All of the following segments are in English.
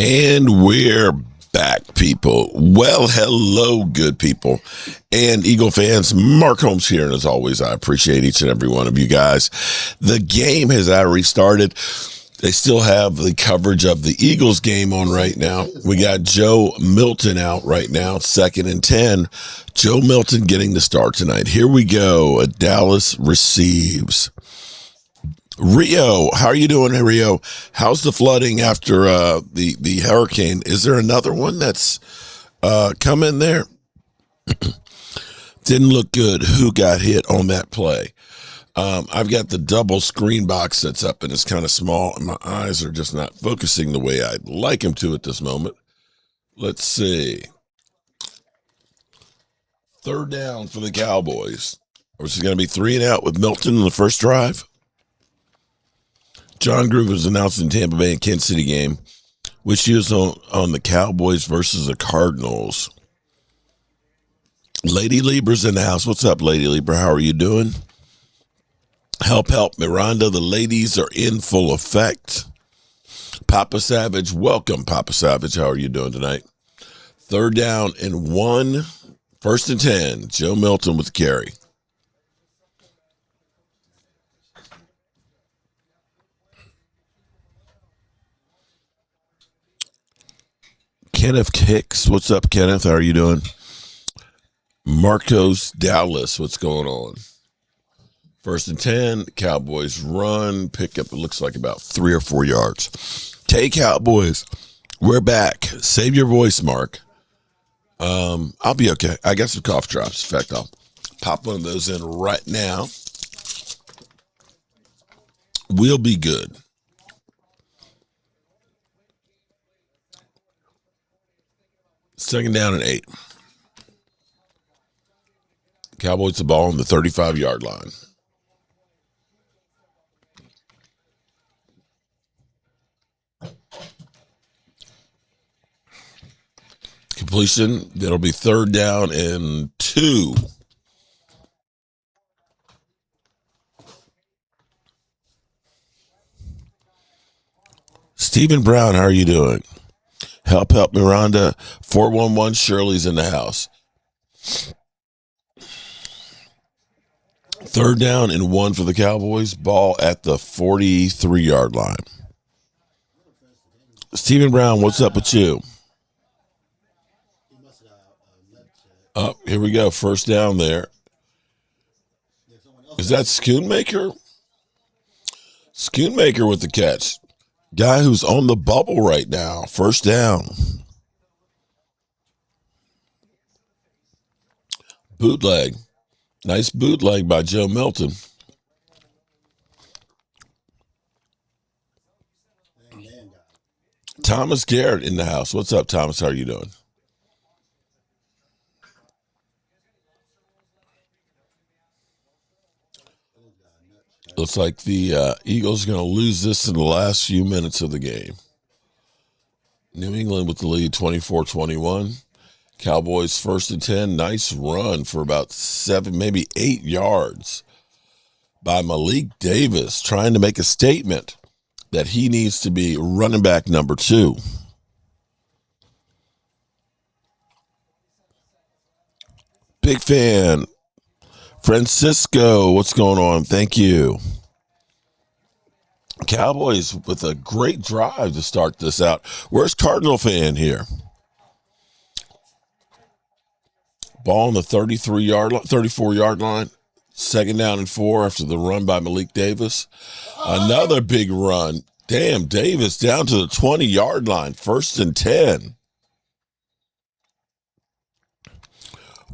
And we're back, people. Well, hello, good people and Eagle fans. Mark Holmes here, and as always, I appreciate each and every one of you guys. The game has restarted. They still have the coverage of the Eagles game on right now. We got Joe Milton out right now, 2nd and 10. Joe Milton getting the start tonight. Here we go. Dallas receives. Rio, how are you doing, Rio? How's the flooding after the hurricane? Is there another one that's come in there? Didn't look good. Who got hit on that play? I've got the double screen box that's up, and it's kind of small, and my eyes are just not focusing the way I'd like them to at this moment. Let's see. 3rd down for the Cowboys. Which is going to be 3 and out with Milton in the first drive. John Groove was announced in Tampa Bay and Kansas City game, which he was on the Cowboys versus the Cardinals. Lady Lieber's in the house. What's up, Lady Lieber? How are you doing? Help, Miranda. The ladies are in full effect. Papa Savage, welcome, Papa Savage. How are you doing tonight? 3rd down and 1. 1st and 10. Joe Milton with the carry. Kenneth Hicks, what's up, Kenneth? How are you doing? Marcos Dallas, what's going on? 1st and 10, Cowboys run, pick up, it looks like about 3 or 4 yards. Hey, Cowboys, we're back. Save your voice, Mark. I'll be okay. I got some cough drops. In fact, I'll pop one of those in right now. We'll be good. Second down and 8. Cowboys the ball on the 35-yard line. Completion. That'll be 3rd down and 2. Stephen Brown, how are you doing? Help, Miranda. 411 Shirley's in the house. 3rd down and 1 for the Cowboys. Ball at the 43-yard line. Stephen Brown, what's up with you? Here we go. 1st down there. Is that Schoonmaker? Schoonmaker with the catch. Guy who's on the bubble right now. 1st down. Bootleg. Nice bootleg by Joe Milton. Thomas Garrett in the house. What's up, Thomas? How are you doing? Looks like the Eagles are going to lose this in the last few minutes of the game. New England with the lead 24-21. Cowboys 1st and 10. Nice run for about 7, maybe 8 yards by Malik Davis, trying to make a statement that he needs to be running back number 2. Big fan. Francisco, what's going on? Thank you. Cowboys with a great drive to start this out. Where's Cardinal fan here? Ball on the 34-yard line. 2nd down and 4 after the run by Malik Davis. Another big run. Damn, Davis down to the 20-yard line. 1st and 10.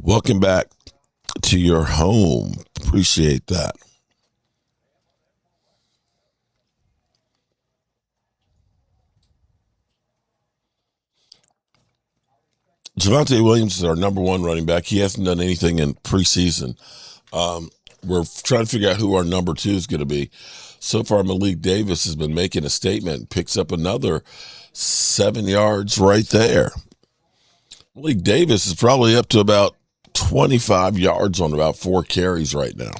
Welcome back to your home. Appreciate that. Javonte Williams is our number 1 running back. He hasn't done anything in preseason. We're trying to figure out who our number 2 is going to be. So far, Malik Davis has been making a statement, picks up another 7 yards right there. Malik Davis is probably up to about 25 yards on about 4 carries right now.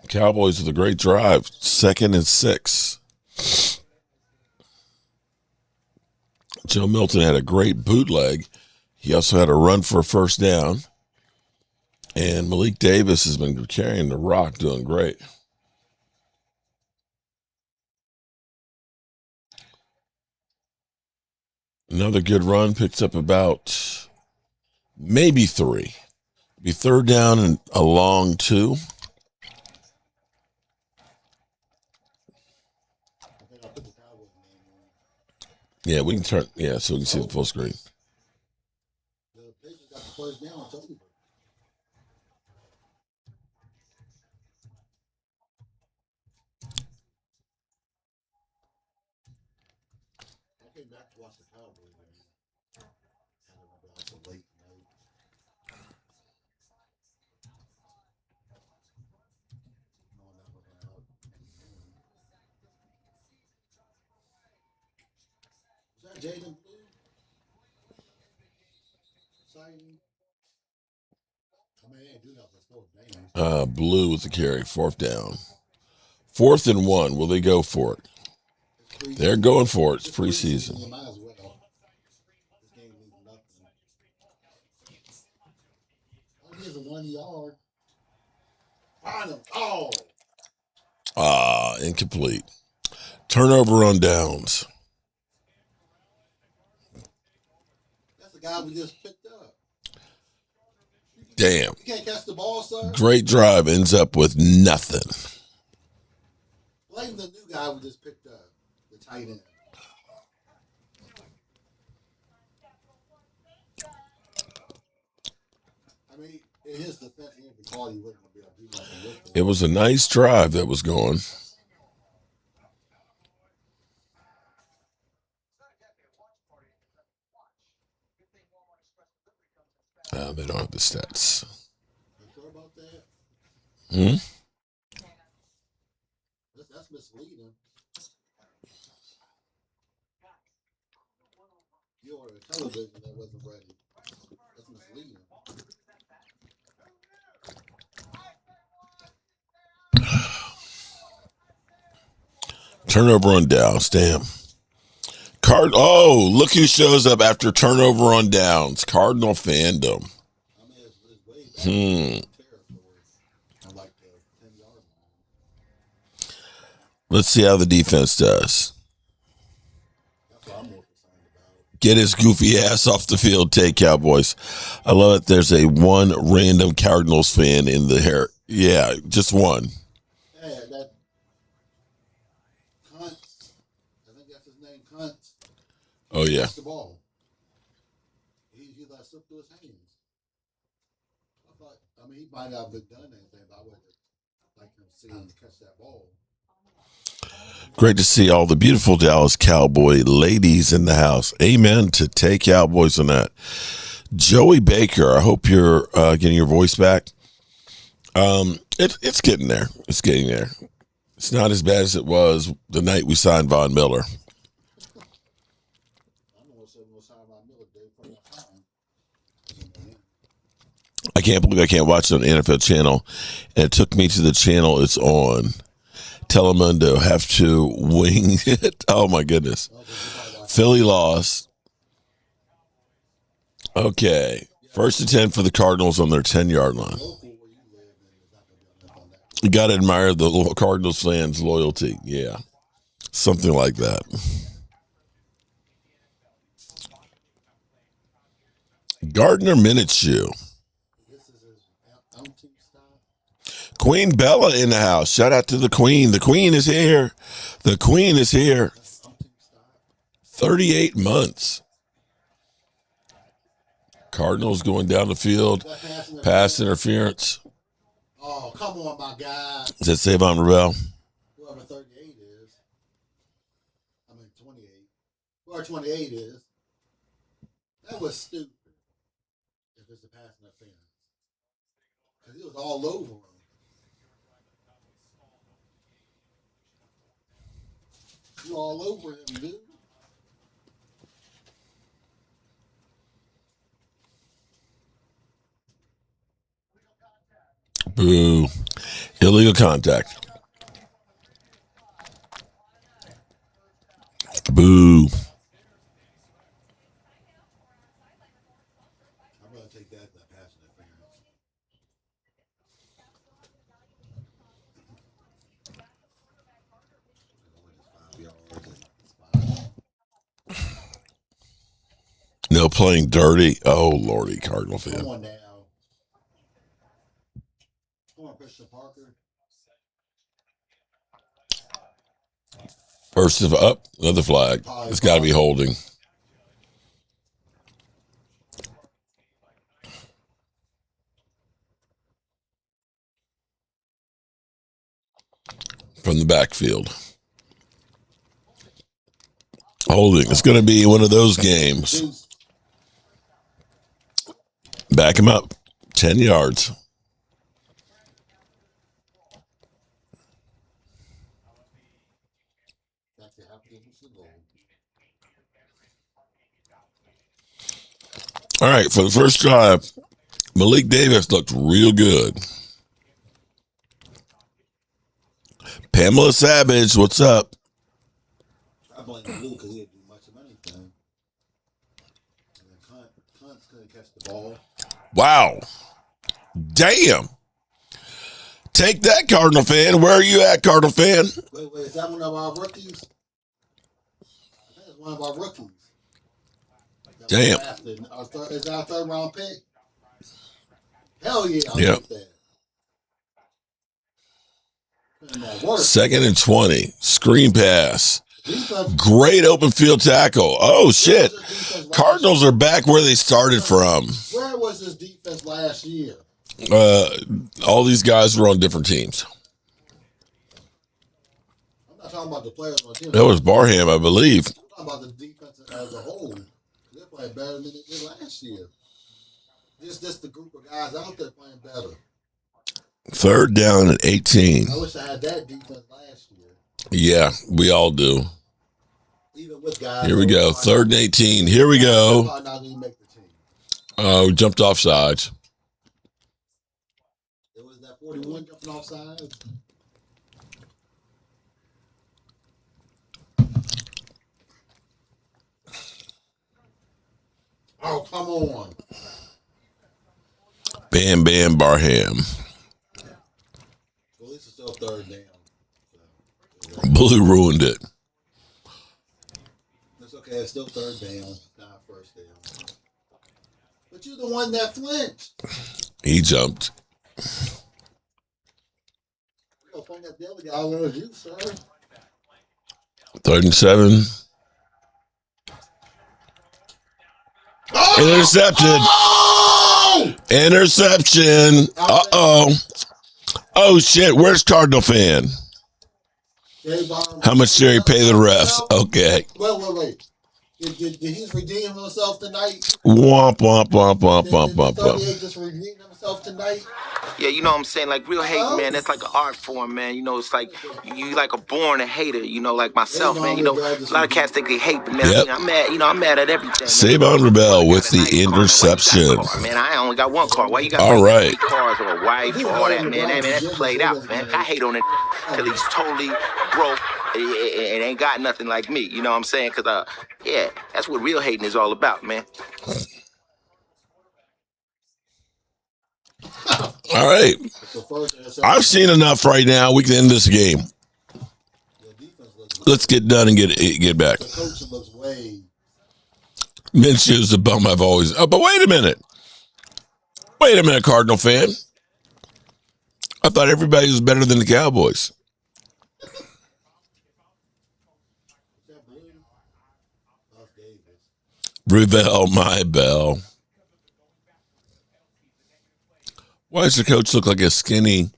Cowboys with a great drive. 2nd and 6. Joe Milton had a great bootleg. He also had a run for a first down. And Malik Davis has been carrying the rock, doing great. Another good run, picks up about maybe 3. Be 3rd down and a long 2. Yeah, we can turn. Yeah, so we can see the full screen. Blue with the carry, 4th down. 4th and 1. Will they go for it? They're going for it. It's preseason. Incomplete. Turnover on downs. Damn. Great drive ends up with nothing. Blame the new guy we just picked up, the tight end. It was a nice drive that was going. They don't have the stats. Hmm? That's misleading. You ordered a television that wasn't ready. That's misleading. Turnover on downs. Damn. Look who shows up after turnover on downs. Cardinal fandom. Let's see how the defense does. Get his goofy ass off the field, take Cowboys. I love it. There's a one random Cardinals fan in the hair. Yeah, just one. Hey, that Kuntz, I think that's his name, Kuntz. Oh, yeah. The ball. He let it slip through his hands. I mean, he might not have done anything, but I would like him to see him catch that ball. Great to see all the beautiful Dallas Cowboy ladies in the house. Amen to take Cowboys on that. Joey Baker, I hope you're getting your voice back. It's getting there. It's getting there. It's not as bad as it was the night we signed Von Miller. I can't believe I can't watch it on the NFL channel. And it took me to the channel it's on. Telemundo, have to wing it. Oh, my goodness. Philly lost. Okay. 1st and 10 for the Cardinals on their 10-yard line. You got to admire the Cardinals fans' loyalty. Yeah. Something like that. Gardner Minshew. Queen Bella in the house. Shout out to the Queen. The Queen is here. The Queen is here. 38 months. Cardinals going down the field. Pass interference. Oh, come on, my guy. Is that Savon Rebel? Whoever 38 is. I mean, 28. Whoever 28 is. That was stupid. If it's a pass interference. Because he was all over him. You all over him, dude. Boo. Illegal contact. Boo. I'm going to take that pass interference. Only just 5 yards and spot. No playing dirty. Oh, Lordy, Cardinal fan. Come on now. Come on, Christian Parker. First of up, another flag. It's got to be holding. From the backfield. Holding. It's going to be one of those games. Back him up. 10 yards. All right, for the first drive, Malik Davis looked real good. Pamela Savage, what's up? I blame Blue because he didn't do much of anything. And then Kuntz couldn't catch the ball. Wow. Damn. Take that, Cardinal fan. Where are you at, Cardinal fan? Wait, is that one of our rookies? I think it's one of our rookies. Damn. Is that our third round pick? Hell yeah, I'll Yep. take that. 2nd and 20. Screen pass. Great open field tackle. Oh, shit. Cardinals are back where they started from. Where was this defense last year? All these guys were on different teams. I'm not talking about the players on the team. That was Barham, I believe. I'm talking about the defense as a whole. They're playing better than they did last year. Just the group of guys out there playing better. 3rd down and 18. I wish I had that defense last year. Yeah, we all do. Even with guys. Here we go. 3rd and 18. Here we go. Not going to make the team. Oh, jumped off sides. It was that 41 jumping off sides. Oh, come on. Bam, bam, Barham. Well, this is still 3rd down. So. Blue ruined it. That's okay. It's still 3rd down, not 1st down. But you're the one that flinched. He jumped. You don't point at the other guy. I love you, sir. 3rd and 7. Oh! Intercepted. Oh! Interception. Uh-oh. Oh, shit. Where's Cardinal fan? How much did he pay the refs? Okay. Wait. Did he redeem himself tonight? Womp, womp, womp, womp, womp, womp, womp. Just redeem himself tonight? Yeah, you know what I'm saying? Like, real hate, man, that's like an art form, man. You know, it's like, you like a born a hater, you know, like myself, man. You know, a lot of cats think they hate, but, man, Yep. I'm mad at everything. Savon Rebel with the interception. Man, I only got one car. Why you got all right. 3 cars or a wife or all that, man? Hey, man, that's played out, man. I hate on it till he's totally broke. It ain't got nothing like me, you know what I'm saying? Because, yeah, that's what real hating is all about, man. All right. I've seen enough right now. We can end this game. Let's get done and get back. Minshew's the bum I've always. Oh, but wait a minute. Wait a minute, Cardinal fan. I thought everybody was better than the Cowboys. Revel, my bell. Why does the coach look like a skinny?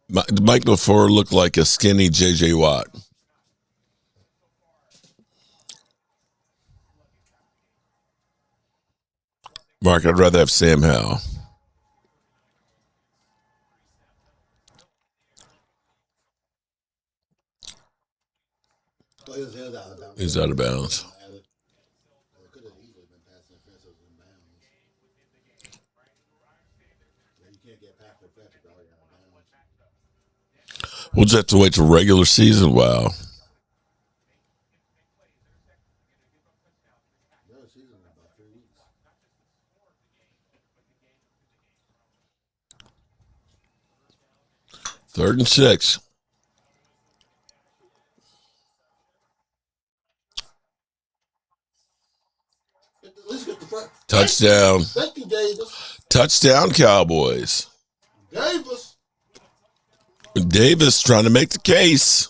Mike before looked like a skinny J.J. Watt. Mark, I'd rather have Sam Howell. He's out of bounds. We'll just have to wait till regular season. Wow. Regular season in about 3 weeks. Third and 6. Let's get the first. Touchdown. Thank you, Davis. Touchdown, Cowboys. Davis trying to make the case.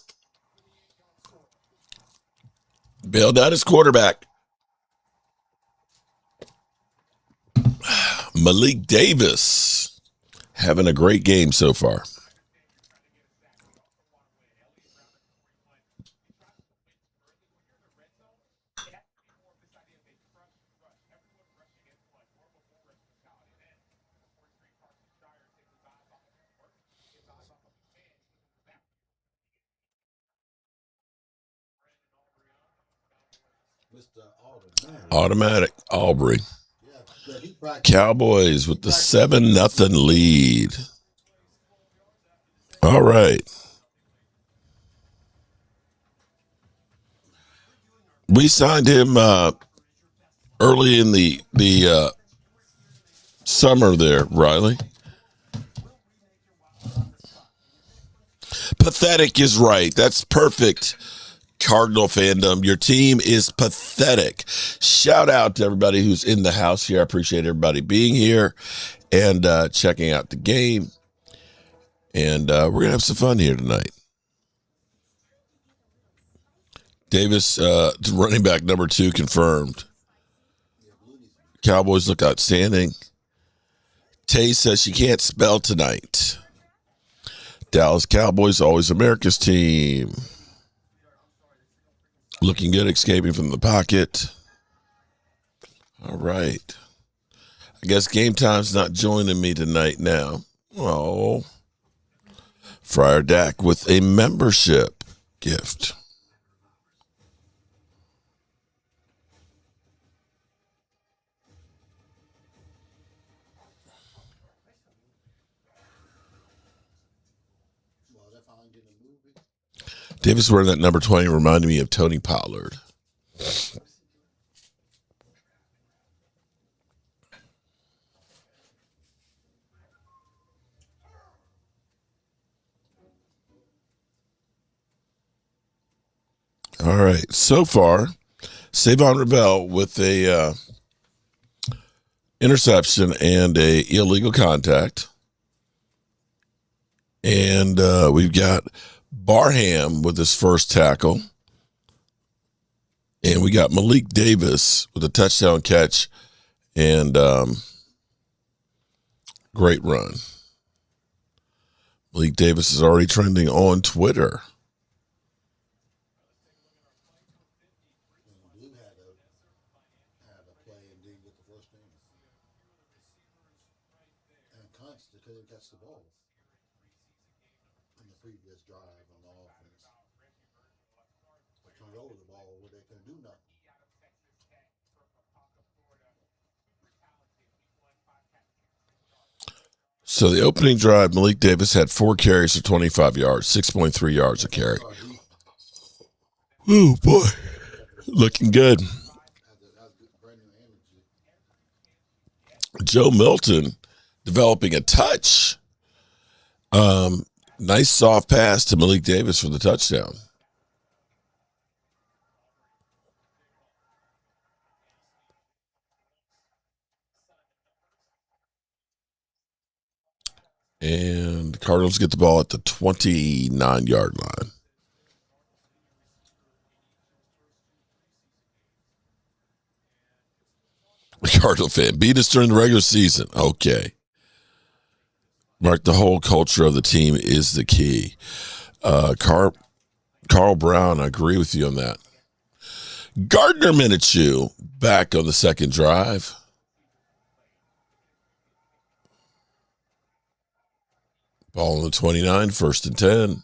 Bailed out his quarterback. Malik Davis having a great game so far. Mr. Automatic Aubrey. Yeah, he practiced. Cowboys with the 7-0 lead. All right. We signed him early in the summer there, Riley. Pathetic is right. That's perfect. Cardinal fandom. Your team is pathetic. Shout out to everybody who's in the house here. I appreciate everybody being here and checking out the game. And we're going to have some fun here tonight. Davis, running back number 2, confirmed. Cowboys look outstanding. Tay says she can't spell tonight. Dallas Cowboys, always America's team. Looking good, escaping from the pocket. All right. I guess Game Time's not joining me tonight now. Oh. Friar Dak with a membership gift. Davis wearing that number 20 reminded me of Tony Pollard. All right. So far, Savon Rebel with a interception and a illegal contact. And we've got Barham with his first tackle. And we got Malik Davis with a touchdown catch and great run. Malik Davis is already trending on Twitter. Blue had a play and didn't get the first down. And Kuntz, they couldn't catch the ball in the previous drive on the offense. They turned over the ball where they couldn't do nothing. So the opening drive, Malik Davis had 4 carries for 25 yards, 6.3 yards a carry. Oh, boy. Looking good. Joe Milton developing a touch. Nice soft pass to Malik Davis for the touchdown. And the Cardinals get the ball at the 29-yard line. Cardinal fan, beat us during the regular season. Okay. Mark, the whole culture of the team is the key. Carl Brown, I agree with you on that. Gardner Minshew back on the second drive. Ball on the 29, 1st and 10.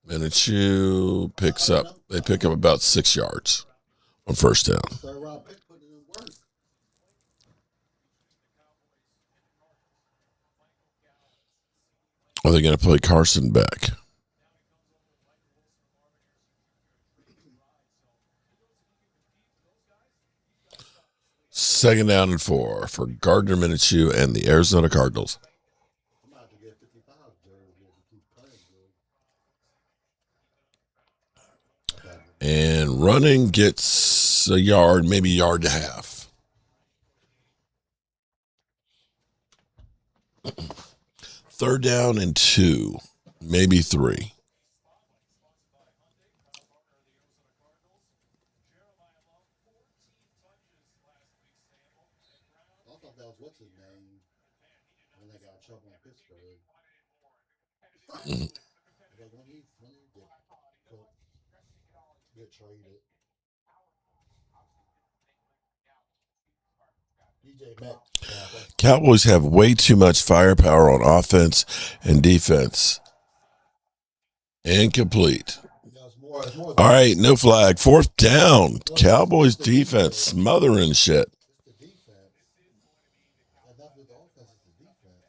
Minshew they pick up about 6 yards on first down. Third round pick put it in work. Are they going to play Carson back? Second down and 4 for Gardner Minshew and the Arizona Cardinals. I'm about to get 55 jersey if he keeps playing good. And running gets a yard, maybe a yard and a half. Third down and 2, maybe 3. I thought that was what's his name when they got trouble in Pittsburgh. Like when he get traded. DJ Mack. Cowboys have way too much firepower on offense and defense. Incomplete. All right, no flag. Fourth down. Cowboys defense smothering shit. It's the defense. And not with the offense, it's the defense.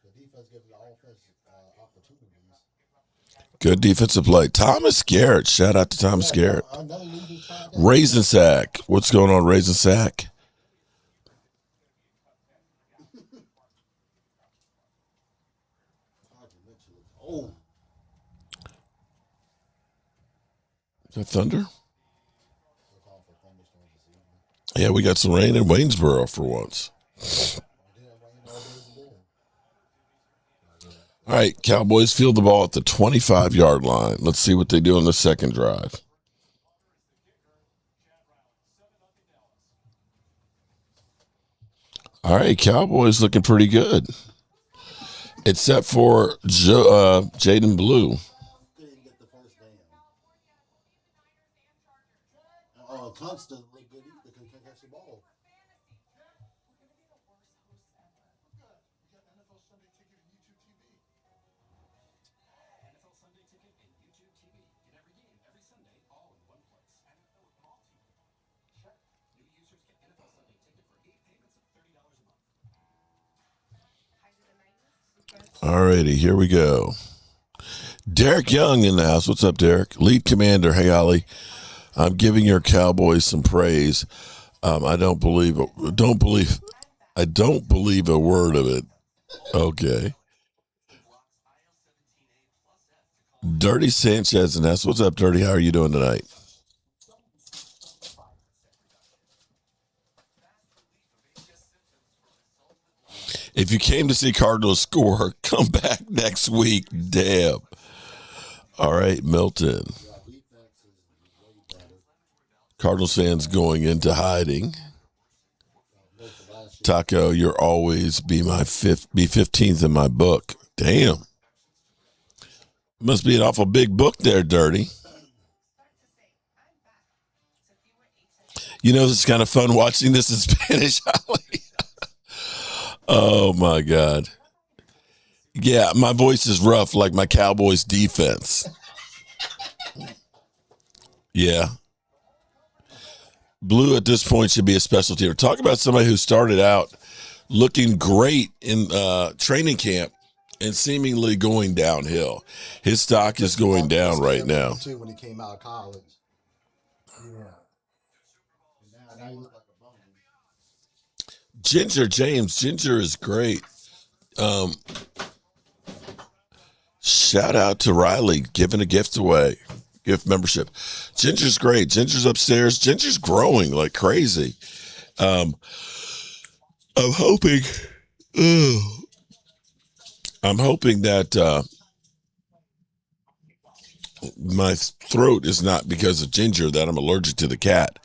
The defense gives the offense opportunities. Good defensive play. Thomas Garrett. Shout out to Thomas Garrett. Raisin Sack. What's going on, Raisin Sack? Is that thunder? Yeah, we got some rain in Waynesboro for once. All right, Cowboys field the ball at the 25-yard line. Let's see what they do on the second drive. All right, Cowboys looking pretty good. Except for Jaden Blue. Constantly good either can catch the ball. All righty, here we go. Derek Young in the house. What's up, Derek? Lead commander. Hey, Ollie. I'm giving your Cowboys some praise. I don't believe a word of it. Okay. Dirty Sanchez and S. What's up, Dirty? How are you doing tonight? If you came to see Cardinals score, come back next week. Damn. All right, Milton. Cardinals fans going into hiding. Taco, you'll always be 15th in my book. Damn. Must be an awful big book there, Dirty. You know, it's kind of fun watching this in Spanish, Holly. Oh, my God. Yeah, my voice is rough like my Cowboys defense. Yeah. Blue at this point should be a special team. Talk about somebody who started out looking great in training camp and seemingly going downhill. His stock is going down right now. When he came out of college. Yeah. Now he looks like a bum. Ginger James. Ginger is great. Shout out to Riley giving a gift away. Gift membership. Ginger's great. Ginger's upstairs. Ginger's growing like crazy. I'm hoping that my throat is not because of Ginger, that I'm allergic to the cat.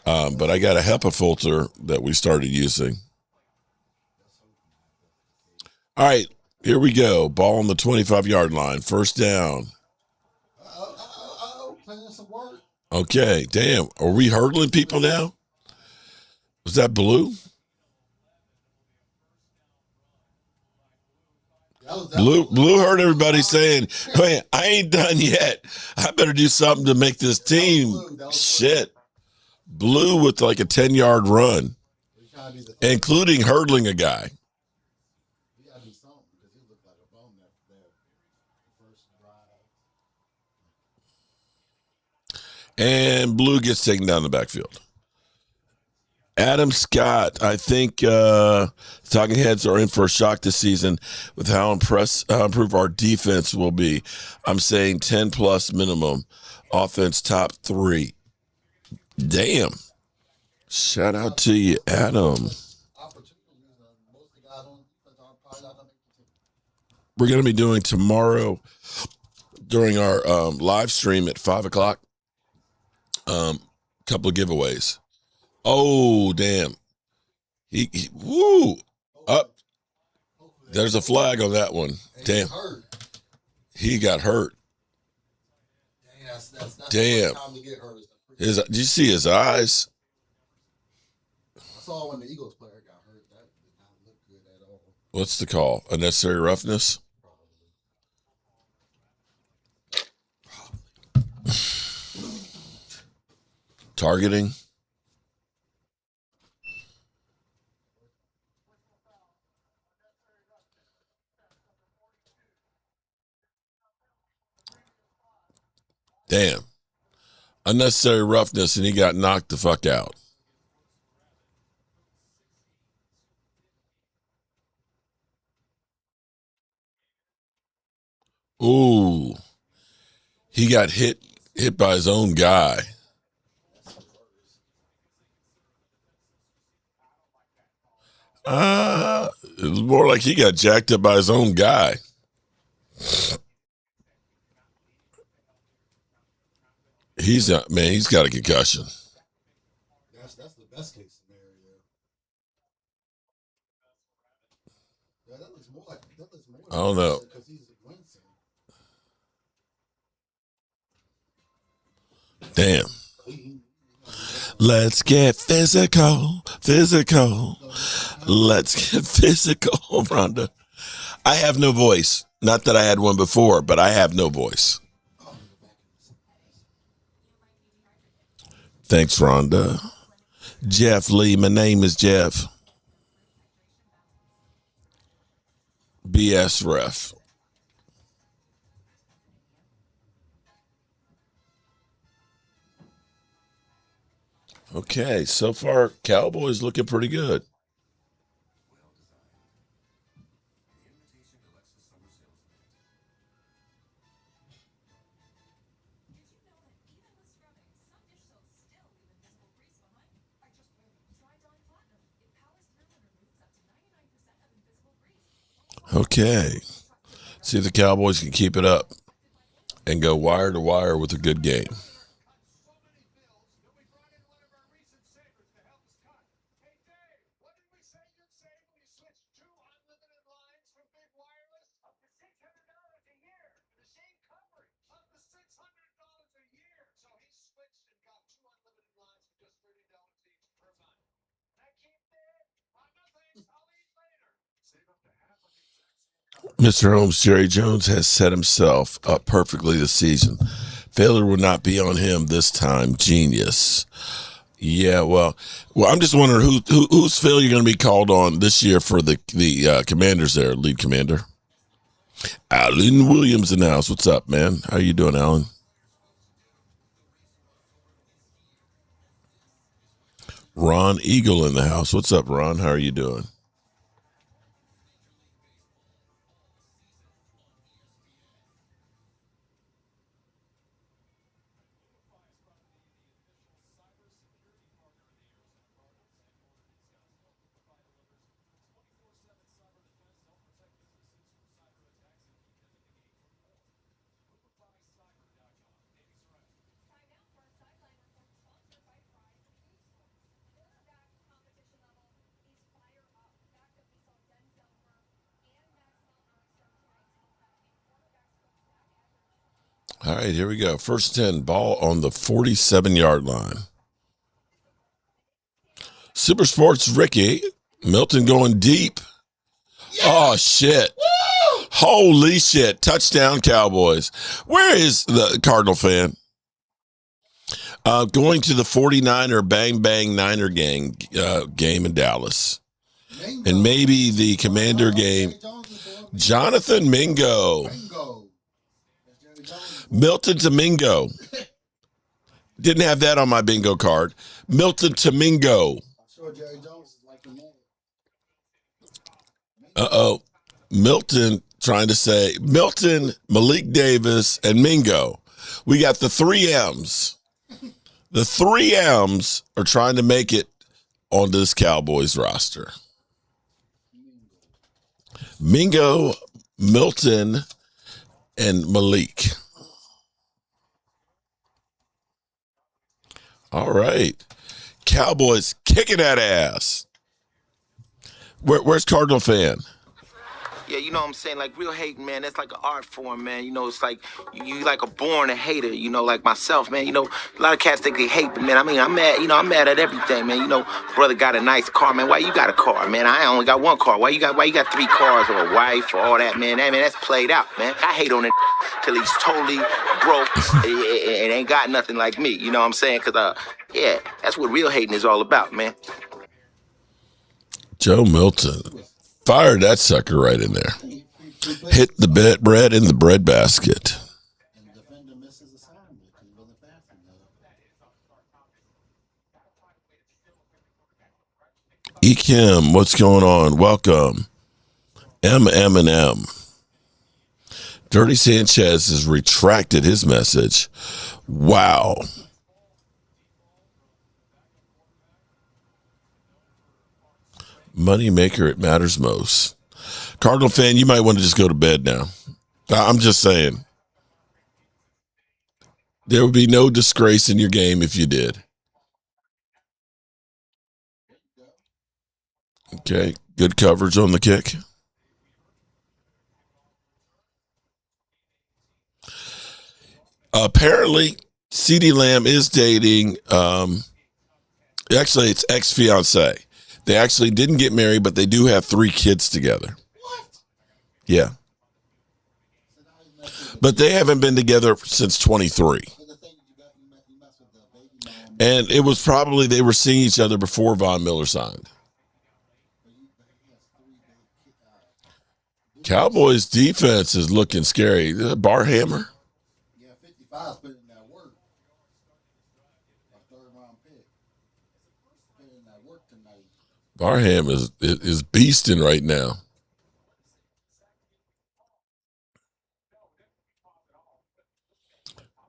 But I got a HEPA filter that we started using. All right, here we go. Ball on the 25-yard line. First down. Okay, damn. Are we hurdling people now? Was that Blue? Blue heard everybody saying, hey, I ain't done yet. I better do something to make this team. Shit. Blue with like a 10-yard run, including hurdling a guy. And Blue gets taken down the backfield. Adam Scott, I think Talking Heads are in for a shock this season with how improved our defense will be. I'm saying 10-plus minimum. Offense top 3. Damn. Shout out to you, Adam. We're going to be doing tomorrow during our live stream at 5 o'clock. Couple of giveaways. Oh, damn. He woo. Up. There's a flag on that one. Damn. He got hurt. Damn. Did you see his eyes? I saw when the Eagles player got hurt. That did not look good at all. What's the call? Unnecessary roughness? Targeting? Damn. Unnecessary roughness, and he got knocked the fuck out. Ooh. He got hit by his own guy. It was more like he got jacked up by his own guy. He's got a concussion. That's the best case scenario. Yeah, that looks more I don't know. Because he's wincing. Damn. Let's get physical. Let's get physical, Rhonda. I have no voice. Not that I had one before, but I have no voice. Thanks, Rhonda. Jeff Lee, my name is Jeff. BS ref. Okay, so far, Cowboys looking pretty good. Okay. See if the Cowboys can keep it up and go wire to wire with a good game. Mr. Holmes, Jerry Jones has set himself up perfectly this season. Failure will not be on him this time. Genius. Yeah, well, I'm just wondering who's failure going to be called on this year for the Commanders there, lead commander? Alan Williams in the house. What's up, man? How you doing, Alan? Ron Eagle in the house. What's up, Ron? How are you doing? All right, here we go. First 10, ball on the 47-yard line. Super Sports Ricky. Milton going deep. Yeah. Oh, shit. Woo! Holy shit. Touchdown, Cowboys. Where is the Cardinal fan? Going to the 49er Bang Bang Niner game in Dallas. Mingo. And maybe the Commander game. Jonathan Mingo. Milton Domingo. Didn't have that on my bingo card. Milton Domingo. I'm sure Jerry Jones is like the man. Uh-oh. Milton trying to say Milton, Malik Davis, and Mingo. We got the 3Ms. The 3Ms are trying to make it on this Cowboys roster. Mingo, Milton, and Malik. All right. Cowboys kicking that ass. Where's Cardinal fan? Yeah, you know what I'm saying? Like, real hating, man, that's like an art form, man. You know, it's like you like a born a hater, you know, like myself, man. You know, a lot of cats think they hate, but, man, I mean, I'm mad at everything, man. You know, brother got a nice car, man. Why you got a car, man? I only got one car. Why you got 3 cars or a wife or all that, man? That's played out, man. I hate on it till he's totally broke and ain't got nothing like me, you know what I'm saying? Because, yeah, that's what real hating is all about, man. Joe Milton. Fired that sucker right in there. Hit the bread in the bread basket. And the defender misses assignment because he wasn't fast enough. Kim, what's going on? Welcome. M. Dirty Sanchez has retracted his message. Wow. Moneymaker, it matters most. Cardinal fan, you might want to just go to bed now. I'm just saying. There would be no disgrace in your game if you did. Okay, good coverage on the kick. Apparently, CeeDee Lamb is dating, actually, it's ex-fiance. They actually didn't get married, but they do have 3 kids together. What? Yeah. But they haven't been together since 23. And it was probably they were seeing each other before Von Miller signed. Cowboys defense is looking scary. Barhammer. Yeah, 55 put in that work. A 3rd round pick. Put in that work tonight. Barham is beasting right now.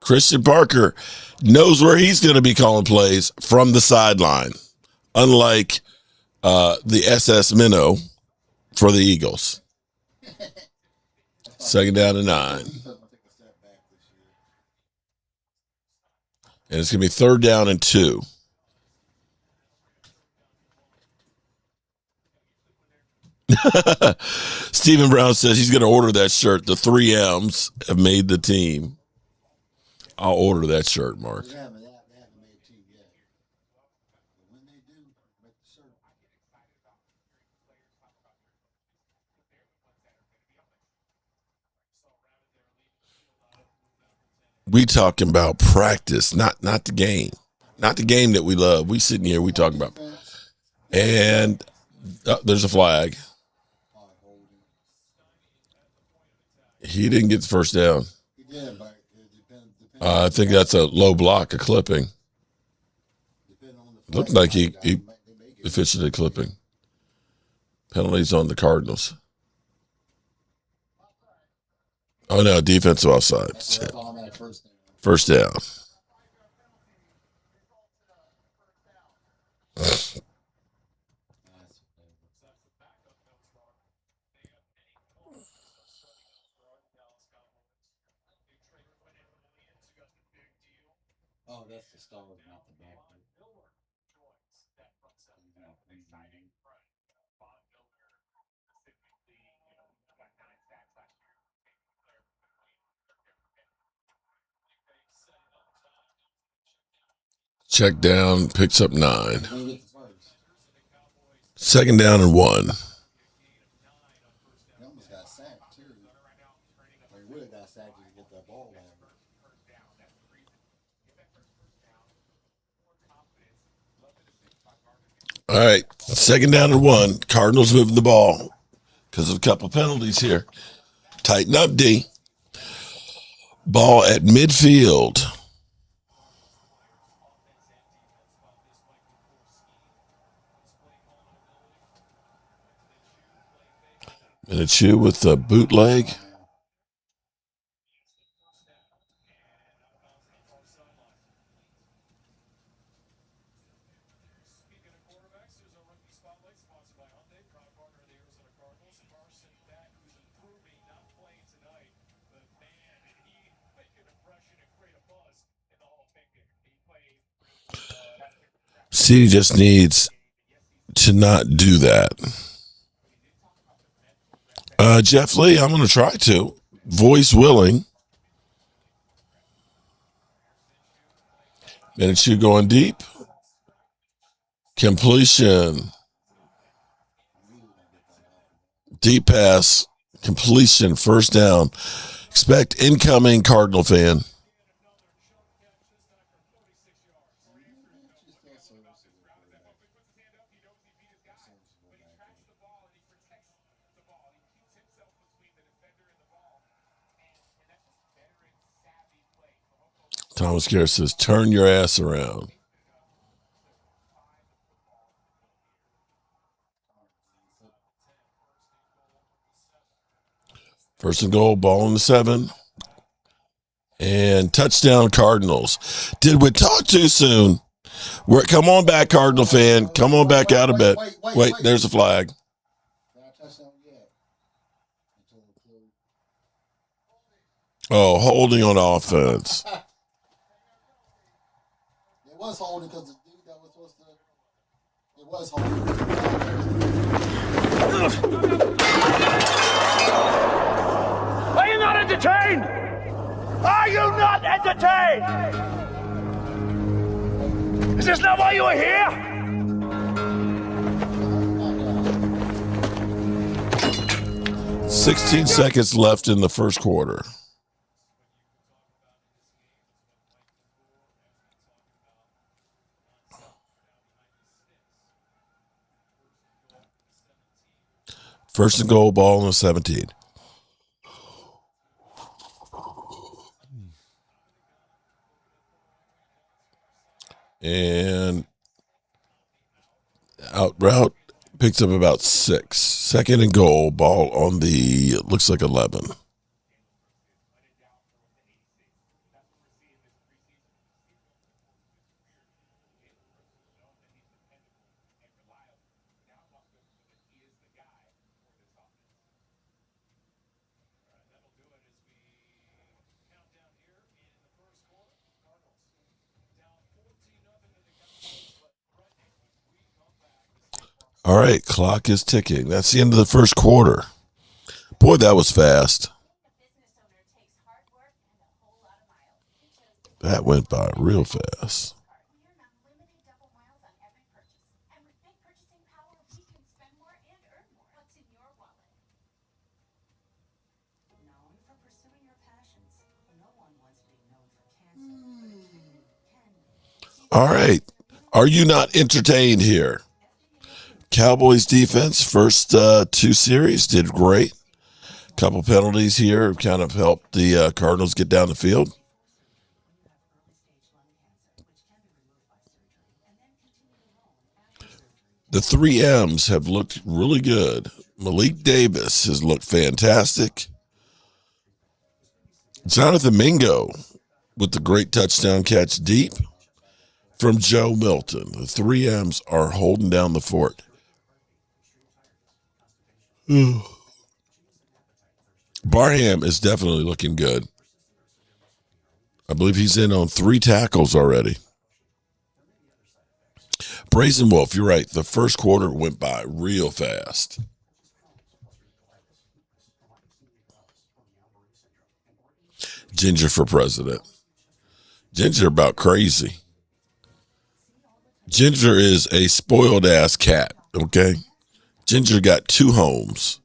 Christian Parker knows where he's going to be calling plays from the sideline, unlike the SS Minnow for the Eagles. 2nd down and 9. And it's going to be 3rd down and 2. Stephen Brown says he's going to order that shirt. The 3Ms have made the team. I'll order that shirt, Mark. They haven't made a team yet. But when they do, make the shirt. We talking about practice, not the game. Not the game that we love. We sitting here, we talking about. And there's a flag. He didn't get the first down. He did, but it depends. I think that's a low block, a clipping. Looked like he officially clipping. Penalties on the Cardinals. Oh, no, defensive offside. First down. Oh, that's the star, not the back. Check down, picks up 9. 2nd down and 1. He almost got sacked, too. Or he would have got sacked if he get that ball out. All right, 2nd down and 1. Cardinals moving the ball because of a couple penalties here. Tighten up, D. Ball at midfield. And it's you with the bootleg. C just needs to not do that. Jeff Lee, I'm going to try to. Voice willing. And it's you going deep. Completion. Deep pass. Completion. First down. Expect incoming Cardinal fan. Thomas Garrett says, turn your ass around. First and goal, ball in the 7. And touchdown Cardinals. Did we talk too soon? Come on back, Cardinal fan. Come on back out of bed. Wait, there's a flag. Oh, holding on offense. It was holding because the dude that was supposed to. It was holding. Are you not entertained? Are you not entertained? Is this not why you are here? – 16 seconds left in the first quarter. First and goal, ball in the 17. And out route picks up about 6. Second and goal, ball on the, looks like 11. All right, clock is ticking. That's the end of the first quarter. Boy, that was fast. That went by real fast. All right. Are you not entertained here? Cowboys defense, first 2 series, did great. Couple penalties here kind of helped the Cardinals get down the field. The 3Ms have looked really good. Malik Davis has looked fantastic. Jonathan Mingo with the great touchdown catch deep from Joe Milton. The 3Ms are holding down the fort. Barham is definitely looking good. I believe he's in on 3 tackles already. Brazen Wolf, you're right. The first quarter went by real fast. Ginger for president. Ginger about crazy. Ginger is a spoiled ass cat, okay? Ginger got 2 homes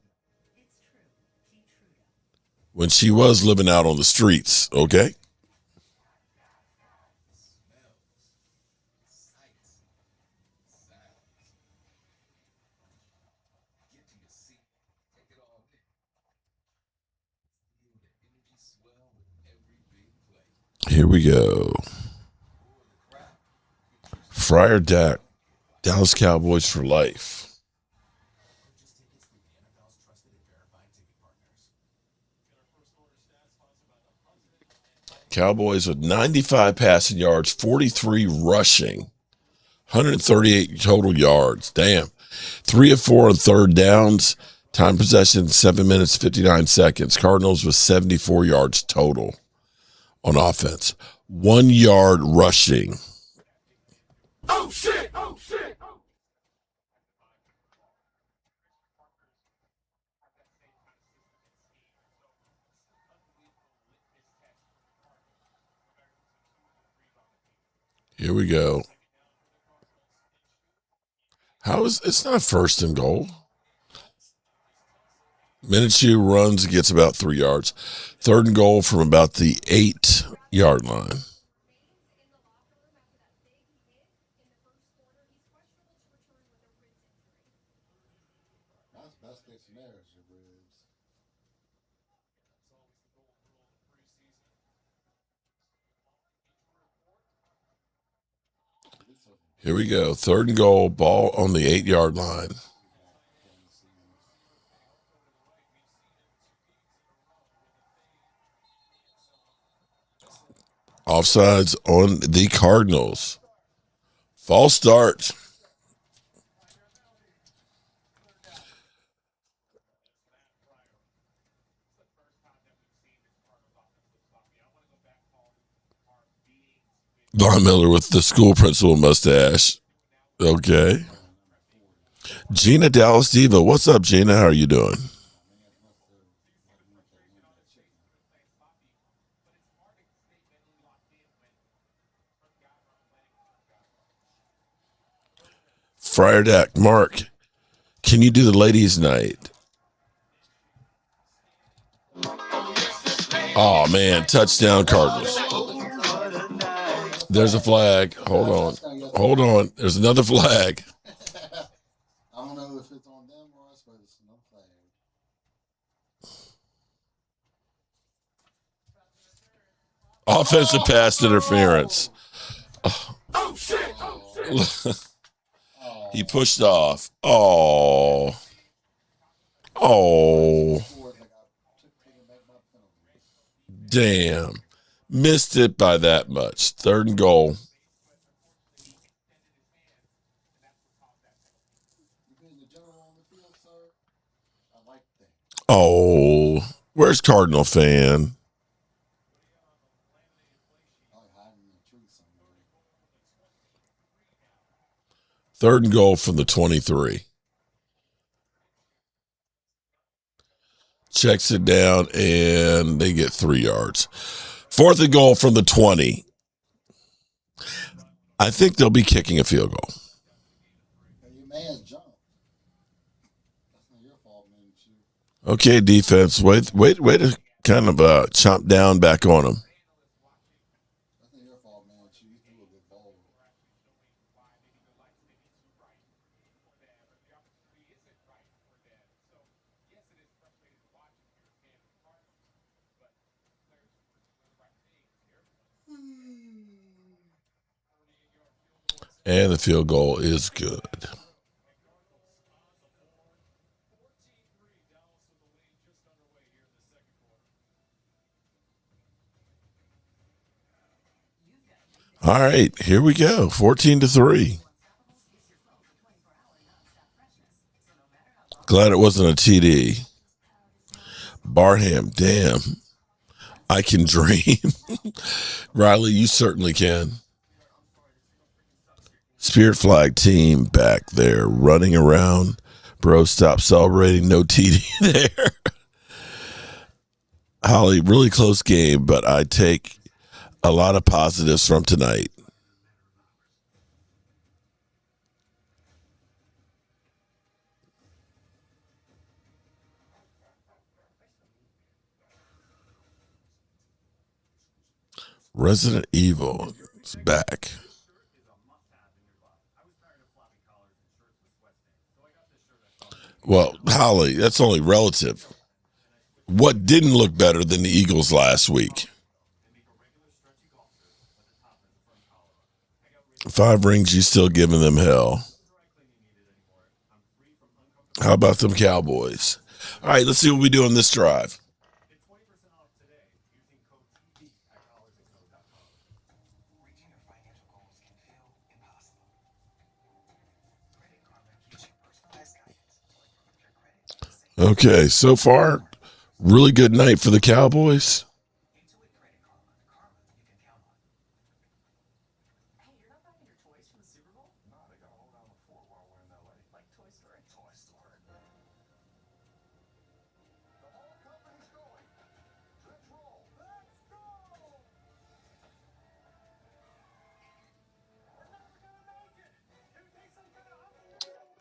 when she was living out on the streets, okay? Here we go. Friar Dak, Dallas Cowboys for life. Cowboys with 95 passing yards, 43 rushing, 138 total yards. Damn. 3 of 4 on third downs. Time possession, 7 minutes, 59 seconds. Cardinals with 74 yards total on offense. 1 yard rushing. Oh, shit! Oh, shit! Here we go. It's not first and goal. Minshew runs, gets about 3 yards. Third and goal from about the 8-yard line. That's best case scenario is your ribs. Here we go. Third and goal, ball on the 8-yard line. Offsides on the Cardinals. False start. Von Miller with the school principal mustache. Okay. Gina Dallas Diva. What's up, Gina? How are you doing? Friar Dak, Mark, can you do the ladies' night? Oh, man. Touchdown, Cardinals. There's a flag. Hold on. There's another flag. I don't know if it's on them or us, but it's no flag. Offensive pass interference. Oh, shit! Oh, shit! He pushed off. Oh. Damn. Missed it by that much. Third and goal. Oh. Where's Cardinal fan? Third and goal from the 23. Checks it down, and they get 3 yards. Fourth and goal from the 20. I think they'll be kicking a field goal. Your man's jump. That's not your fault, man. Okay, defense. Wait to kind of chomp down back on them. That's not your fault, man. You threw a good ball. And the field goal is good. All right, here we go. 14-3. Glad it wasn't a TD. Barham, damn. I can dream. Riley, you certainly can. Spirit flag team back there running around. Bro, stop celebrating. No TD there. Holly, really close game, but I take a lot of positives from tonight. Resident Evil is back. Well, Holly, that's only relative. What didn't look better than the Eagles last week? 5 rings, you still giving them hell. How about them Cowboys? All right, let's see what we do on this drive. Okay, so far, really good night for the Cowboys.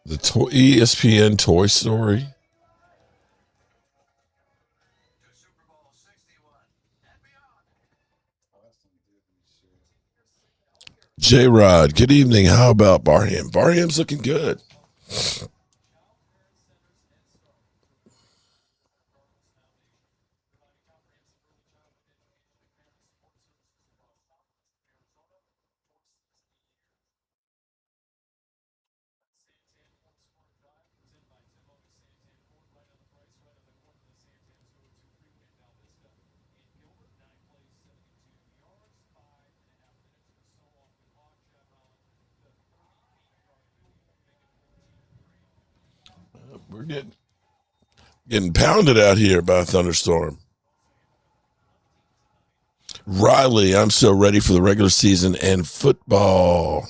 The ESPN Toy Story. J-Rod, good evening. How about B.A.M? B.A.M's looking good. We're getting pounded out here by a thunderstorm. Riley, I'm so ready for the regular season and football.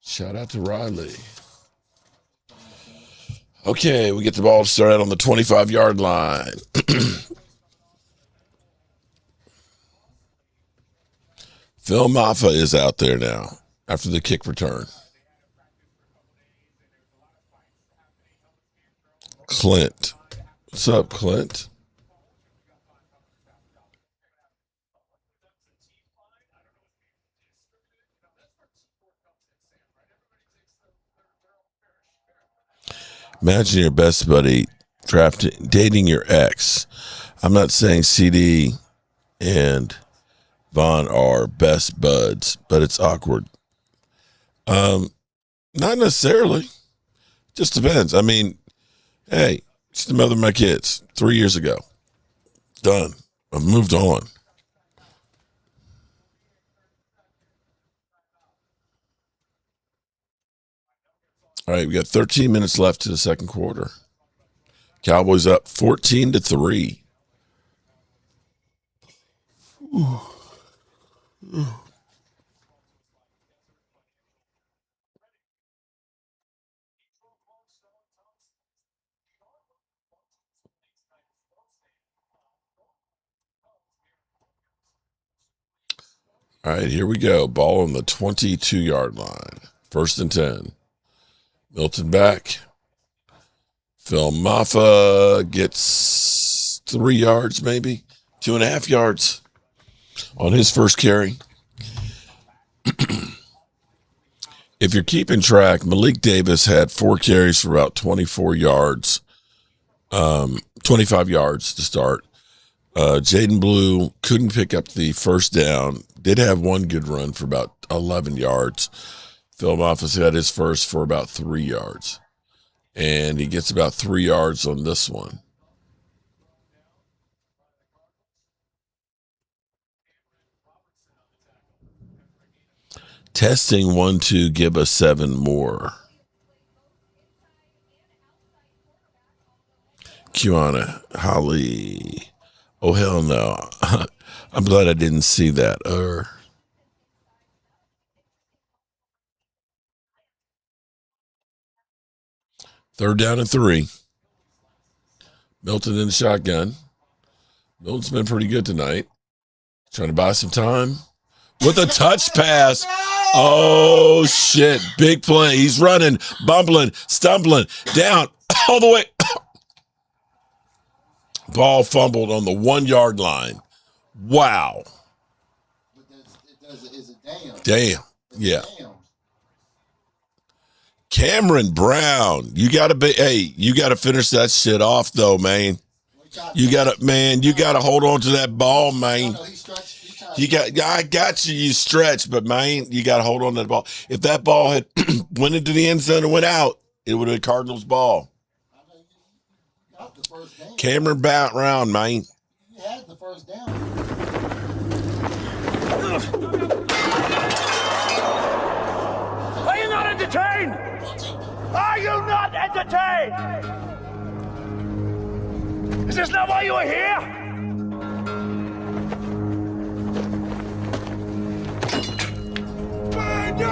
Shout out to Riley. Okay, we get the ball to start out on the 25-yard line. Phil Maffa is out there now after the kick return. Clint. What's up, Clint? Imagine your best buddy dating your ex. I'm not saying CD and Vaughn are best buds, but it's awkward. Not necessarily. Just depends. I mean, hey, she's the mother of my kids 3 years ago. Done. I've moved on. All right, we got 13 minutes left to the second quarter. Cowboys up 14-3. All right, here we go. Ball on the 22-yard line. 1st and 10. Milton back. Phil Maffa gets 3 yards, maybe 2.5 yards on his first carry. If you're keeping track, Malik Davis had 4 carries for about 24 yards, 25 yards to start. Jaden Blue couldn't pick up the first down. Did have one good run for about 11 yards. Phil Maffa had his first for about 3 yards. And he gets about 3 yards on this one. Testing 1, 2, give us 7 more. Kiana, Holly. Oh, hell no. I'm glad I didn't see that. 3rd down and 3. Milton in the shotgun. Milton's been pretty good tonight. Trying to buy some time. With a touch pass. Oh, shit. Big play. He's running, bumbling, stumbling, down all the way. Ball fumbled on the 1-yard line. Wow. It's a damn. Damn. Yeah. Cameron Brown. You got to finish that shit off, though, man. You got to hold on to that ball, man. I got you. You stretch, but man, you got to hold on to that ball. If that ball had went into the end zone and went out, it would have been Cardinals ball. I know you got the first down. Cameron bout round, man. You had the first down. Are you not entertained? Are you not entertained? Is this not why you are here? You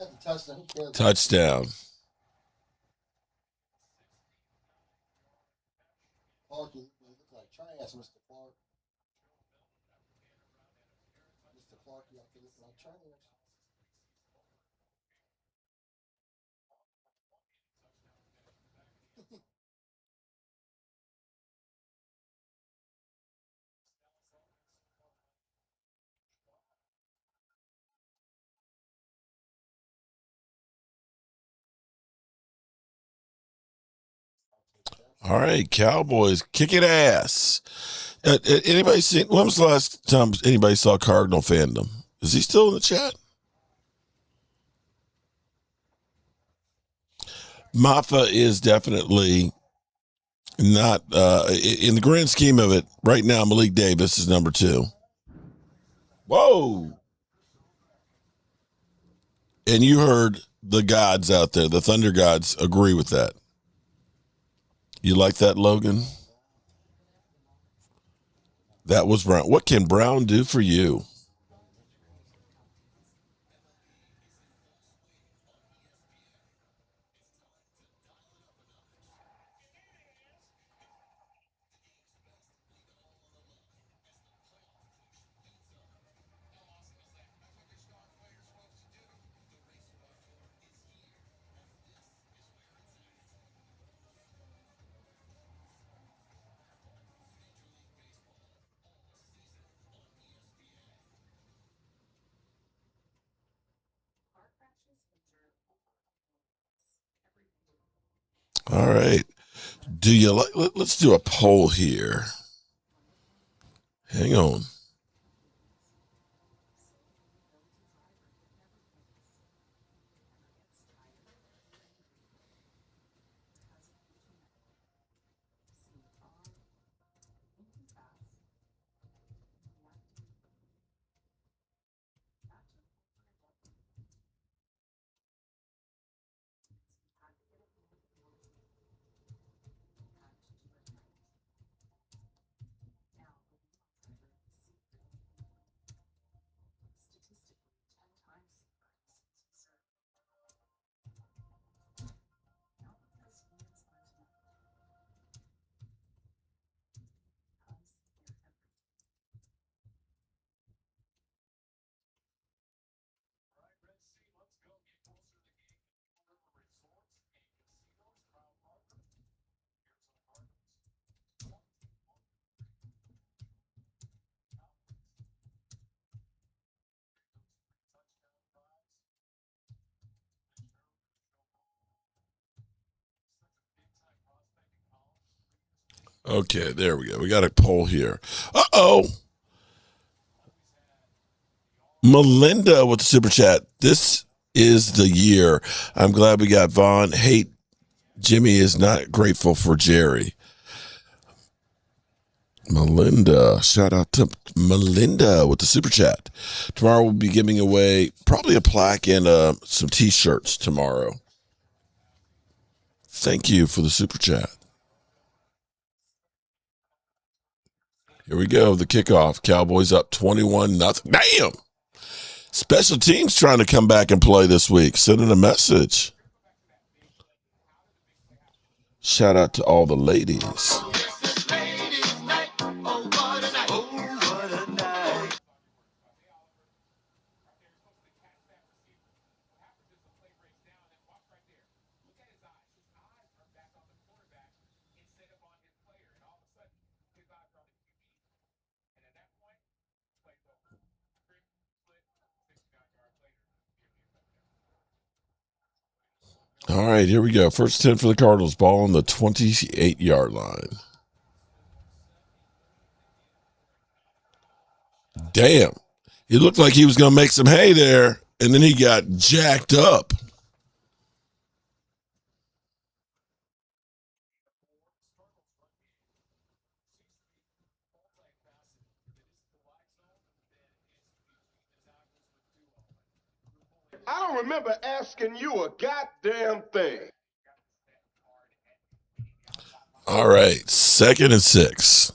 had the touchdown. Who cares? Touchdown. Clark, you look like trash, Mr. Clark. Mr. Clark, you have to look like trash. All right, Cowboys kicking ass. Anybody seen? When was the last time anybody saw Cardinal fandom? Is he still in the chat? Maffa is definitely not in the grand scheme of it. Right now, Malik Davis is number 2. Whoa! And you heard the gods out there, the Thunder gods, agree with that. You like that, Logan? That was Brown. What can Brown do for you? All right. Do you like? Let's do a poll here. Hang on. Okay, there we go. We got a poll here. Uh-oh. Melinda with the super chat. This is the year. I'm glad we got Vaughn. Hate Jimmy is not grateful for Jerry. Melinda. Shout out to Melinda with the super chat. Tomorrow we'll be giving away probably a plaque and some t-shirts tomorrow. Thank you for the super chat. Here we go. The kickoff. Cowboys up 21-0. Damn! Special teams trying to come back and play this week. Sending a message. Shout out to all the ladies. All right, here we go. First 10 for the Cardinals. Ball on the 28-yard line. Damn. He looked like he was going to make some hay there, and then he got jacked up. I don't remember asking you a goddamn thing. All right, 2nd and 6.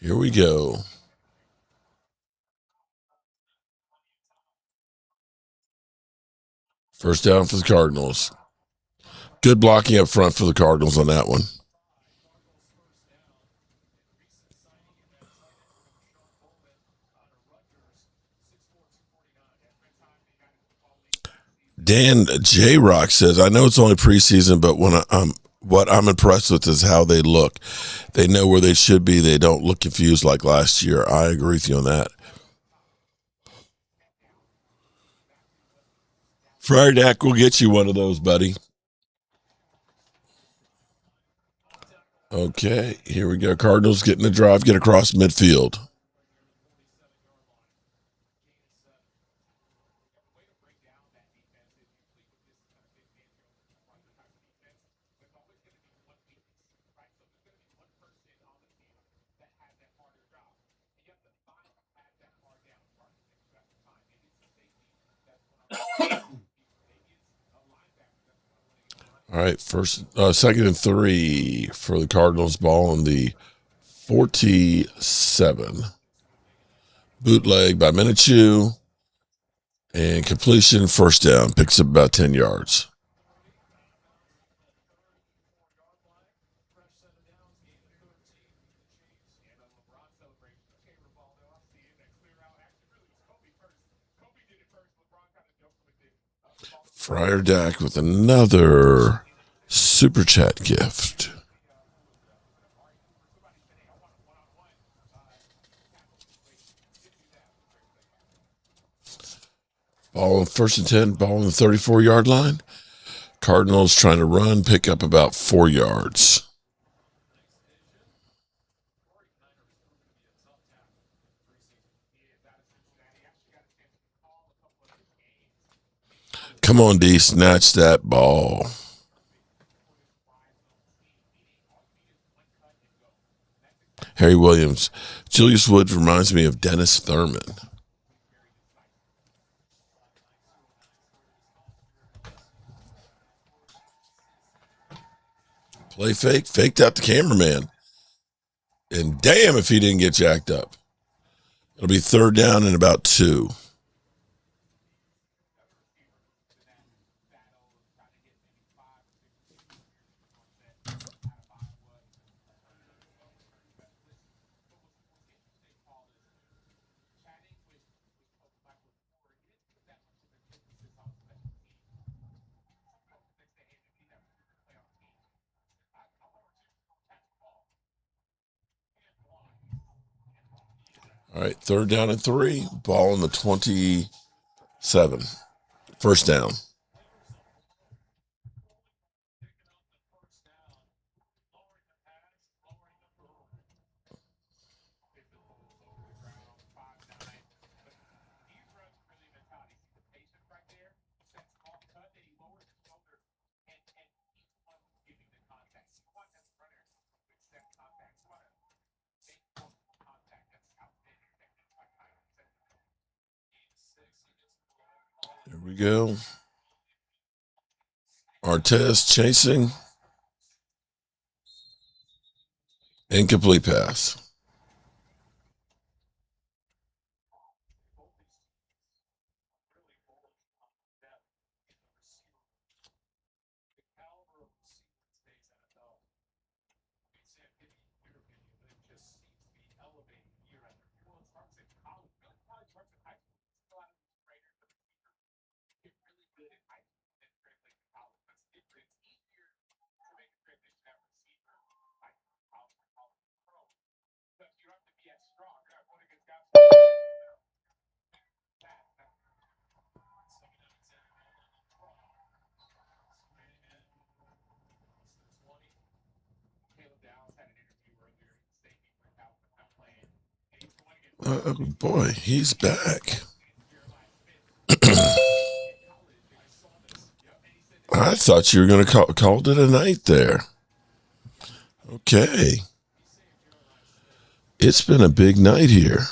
Here we go. First down for the Cardinals. Good blocking up front for the Cardinals on that one. Dan J Rock says, "I know it's only preseason, but what I'm impressed with is how they look. They know where they should be. They don't look confused like last year." I agree with you on that. Friar Dak will get you one of those, buddy. Okay, here we go. Cardinals getting the drive, get across midfield. All right, 2nd and 3 for the Cardinals. Ball on the 47. Bootleg by Minshew and completion, first down. Picks up about 10 yards. Friar Dak with another super chat gift. Ball on 1st and 10, ball on the 34-yard line. Cardinals trying to run, pick up about 4 yards. Come on, D, snatch that ball. Harry Williams. Julius Woods reminds me of Dennis Thurman. Play fake, faked out the cameraman. And damn if he didn't get jacked up. It'll be 3rd down and about 2. All right, 3rd down and 3. Ball on the 27. First down. Here we go. Artez chasing. Incomplete pass. Oh, boy, he's back. I thought you were going to call it a night there. Okay. It's been a big night here.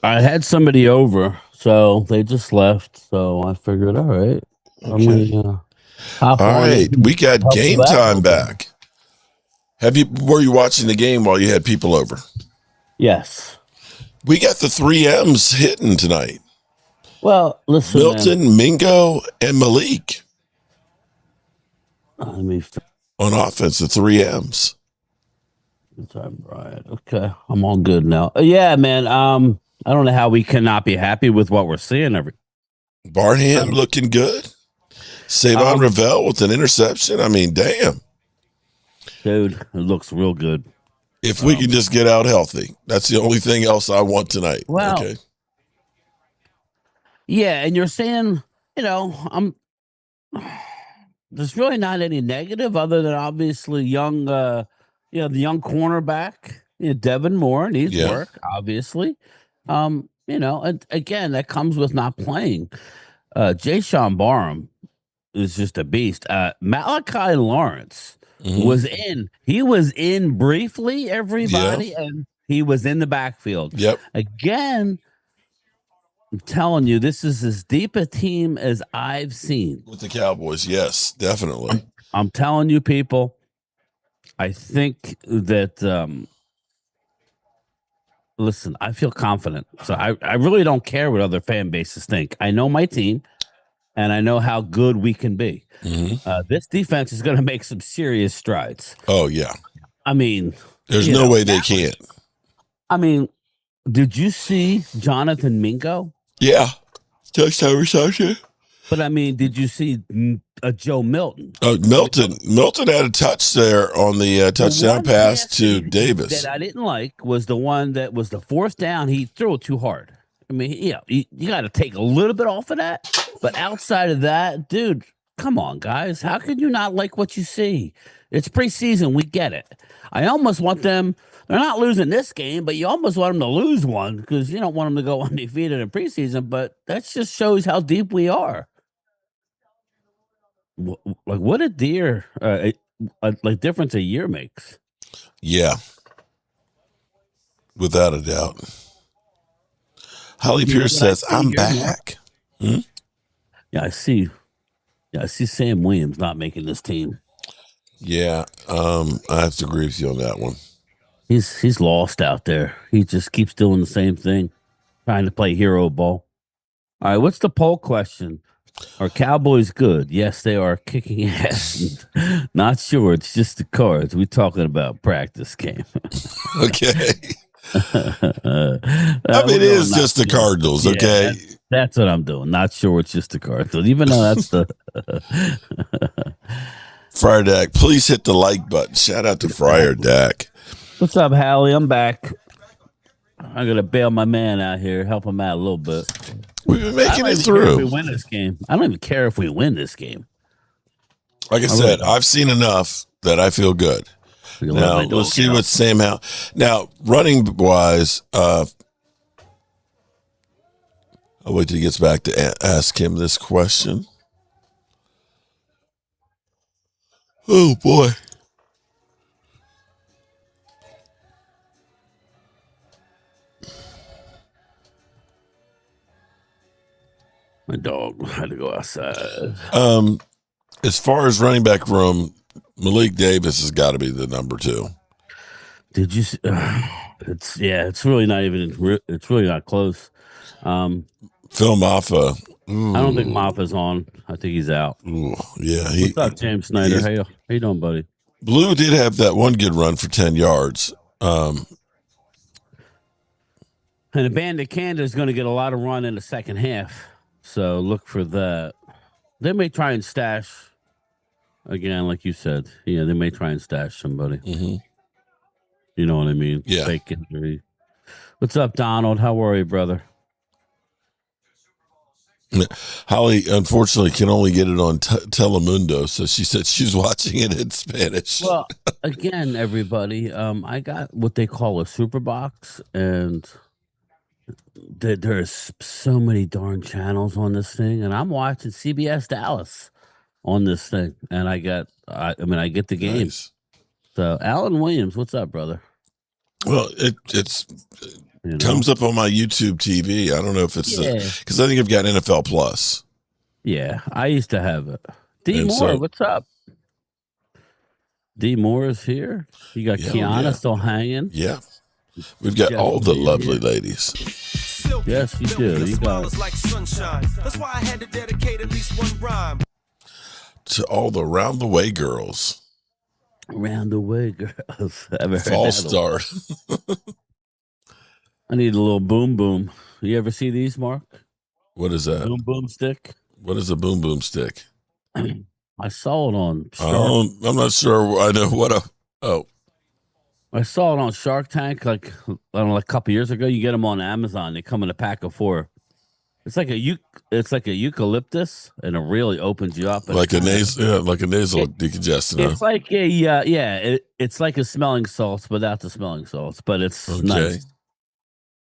I had somebody over, so they just left. So I figured, all right, let me hop All on right. and We got help you game out a time little bit. back. Were you watching the game while you had people over? Yes. We got the 3Ms hitting tonight. Well, listen, Milton, Mingo, and Malik man. Let me. on offense, the 3Ms. Right. Okay, I'm all good now. Yeah, man. I don't know how we cannot be happy with what we're seeing. Barham looking good. Savon Ravel with an interception. I mean, damn. Dude, it looks real good. If we can just get out healthy, that's the only thing else I want tonight. Well, okay. Yeah, and you're saying, there's really not any negative other than obviously young, the young cornerback, Devin Moore needs work, obviously. And again, that comes with not playing. Jay Sean Barham is just a beast. Malachi Lawrence was in. He was in briefly, everybody, and he was in the backfield. Yep. Again, I'm telling you, this is as deep a team as I've seen. With the Cowboys, yes, definitely. I'm telling you, people, I think that, listen, I feel confident. So I really don't care what other fan bases think. I know my team, and I know how good we can be. This defense is going to make some serious strides. Oh, yeah. I mean, there's no way they can't. I mean, did you see Jonathan Mingo? Yeah. Touchdown reception. But I mean, did you see Joe Milton? Milton had a touch there on the touchdown pass to Davis. That I didn't like was the one that was the fourth down. He threw it too hard. I mean, you got to take a little bit off of that. But outside of that, dude, come on, guys. How could you not like what you see? It's preseason. We get it. I almost want them. They're not losing this game, but you almost want them to lose one because you don't want them to go undefeated in preseason. But that just shows how deep we are. Like what a deer, like difference a year makes. Yeah, without a doubt. Holly Pierce says, "I'm back." Yeah, I see. Yeah, I see Sam Williams not making this team. Yeah, I have to agree with you on that one. He's lost out there. He just keeps doing the same thing, trying to play hero ball. All right, what's the poll question? Are Cowboys good? Yes, they are kicking ass. Not sure. It's just the Cards. We're talking about practice game. Okay. I mean, it is just the Cardinals, okay? Yeah, that's what I'm doing. Not sure it's just the Cardinals, even though that's the Friar Dak. Please hit the like button. Shout out to Friar Dak. What's up, Hallie? I'm back. I'm gonna bail my man out here, help him out a little bit. We've been making it through. If we win this game, I don't even care if we win this game. Like I said, I've seen enough that I feel good. Now we'll see what Sam Howell. Now running wise, I'll wait till he gets back to ask him this question. Oh boy. My dog had to go outside. As far as running back room, Malik Davis has got to be the number 2. Did you? It's really not even. It's really not close. Phil Maffa. I don't think Maffa's on. I think he's out. Ooh, yeah. What's up, James Snyder? How you doing, buddy? Blue did have that one good run for 10 yards. And the Bandit Canada is going to get a lot of run in the second half. So look for that. They may try and stash again, like you said. Yeah, they may try and stash somebody. Mm-hmm. You know what I mean? Yeah. Fake injury. What's up, Donald? How are you, brother? Holly, unfortunately, can only get it on Telemundo, so she said she's watching it in Spanish. Well, again, everybody, I got what they call a super box, and there's so many darn channels on this thing, and I'm watching CBS Dallas on this thing, and I get the game. Nice. So, Alan Williams, what's up, brother? Well, it's comes up on my YouTube TV. I don't know if it's because I think I've got NFL Plus. Yeah, I used to have it. D And Moore, so- what's up? D Moore is here. You got Kiana still hanging. Yeah, we've got all the lovely ladies. Yes, you do. You got like sunshine. That's why I had to dedicate at least one rhyme to all the round the way girls. Round the way girls. Fall start. I need a little boom boom. You ever see these, Mark? What is that? Boom boom stick. What is a boom boom stick? I saw it on I'm not sure. I know what I saw it on Shark Tank like I don't know, like a couple years ago. You get them on Amazon. They come in a pack of 4. It's like a eucalyptus, and it really opens you up. like a nasal decongestant. It's like it's like a smelling salts without the smelling salts, but it's nice.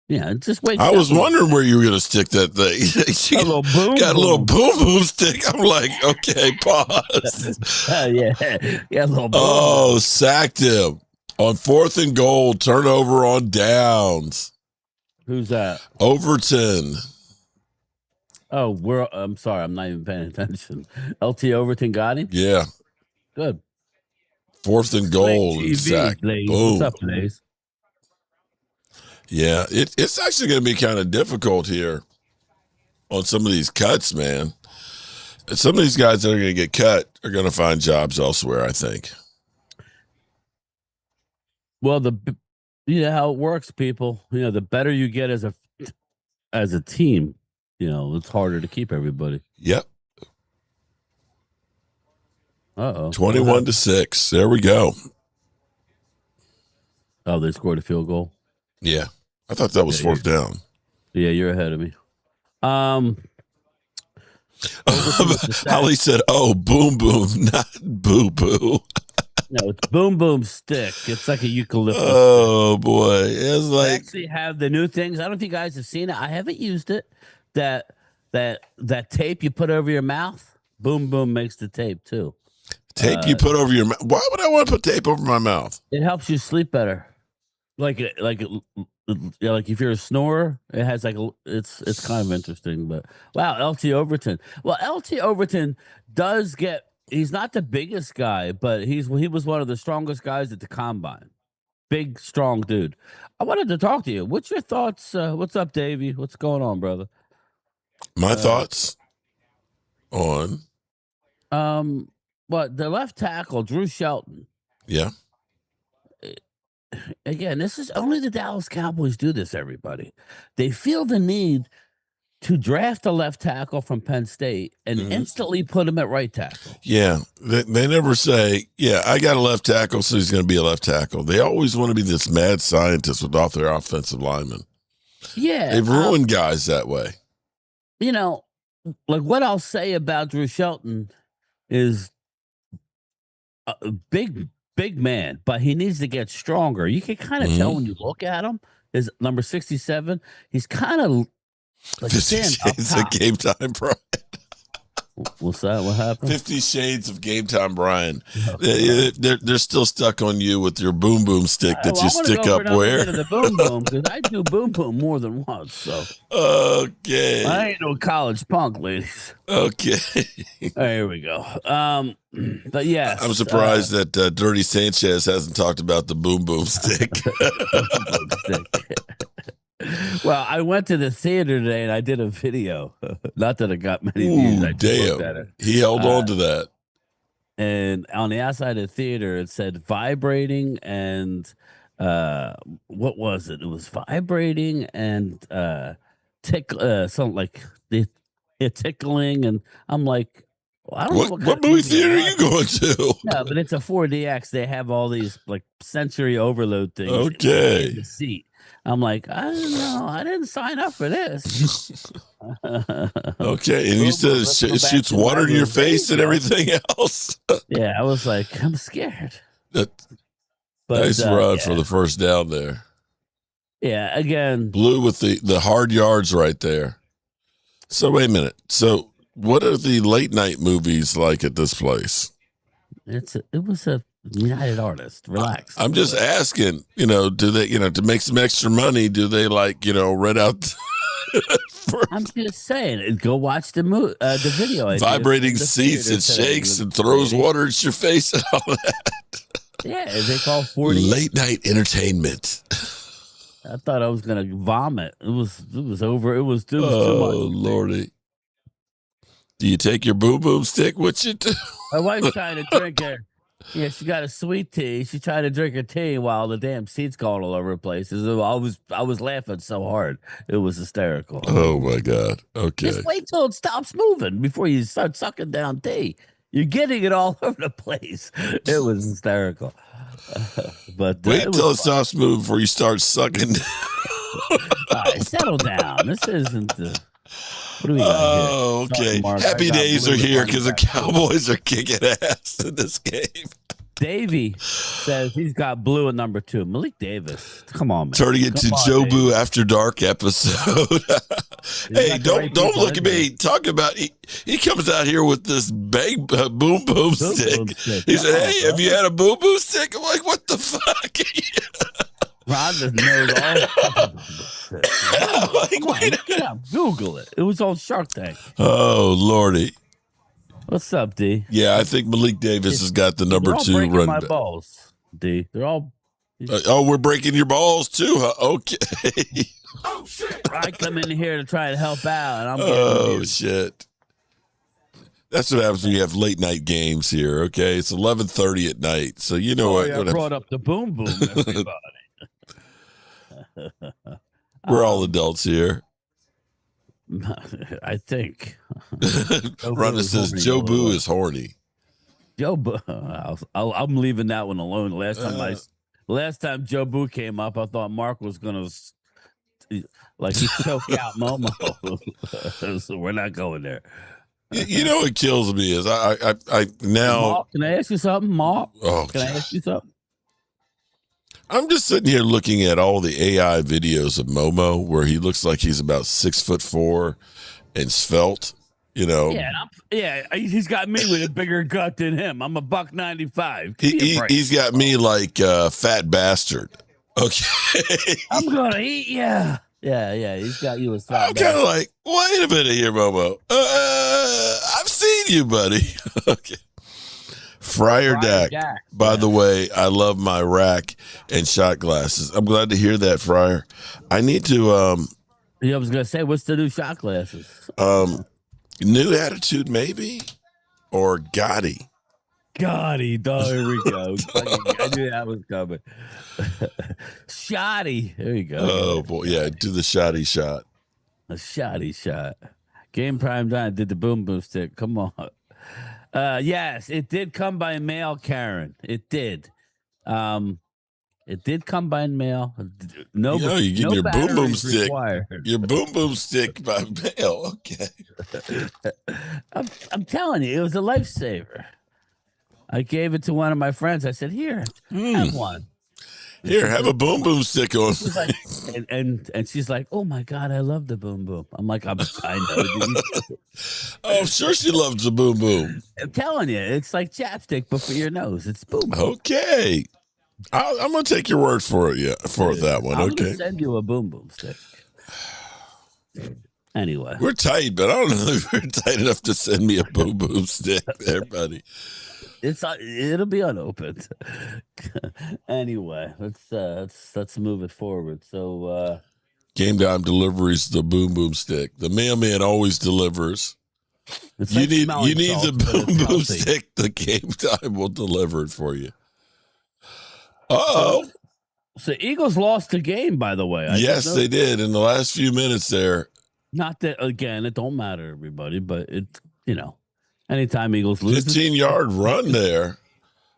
Yeah, it just wakes. I was wondering where you were going to stick that thing. A little boom. Got a little boom boom stick. I'm like, okay, pause. Yeah, a little. Boom. Oh, sacked him on 4th and goal. Turnover on downs. Who's that? Overton. Oh, I'm sorry, I'm not even paying attention. LT Overton got him. Yeah, good. 4th and goal. Sack. Boom. What's up, Blaze? Yeah, it's actually going to be kind of difficult here on some of these cuts, man. Some of these guys that are going to get cut are going to find jobs elsewhere, I think. Well, how it works, people. The better you get as a team, it's harder to keep everybody. Yep. 21-6. There we go. Oh, they scored a field goal. Yeah, I thought that was 4th down. Yeah, you're ahead of me. Holly said, "Oh, boom boom, not boo boo." No, it's boom boom stick. It's like a eucalyptus. Oh boy, it's like I actually have the new things. I don't know if you guys have seen it. I haven't used it. That tape you put over your mouth. Boom boom makes the tape too. Tape you put over your mouth. Why would I want to put tape over my mouth? It helps you sleep better. Like if you're a snorer, it has it's kind of interesting. But wow, LT Overton. Well, LT Overton does get. He's not the biggest guy, but he was one of the strongest guys at the combine. Big, strong dude. I wanted to talk to you. What's your thoughts? What's up, Davey? What's going on, brother? My thoughts on but the left tackle, Drew Shelton. Yeah. Again, this is only the Dallas Cowboys do this, everybody. They feel the need to draft a left tackle from Penn State and instantly put him at right tackle. Yeah. They never say, yeah, I got a left tackle, so he's going to be a left tackle. They always want to be this mad scientist with all their offensive linemen. Yeah. They've ruined guys that way. Like what I'll say about Drew Shelton is a big man, but he needs to get stronger. You can kind of tell when you look at him. Is number 67. He's kind of like 50 Shades of Game Time Brian. What's that? What happened? 50 Shades of Game Time Brian. They're still stuck on you with your boom boom stick that you stick up where? The boom boom, because I do boom boom more than once. So okay, I ain't no college punk, ladies. Okay, here we go. But yes, I'm surprised that Dirty Sanchez hasn't talked about the boom boom stick. Well, I went to the theater today and I did a video. Not that it got many views. I just looked at it. He held on to that. And on the outside of the theater, it said vibrating and what was it? It was vibrating and something like tickling. And I'm like, well, I don't know what movie theater are you going to? No, but it's a 4DX. They have all these like sensory overload things. Okay. In the seat. I'm like, I don't know. I didn't sign up for this. Okay, and you said it shoots water in your face and everything else. Yeah, I was like, I'm scared. Nice run for the first down there. Yeah, again, Blue with the hard yards right there. So wait a minute. So what are the late night movies like at this place? it was a United Artists. Relax. I'm just asking, do they, to make some extra money, do they rent out I'm just saying, go watch the video. Vibrating seats and shakes and throws water at your face and all that. Yeah, they call 40 late night entertainment. I thought I was gonna vomit. It was over. It was too much. Oh Lordy. Do you take your boom boom stick? What you do? My wife's trying to drink her. Yeah, she got a sweet tea. She tried to drink her tea while the damn seats going all over the place. I was laughing so hard. It was hysterical. Oh my God. Okay. Just wait till it stops moving before you start sucking down tea. You're getting it all over the place. It was hysterical. But wait till it stops moving before you start sucking. All right, settle down. This isn't the. What do we got here? Oh, okay. Sorry, Happy days are here because the Cowboys are kicking ass in this game. Davey says he's got blue at number 2. Malik Davis. Come on, man. Turning it to Joe Boo After Dark episode. Hey, don't look at me. Talk about he comes out here with this big boom boom stick. He said, "Hey, have you had a boom boom stick?" I'm like, "What the fuck?" Rod just knows all. Like, wait, Google it. It was on Shark Tank. Oh Lordy. What's up, D? Yeah, I think Malik Davis has got the number 2 run. My balls, D. They're all. We're breaking your balls too, huh? Okay. Oh shit! I come in here to try to help out, and I'm getting shit. That's what happens when you have late night games here. Okay, it's 11:30 at night, so you know what? I brought up the boom boom, everybody. We're all adults here. I think. Rhonda says Joe Boo is horny. Joe Boo. I'm leaving that one alone. Last time Joe Boo came up, I thought Mark was gonna he choke out Momo. So we're not going there. You know what kills me is I now. Mark, can I ask you something, Mark? Oh, can I ask you something? I'm just sitting here looking at all the AI videos of Momo where he looks like he's about 6'4" and svelte, Yeah, he's got me with a bigger gut than him. I'm a $195. He's got me like fat bastard. Okay. I'm gonna eat you. Yeah, he's got you as fat. I'm kind of like, wait a minute here, Momo. I've seen you, buddy. Okay. Friar Dak. By the way, I love my rack and shot glasses. I'm glad to hear that, Friar. I need to. I was gonna say, what's the new shot glasses? New Attitude, maybe, or Gotti. Gotti, there we go. I knew that was coming. Shotty, there you go. Oh boy, yeah, do the shotty shot. A shotty shot. Game Prime Time did the boom boom stick. Come on. Yes, it did come by mail, Karen. It did. It did come by mail. No, you get no your boom boom stick. Required. Your boom boom stick by mail. Okay. I'm telling you, it was a lifesaver. I gave it to one of my friends. I said, "Here, have one. Here, have a boom boom stick on." Like, and she's like, "Oh my God, I love the boom boom." I'm like, I know. Oh, I'm sure she loves the boom boom. I'm telling you, it's like chapstick, but for your nose. It's boom boom. Okay. I'm gonna take your word for it. Yeah, for that one. I'm okay. Gonna send you a boom boom stick. Anyway, we're tight, but I don't know if we're tight enough to send me a boom boom stick, there, buddy. It'll be unopened. Anyway, let's move it forward. So, Game Time delivers the boom boom stick. The mailman always delivers. You need the boom boom stick. The Game Time will deliver it for you. Uh-oh. So Eagles lost the game, by the way. Yes, they did in the last few minutes there. Not that, again, it don't matter, everybody, but it, anytime Eagles lose. 15-yard run there.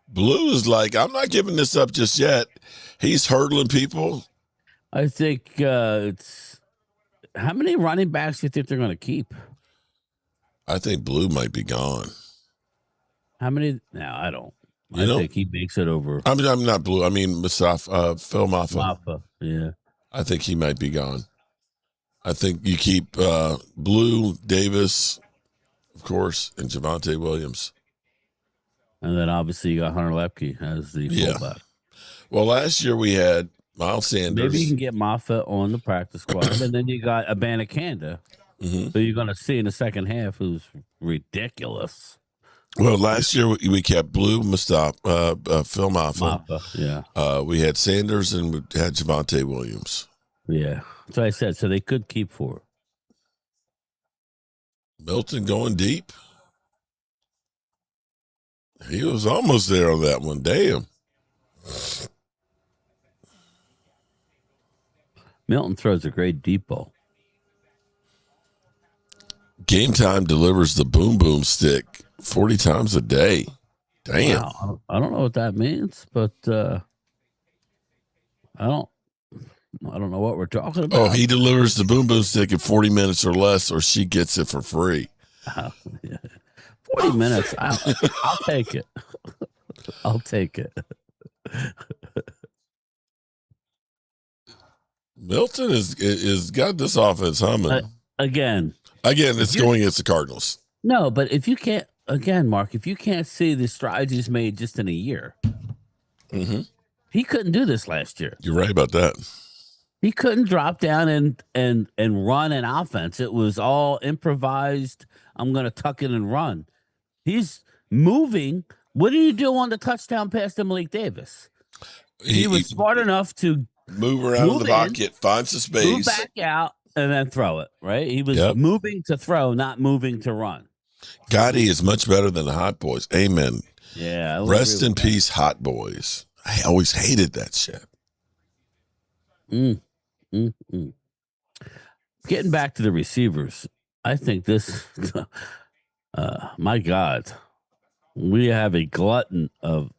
Blue is like, I'm not giving this up just yet. He's hurdling people. I think it's how many running backs do you think they're going to keep? I think Blue might be gone. How many? No, I don't. You I know, think he makes it over. I'm not Blue. I mean, Phil Maffa. Maffa, yeah. I think he might be gone. I think you keep Blue, Davis, of course, and Javonte Williams. And then obviously you got Hunter Lepke as the fullback. Well, last year we had Miles Sanders. Maybe you can get Moffitt on the practice squad, and then you got Abanikanda, who you're going to see in the second half, who's ridiculous. Well, last year we kept Blue, Phil Maffa. Yeah. We had Sanders and we had Javonte Williams. Yeah. So I said, so they could keep 4. Milton going deep. He was almost there on that one. Damn. Milton throws a great deep ball. Game Time delivers the boom boom stick 40 times a day. Damn. Wow. I don't know what that means, but I don't know what we're talking about. Oh, he delivers the boom boom stick in 40 minutes or less, or she gets it for free. 40 minutes. I'll take it. I'll take it. Milton is got this offense humming. Again, it's going against the Cardinals. No, but if you can't, again, Mark, if you can't see the strides he's made just in a year, he couldn't do this last year. You're right about that. He couldn't drop down and run an offense. It was all improvised. I'm going to tuck it and run. He's moving. What did he do on the touchdown pass to Malik Davis? He was smart enough to move around in the pocket, find some space, move back out, and then throw it, right? He was moving to throw, not moving to run. Gotti is much better than the Hot Boys. Amen. Yeah. Rest in peace, Hot Boys. I always hated that shit. Getting back to the receivers, I think this, my God, we have a glutton of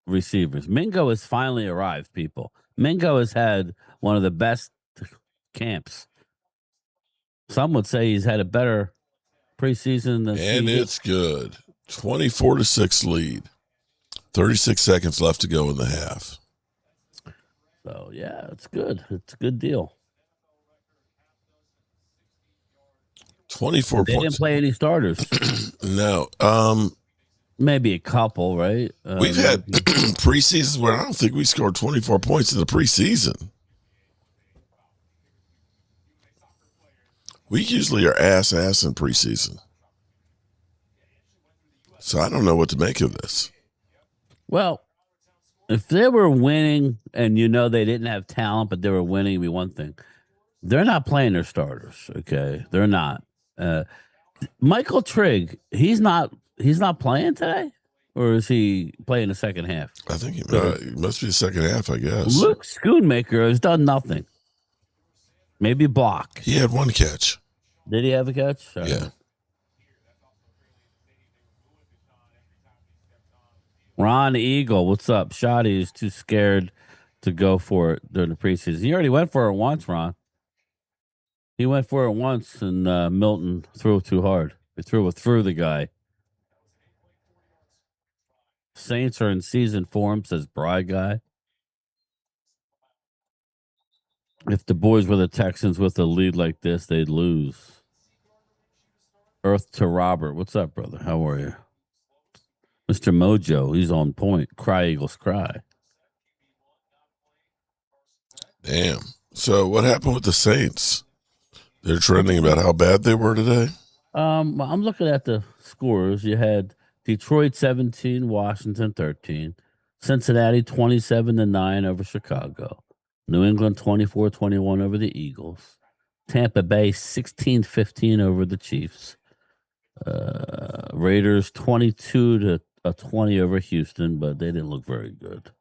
receivers. Mingo has finally arrived, people. Mingo has had one of the best camps. Some would say he's had a better preseason than CD. It's good. 24-6 lead. 36 seconds left to go in the half. So, yeah, it's good. It's a good deal. 24 they points. Didn't play any starters. No. Maybe a couple, right? We've had preseasons where I don't think we scored 24 points in the preseason. We usually are ass in preseason. So I don't know what to make of this. Well, if they were winning and they didn't have talent, but they were winning, it'd be one thing. They're not playing their starters, okay? They're not. Michael Trigg, he's not playing today? Or is he playing the second half? I think he must be the second half, I guess. Luke Schoonmaker has done nothing. Maybe block. He had one catch. Did he have a catch? Yeah. Ron Eagle, what's up? Shotty is too scared to go for it during the preseason. He already went for it once, Ron. He went for it once, and Milton threw too hard. He threw it through the guy. Saints are in season form, says Bry Guy. If the boys were the Texans with a lead like this, they'd lose. Earth to Robert. What's up, brother? How are you? Mr. Mojo, he's on point. Cry, Eagles, cry. Damn. So what happened with the Saints? They're trending about how bad they were today? I'm looking at the scores. You had Detroit 17, Washington 13, Cincinnati 27-9 over Chicago, New England 24-21 over the Eagles, Tampa Bay 16-15 over the Chiefs, Raiders 22-20 over Houston, but they didn't look very good.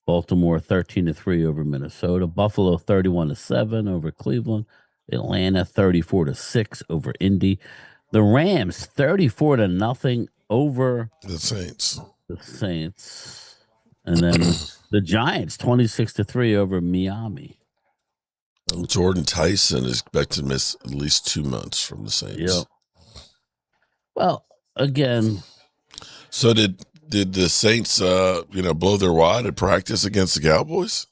Baltimore 13-3 over Minnesota, Buffalo 31-7 over Cleveland, Atlanta 34-6 over Indy, the Rams 34-0 over the Saints. And then the Giants 26-3 over Miami. Jordan Tyson is expected to miss at least 2 months from the Saints. Yep. Well, again. So did the Saints, blow their wad at practice against the Cowboys?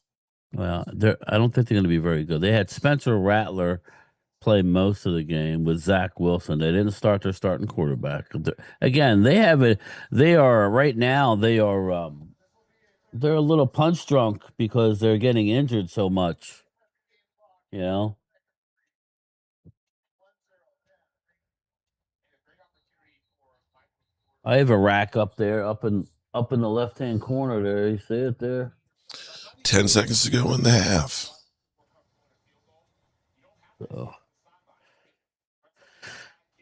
Well, I don't think they're going to be very good. They had Spencer Rattler play most of the game with Zach Wilson. They didn't start their starting quarterback. Again, they are right now. They're a little punch drunk because they're getting injured so much. You know. I have a rack up there, up in the left-hand corner there. You see it there? 10 seconds to go in the half. So,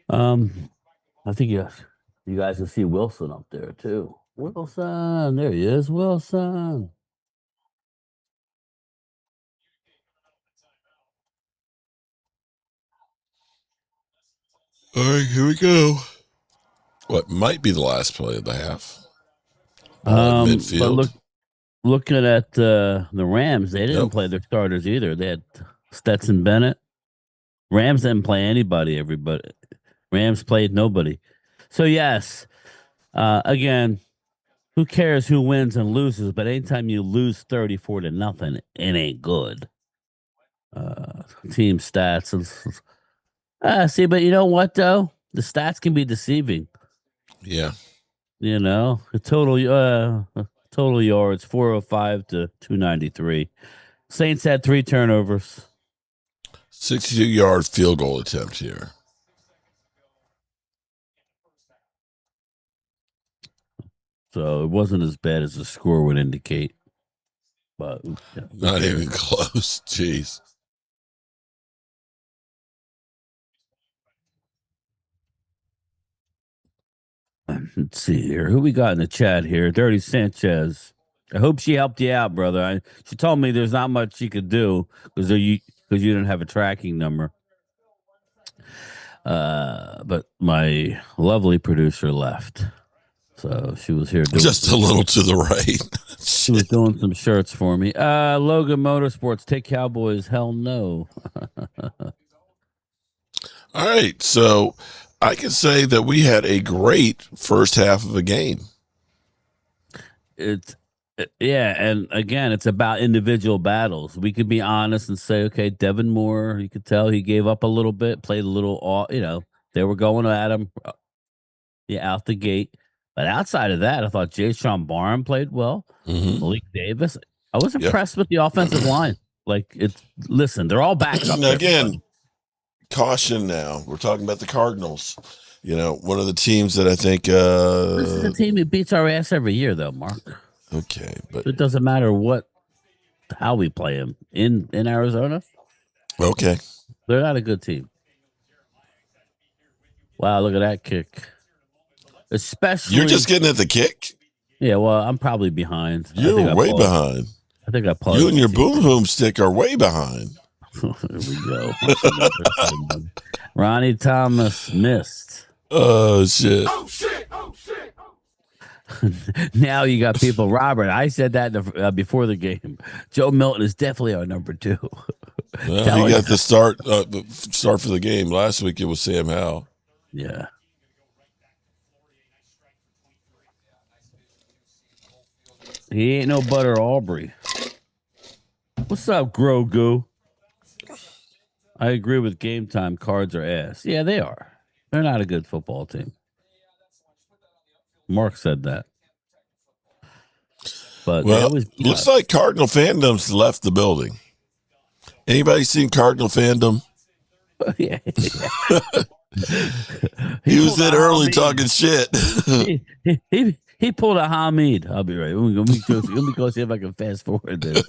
I think you guys can see Wilson up there too. Wilson, there he is, Wilson. All right, here we go. What might be the last play of the half? Ball at midfield. But looking at the Rams, they didn't play their starters either. They had Stetson Bennett. Rams didn't play anybody. Everybody. Rams played nobody. So yes, again, who cares who wins and loses? But anytime you lose 34-0, it ain't good. Team stats. See, but you know what though? The stats can be deceiving. Yeah. You know, the total yards 405 to 293. Saints had 3 turnovers. 62-yard field goal attempt here. So it wasn't as bad as the score would indicate. But not even close. Jeez. Let's see here. Who we got in the chat here? Dirty Sanchez. I hope she helped you out, brother. She told me there's not much she could do because you didn't have a tracking number. But my lovely producer left. So she was here doing just a little to the right. She was doing some shirts for me. Logan Motorsports, take Cowboys. Hell no. All right. So I can say that we had a great first half of a game. Yeah, and again, it's about individual battles. We could be honest and say, okay, Devin Moore, you could tell he gave up a little bit, played a little, they were going at him out the gate. But outside of that, I thought Jayshon Barham played well. Mm-hmm. Malik Davis. I was impressed with the offensive line. Listen, they're all back up there. Again, caution now. We're talking about the Cardinals. One of the teams that I think this is a team that beats our ass every year, though, Mark. Okay, but it doesn't matter how we play them in Arizona. Okay, they're not a good team. Wow, look at that kick. Especially, you're just getting at the kick. Yeah, well, I'm probably behind. You're way behind. I think I paused. You and your boom boom stick are way behind. Here we go. Ronnie Thomas missed. Oh shit! Oh shit! Oh shit! Now you got people. Robert, I said that before the game. Joe Milton is definitely our number 2. Well, he got the start for the game last week. It was Sam Howell. Yeah. He ain't no Butter Aubrey. What's up, Grogu? I agree with Game Time. Cards are ass. Yeah, they are. They're not a good football team. Mark said that. But looks like Cardinal fandom's left the building. Anybody seen Cardinal fandom? Yeah. He was in early talking shit. He pulled a Hamid. I'll be right. Let me go see if I can fast forward this.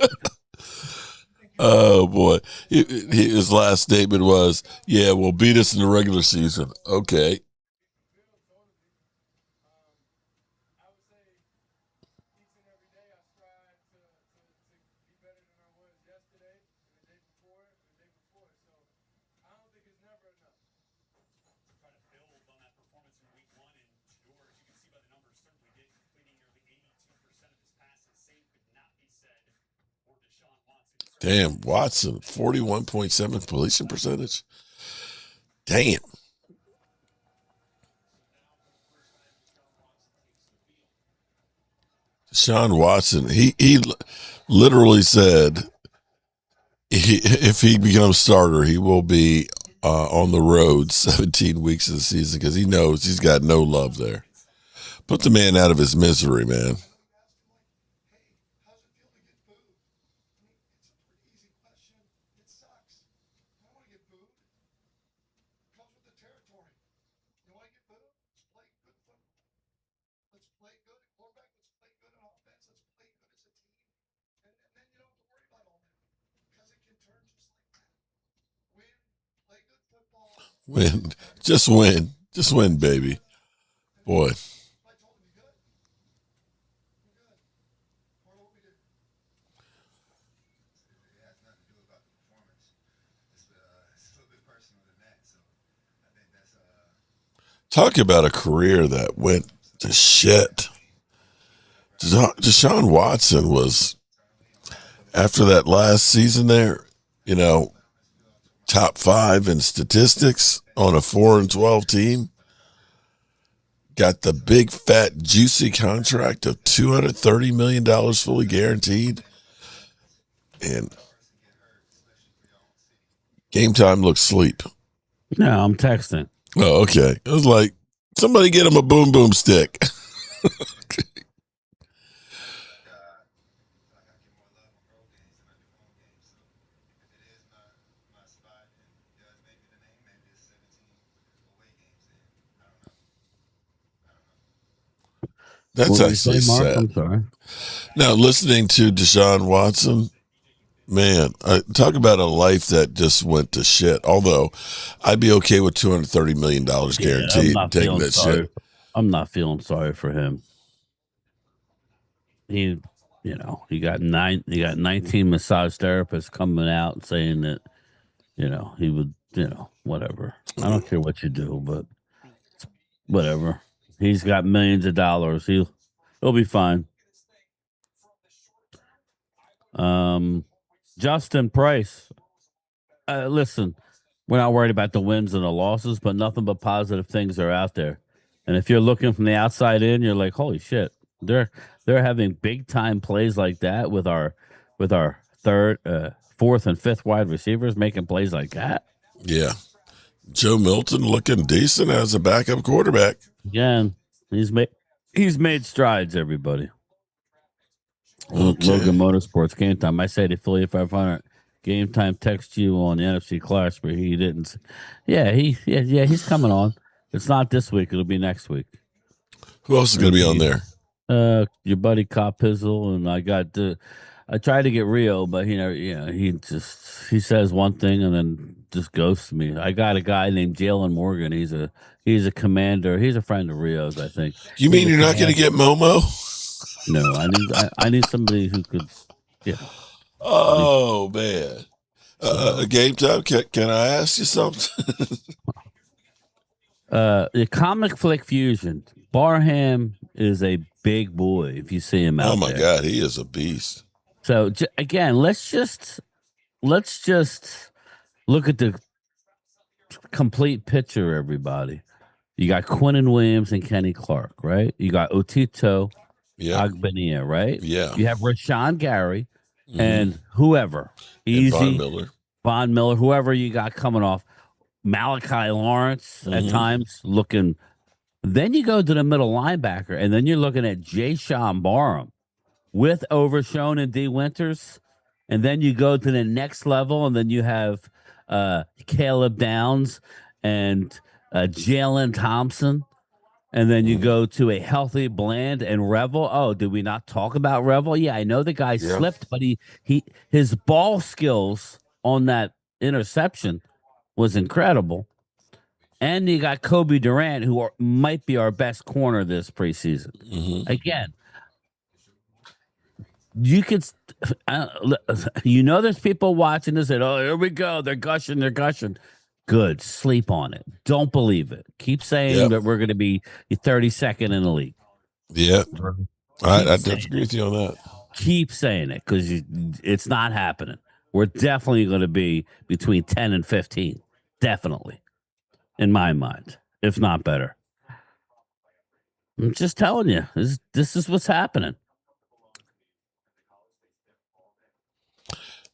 Oh boy, his last statement was, "Yeah, we'll beat us in the regular season." Okay. Damn, Watson, 41.7 completion percentage. Damn. Deshaun Watson, he literally said if he becomes starter, he will be on the road 17 weeks of the season because he knows he's got no love there. Put the man out of his misery, man. Win. Just win. Just win, baby. Boy. Talk about a career that went to shit. Deshaun Watson was, after that last season there, top 5 in statistics on a 4-12 team. Got the big, fat, juicy contract of $230 million fully guaranteed. And game time looks sleep. No, I'm texting. Oh, okay. It was like, somebody get him a boom boom stick. That's What were you actually saying, Mark? sad. I'm sorry. Now, listening to Deshaun Watson, man, talk about a life that just went to shit. Although I'd be okay with $230 million guaranteed taking that shit. I'm not feeling sorry for him. He got 19 massage therapists coming out saying that, he would, whatever. I don't care what you do, but whatever. He's got millions of dollars. He'll be fine. Justin Price. Listen, we're not worried about the wins and the losses, but nothing but positive things are out there. And if you're looking from the outside in, you're like, holy shit, they're having big time plays like that with our third, fourth, and fifth wide receivers making plays like that. Yeah. Joe Milton looking decent as a backup quarterback. Again, he's made strides, everybody. Okay. Logan Motorsports game time. I say to Philly 500 game time text you on the NFC Clash, but he didn't. Yeah, he's coming on. It's not this week. It'll be next week. Who else is going to be on there? Your buddy Cop Pizzle, and I tried to get Rio, but he says one thing and then just ghosts me. I got a guy named Jalen Morgan. He's a commander. He's a friend of Rio's, I think. You mean you're not going to get Momo? No, I need somebody who could. Yeah. Oh man. Game time. Can I ask you something? The comic flick fusion. Barham is a big boy. If you see him out there. Oh my God, he is a beast. So again, let's just look at the complete picture, everybody. You got Quinnen Williams and Kenny Clark, right? You got Otito Agbania, right? Yeah. You have Rashawn Gary and whoever. Easy. Von Miller, whoever you got coming off. Malachi Lawrence at times looking. Then you go to the middle linebacker, and then you're looking at Jay Sean Barham with Overshone and D. Winters. And then you go to the next level, and then you have Caleb Downs and Jalen Thompson. And then you go to a healthy Bland and Revel. Oh, did we not talk about Revel? Yeah, I know the guy slipped, but his ball skills on that interception was incredible. And you got Kobe Durant, who might be our best corner this preseason. Again, you could, there's people watching this and, oh, here we go. They're gushing. Good. Sleep on it. Don't believe it. Keep saying that we're going to be 32nd in the league. Yeah. I disagree with you on that. Keep saying it because it's not happening. we're definitely going to be between 10 and 15. Definitely, in my mind, if not better. I'm just telling you, this is what's happening.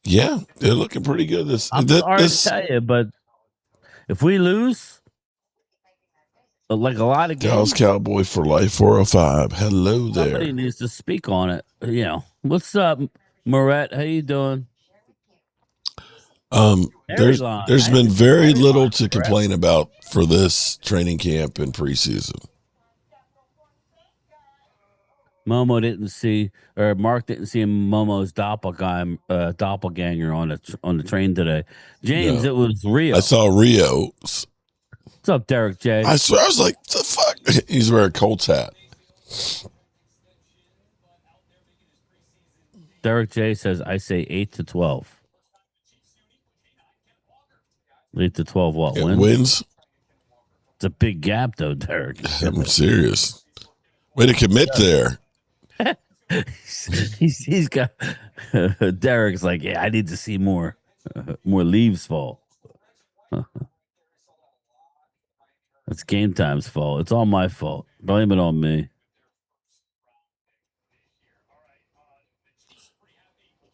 Yeah, they're looking pretty good. I'm sorry to tell you, but if we lose, like a lot of Dallas games, Cowboy for life 405. Hello there. somebody needs to speak on it. You know, what's up, Moret? How you doing? There's been very little to complain about for this training camp and preseason. Momo didn't see, or Mark didn't see Momo's doppelganger on the train today. James, No. it was Rio. I saw Rio. What's up, Derek J? I swear, I was like, the fuck? He's wearing a Colts hat. Derek J says, I say 8 to 12. 8 to 12 what? Wins? It's a big gap, though, Derek. I'm serious. Way to commit there. he's got Derek's like, yeah, I need to see more leaves fall. It's Game Time's fault. It's all my fault. Blame it on me.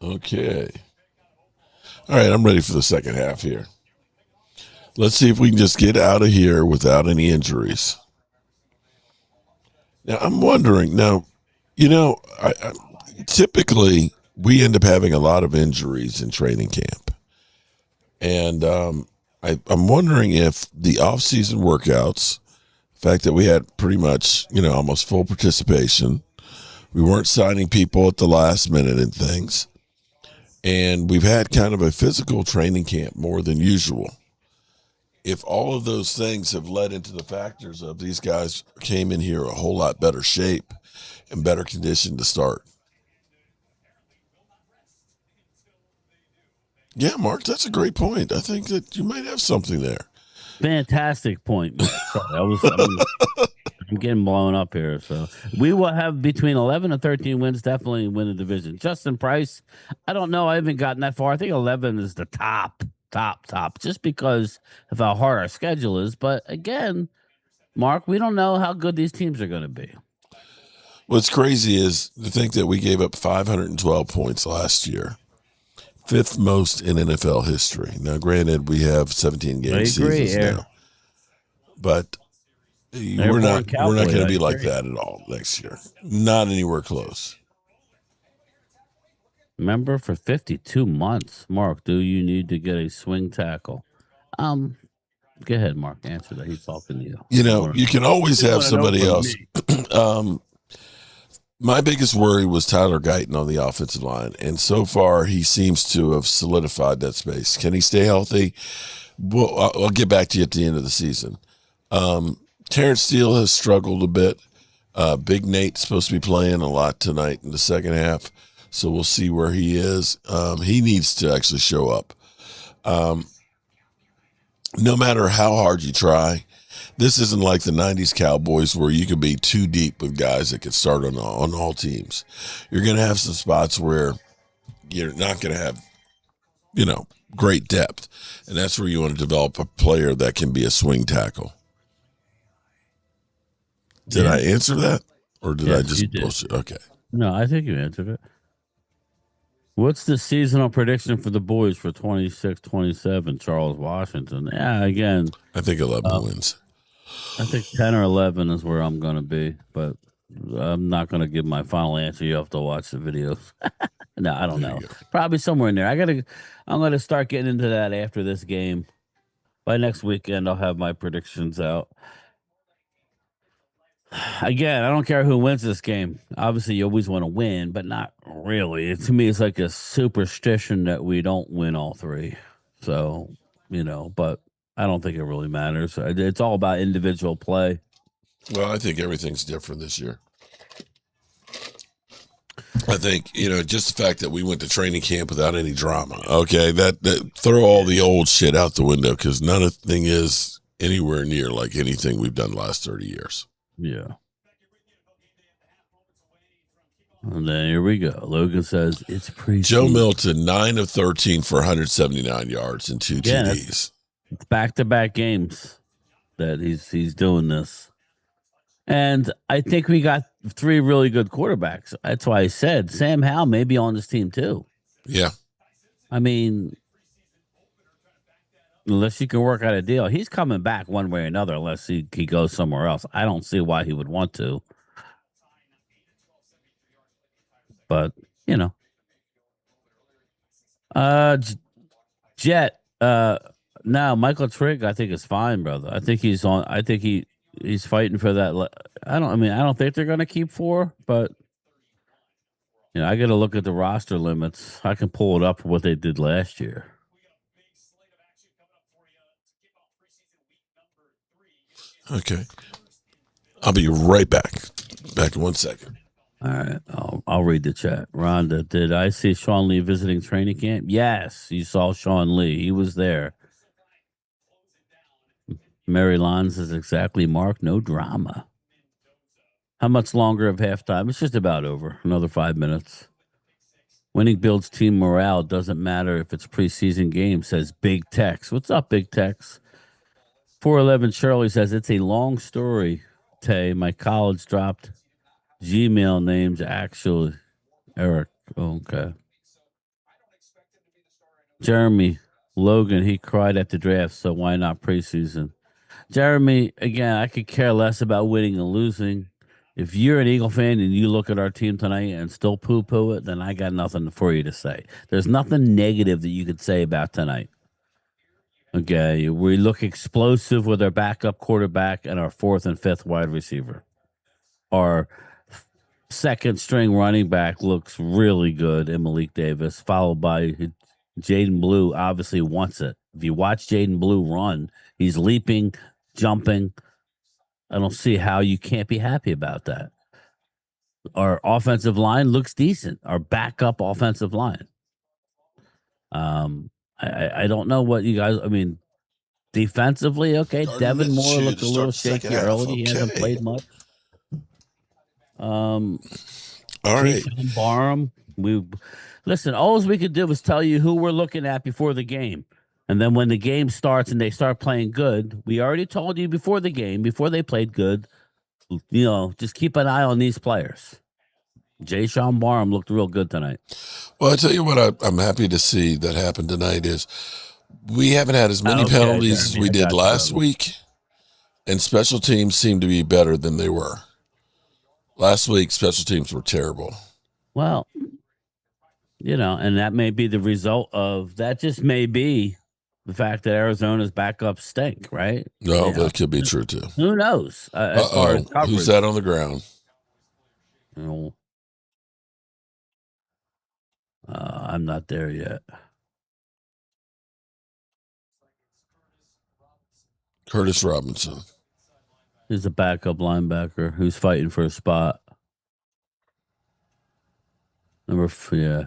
Okay. All right, I'm ready for the second half here. Let's see if we can just get out of here without any injuries. Now, I'm wondering, I typically we end up having a lot of injuries in training camp. And I'm wondering if the off-season workouts, the fact that we had pretty much, almost full participation, we weren't signing people at the last minute and things, and we've had kind of a physical training camp more than usual. If all of those things have led into the factors of these guys came in here a whole lot better shape and better condition to start. Yeah, Mark, that's a great point. I think that you might have something there. Fantastic point, Mark. Sorry, I'm getting blown up here. So we will have between 11 and 13 wins, definitely win the division. Justin Price, I don't know. I haven't gotten that far. I think 11 is the top, just because of how hard our schedule is. But again, Mark, we don't know how good these teams are going to be. What's crazy is to think that we gave up 512 points last year. 5th most in NFL history. Now, granted, we have 17 game seasons now, but we're not going to be like that at all next year. Not anywhere close. Remember, for 52 months, Mark, do you need to get a swing tackle? Go ahead, Mark. Answer that. He's talking to you. You can always have somebody else. My biggest worry was Tyler Guyton on the offensive line, and so far he seems to have solidified that space. Can he stay healthy? Well, I'll get back to you at the end of the season. Terrence Steele has struggled a bit. Big Nate's supposed to be playing a lot tonight in the second half, so we'll see where he is. He needs to actually show up. No matter how hard you try, this isn't like the 90s Cowboys where you could be too deep with guys that could start on all teams. You're going to have some spots where you're not going to have, great depth. And that's where you want to develop a player that can be a swing tackle. Did I answer that? Or did I just bullshit? Okay. No, I think you answered it. What's the seasonal prediction for the boys for 26-27? Charles Washington. Yeah, again. I think 11 wins. I think 10 or 11 is where I'm going to be, but I'm not going to give my final answer. You have to watch the videos. No, I don't know. Probably somewhere in there. I'm going to start getting into that after this game. By next weekend, I'll have my predictions out. Again, I don't care who wins this game. Obviously, you always want to win, but not really. To me, it's like a superstition that we don't win all three. So, but I don't think it really matters. It's all about individual play. Well, I think everything's different this year. I think, just the fact that we went to training camp without any drama. Okay, that throw all the old shit out the window because nothing is anywhere near like anything we've done the last 30 years. Yeah. And then here we go. Logan says it's preseason. Joe Milton, 9 of 13 for 179 yards and 2 TDs. It's back-to-back games that he's doing this. And I think we got 3 really good quarterbacks. That's why I said Sam Howell may be on this team too. Yeah. I mean, unless you can work out a deal, he's coming back one way or another unless he goes somewhere else. I don't see why he would want to. But, you know. Jet, no, Michael Trigg, I think is fine, brother. I think he's on. I think he's fighting for that. I don't think they're going to keep 4, but I got to look at the roster limits. I can pull it up for what they did last year. Okay, I'll be right back. Back in 1 second. All right, I'll read the chat. Rhonda, did I see Sean Lee visiting training camp? Yes, you saw Sean Lee. He was there. Mary Lon says exactly, Mark. No drama. How much longer of halftime? It's just about over. Another 5 minutes. Winning builds team morale. Doesn't matter if it's preseason game, says Big Tex. What's up, Big Tex? 411 Shirley says, it's a long story, Tay. My college dropped Gmail names, actually. Eric. Okay. Jeremy. Logan, he cried at the draft, so why not preseason? Jeremy, again, I could care less about winning and losing. If you're an Eagle fan and you look at our team tonight and still poo-poo it, then I got nothing for you to say. There's nothing negative that you could say about tonight. Okay, we look explosive with our backup quarterback and our 4th and 5th wide receiver. Our second string running back looks really good in Malik Davis, followed by Jaden Blue. Obviously wants it. If you watch Jaden Blue run, he's leaping, jumping. I don't see how you can't be happy about that. Our offensive line looks decent. Our backup offensive line. I don't know what you guys. I mean, defensively, okay. Devin Moore looked a little shaky early. He hasn't played much. All right. Barham. Listen. All we could do was tell you who we're looking at before the game, and then when the game starts and they start playing good, we already told you before the game, before they played good. Just keep an eye on these players. Jay-Sean Barham looked real good tonight. Well, I tell you what, I'm happy to see that happen tonight is we haven't had as many penalties as we did last week, and special teams seem to be better than they were. Last week, special teams were terrible. Well, and that may be the result of that. Just may be the fact that Arizona's backups stink, right? No, that could be true too. Who knows? As far as coverage. Who's that on the ground? I'm not there yet. Curtis Robinson. He's a backup linebacker who's fighting for a spot. Yeah.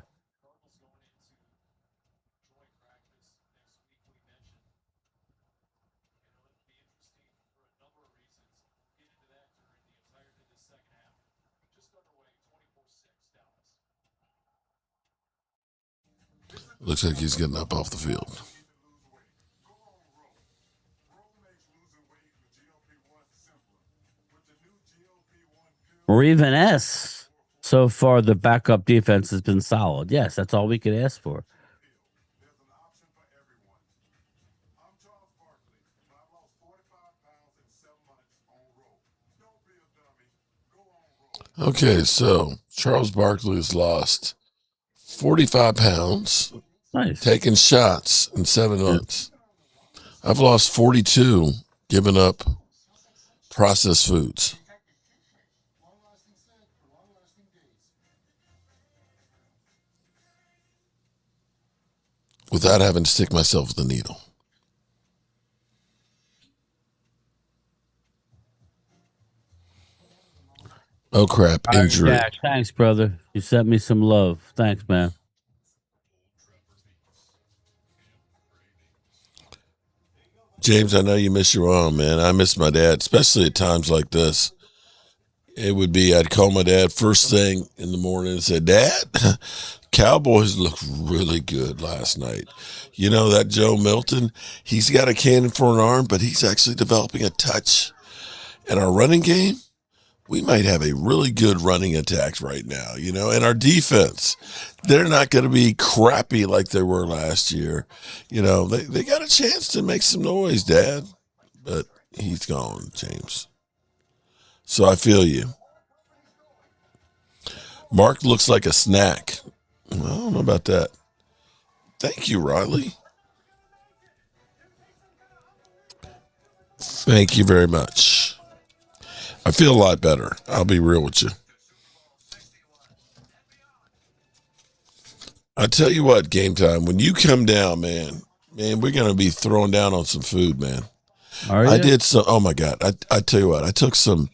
Looks like he's getting up off the field. Or even S. So far, the backup defense has been solid. Yes, that's all we could ask for. Okay, so Charles Barkley has lost 45 pounds. Nice. Taking shots in 7 months. I've lost 42, giving up processed foods. Without having to stick myself with a needle. Oh, crap. Injury. Jack, thanks, brother. You sent me some love. Thanks, man. James, I know you miss your mom, man. I miss my dad, especially at times like this. It would be, I'd call my dad first thing in the morning and say, Dad, Cowboys looked really good last night. You know, that Joe Milton, he's got a cannon for an arm, but he's actually developing a touch. And our running game, we might have a really good running attack right now, you know, and our defense, they're not going to be crappy like they were last year. You know, they got a chance to make some noise, Dad, but he's gone, James. So I feel you. Mark looks like a snack. Well, I don't know about that. Thank you, Riley. Thank you very much. I feel a lot better. I'll be real with you. I tell you what, game time, when you come down, man, we're going to be throwing down on some food, man. Are you? I did some, oh my God. I tell you what, I took some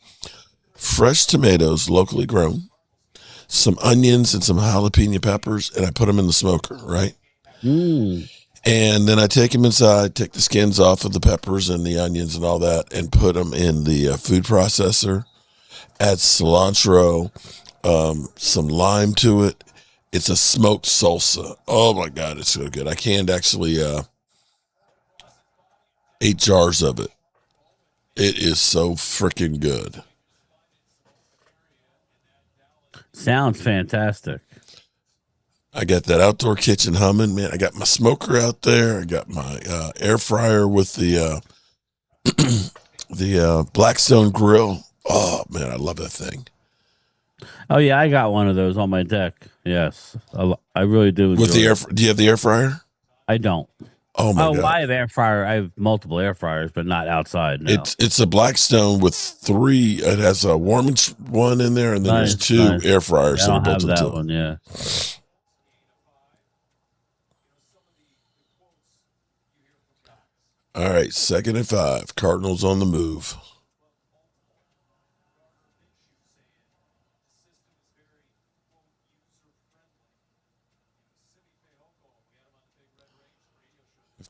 fresh tomatoes, locally grown, some onions and some jalapeno peppers, and I put them in the smoker, right? Mm. And then I take them inside, take the skins off of the peppers and the onions and all that, and put them in the food processor, add cilantro, some lime to it. It's a smoked salsa. Oh my God, it's so good. I canned actually 8 jars of it. It is so freaking good. Sounds fantastic. I got that outdoor kitchen humming, man. I got my smoker out there. I got my air fryer with the Blackstone grill. Oh man, I love that thing. Oh yeah, I got one of those on my deck. Yes, I really do. With the air, do you have the air fryer? I don't. Oh my God! I have air fryer. I have multiple air fryers, but not outside. No. It's a Blackstone with 3. It has a warming one in there, and then there's 2 air fryers. I don't that are have built that into one. Yeah. All right, 2nd and 5. Cardinals on the move.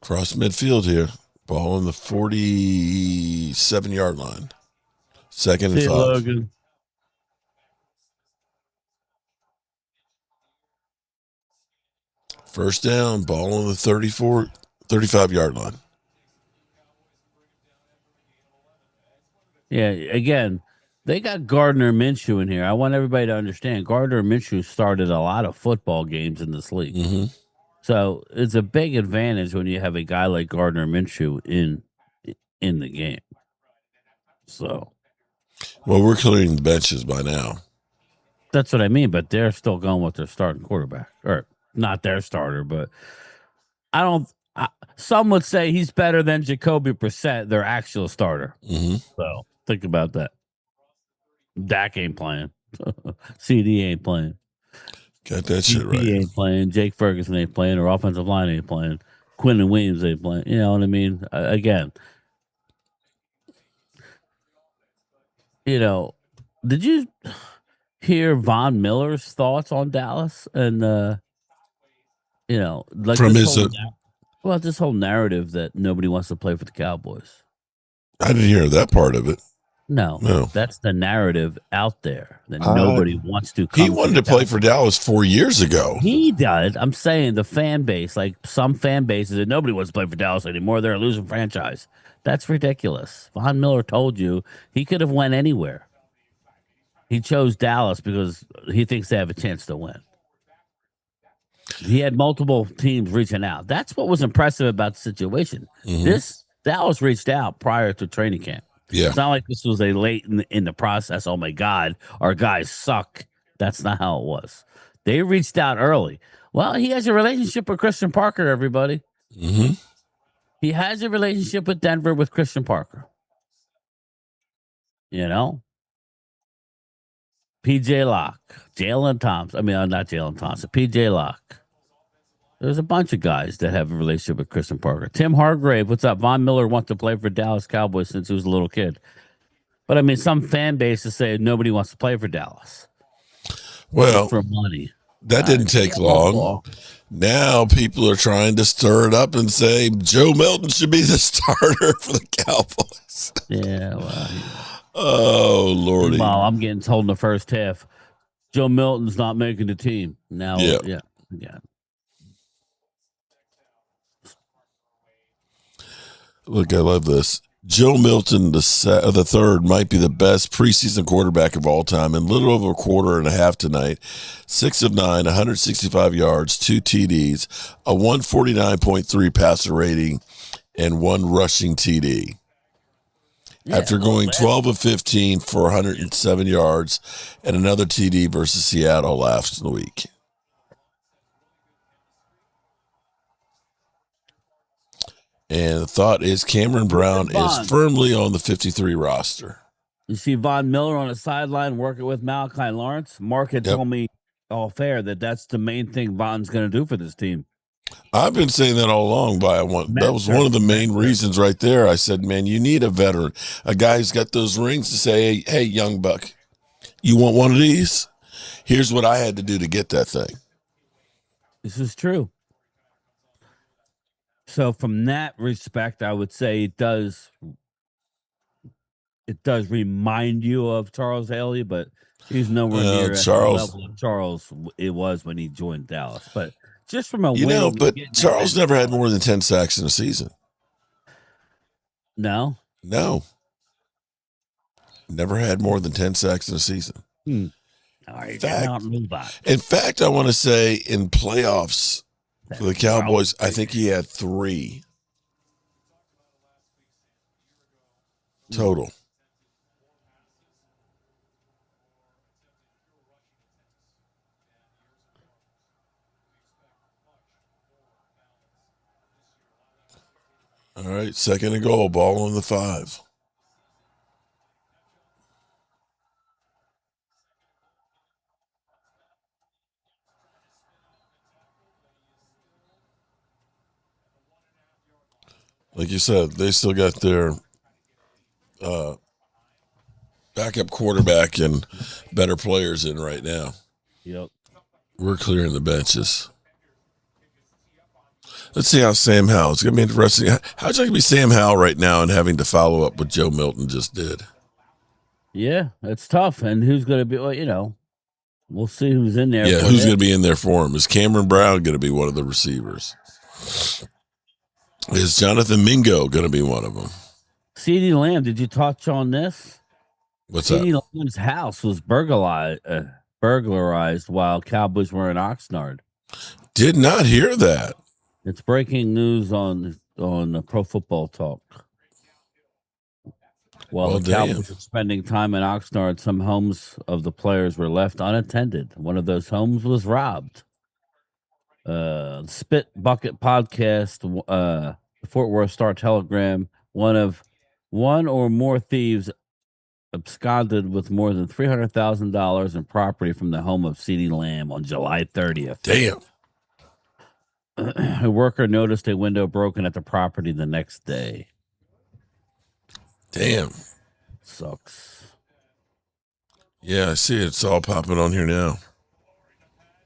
Cross midfield here. Ball on the 47-yard line. 2nd and 5. Logan. First down, ball on the 35-yard line. Yeah, again, they got Gardner Minshew in here. I want everybody to understand Gardner Minshew started a lot of football games in this league. Mm-hmm. So it's a big advantage when you have a guy like Gardner Minshew in the game. So, well, we're clearing the benches by now. That's what I mean, but they're still going with their starting quarterback. Or not their starter, but some would say he's better than Jacoby Brissett, their actual starter. Mm-hmm. So think about that. Dak ain't playing. CD ain't playing. Got that shit right. Ain't playing. Jake Ferguson ain't playing. Or offensive line ain't playing. Quinton Williams ain't playing. You know what I mean? Again, you know, did you hear Von Miller's thoughts on Dallas? And, you know, like from this his this whole narrative that nobody wants to play for the Cowboys. I didn't hear that part of it. No, that's the narrative out there that nobody wants to come. He wanted to play for Dallas 4 years ago. He did. I'm saying the fan base, like some fan bases, that nobody wants to play for Dallas anymore. They're a losing franchise. That's ridiculous. Von Miller told you he could have went anywhere. He chose Dallas because he thinks they have a chance to win. He had multiple teams reaching out. That's what was impressive about the situation. Mm-hmm. Dallas reached out prior to training camp. Yeah. It's not like this was a late in the process. Oh my God, our guys suck. That's not how it was. They reached out early. Well, he has a relationship with Christian Parker, everybody. Mm-hmm. He has a relationship with Denver with Christian Parker. You know? PJ Locke, Jalen Thompson. I mean, not Jalen Thompson, PJ Locke. There's a bunch of guys that have a relationship with Christian Parker. Tim Hargrave, what's up? Von Miller wants to play for Dallas Cowboys since he was a little kid. But I mean, some fan bases say nobody wants to play for Dallas. Well, for money. That didn't take long. Now people are trying to stir it up and say Joe Milton should be the starter for the Cowboys. Yeah, well, Oh, Lordy. Meanwhile, I'm getting told in the first half, Joe Milton's not making the team. Now, yeah. Look, I love this. Joe Milton, the third, might be the best preseason quarterback of all time. In little over a quarter and a half tonight, 6 of 9, 165 yards, 2 TDs, a 149.3 passer rating, and 1 rushing TD. After going 12 of 15 for 107 yards and another TD versus Seattle last week. And the thought is Cameron Brown is firmly on the 53 roster. You see Von Miller on the sideline working with Malachi Lawrence. Mark had told me all fair that that's the main thing Von's going to do for this team. I've been saying that all along. That was one of the main reasons right there. I said, man, you need a veteran, a guy who's got those rings to say, hey, young buck, you want one of these? Here's what I had to do to get that thing. This is true. So from that respect, I would say it does remind you of Charles Haley, but he's nowhere near at the level of Charles it was when he joined Dallas. But just from a but Charles never had more than 10 sacks in a season. No. Never had more than 10 sacks in a season. All right, in fact, I want to say in playoffs for the Cowboys, I think he had 3 total. All right, second and goal, ball on the 5. Like you said, they still got their backup quarterback and better players in right now. Yep. We're clearing the benches. Let's see how Sam Howell. It's going to be interesting. How's it going to be Sam Howell right now and having to follow up what Joe Milton just did? Yeah, it's tough. And who's going to be, we'll see who's in there. Yeah, who's going to be in there for him? Is Cameron Brown going to be one of the receivers? Is Jonathan Mingo going to be one of them? CeeDee Lamb, did you touch on this? What's that? CeeDee Lamb's house was burglarized while Cowboys were in Oxnard. Did not hear that. It's breaking news on Pro Football Talk. While the Cowboys were spending time in Oxnard, some homes of the players were left unattended. One of those homes was robbed. Spit Bucket Podcast, the Fort Worth Star Telegram, one or more thieves absconded with more than $300,000 in property from the home of CeeDee Lamb on July 30th. Damn. A worker noticed a window broken at the property the next day. Damn. Sucks. Yeah, I see it. It's all popping on here now.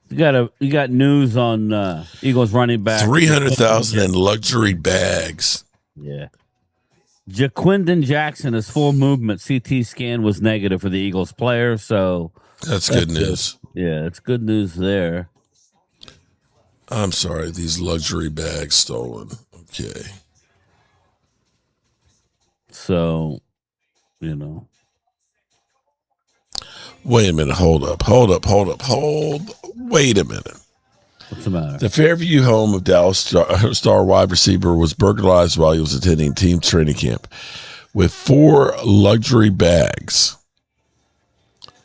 You got news on Eagles running back. 300,000 in luxury bags. Yeah. Jaquindon Jackson is full movement. CT scan was negative for the Eagles player, so that's good news. Yeah, it's good news there. I'm sorry, these luxury bags stolen. Okay. So, wait a minute. Hold up. Wait a minute. What's the matter? The Fairview home of Dallas star wide receiver was burglarized while he was attending team training camp with 4 luxury bags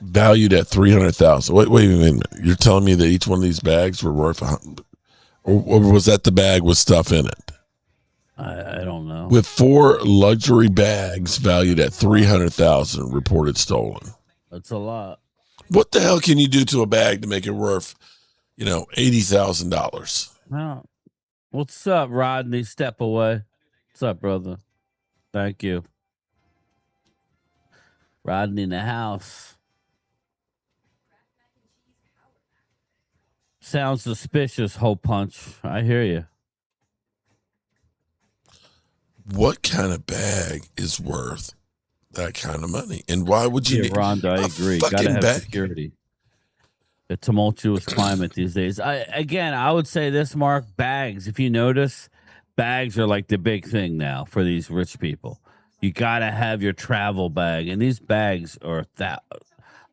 valued at $300,000. Wait a minute. You're telling me that each one of these bags were worth or was that the bag with stuff in it? I don't know. With 4 luxury bags valued at $300,000 reported stolen. That's a lot. What the hell can you do to a bag to make it worth, $80,000? Well, what's up, Rodney? Step away. What's up, brother? Thank you. Rodney in the house. Sounds suspicious, Hole Punch. I hear you. What kind of bag is worth that kind of money. And why would you need Rhonda, I a agree. Got to fucking have bag? security. The tumultuous climate these days. I would say this, Mark. Bags. If you notice, bags are like the big thing now for these rich people. You got to have your travel bag, and these bags are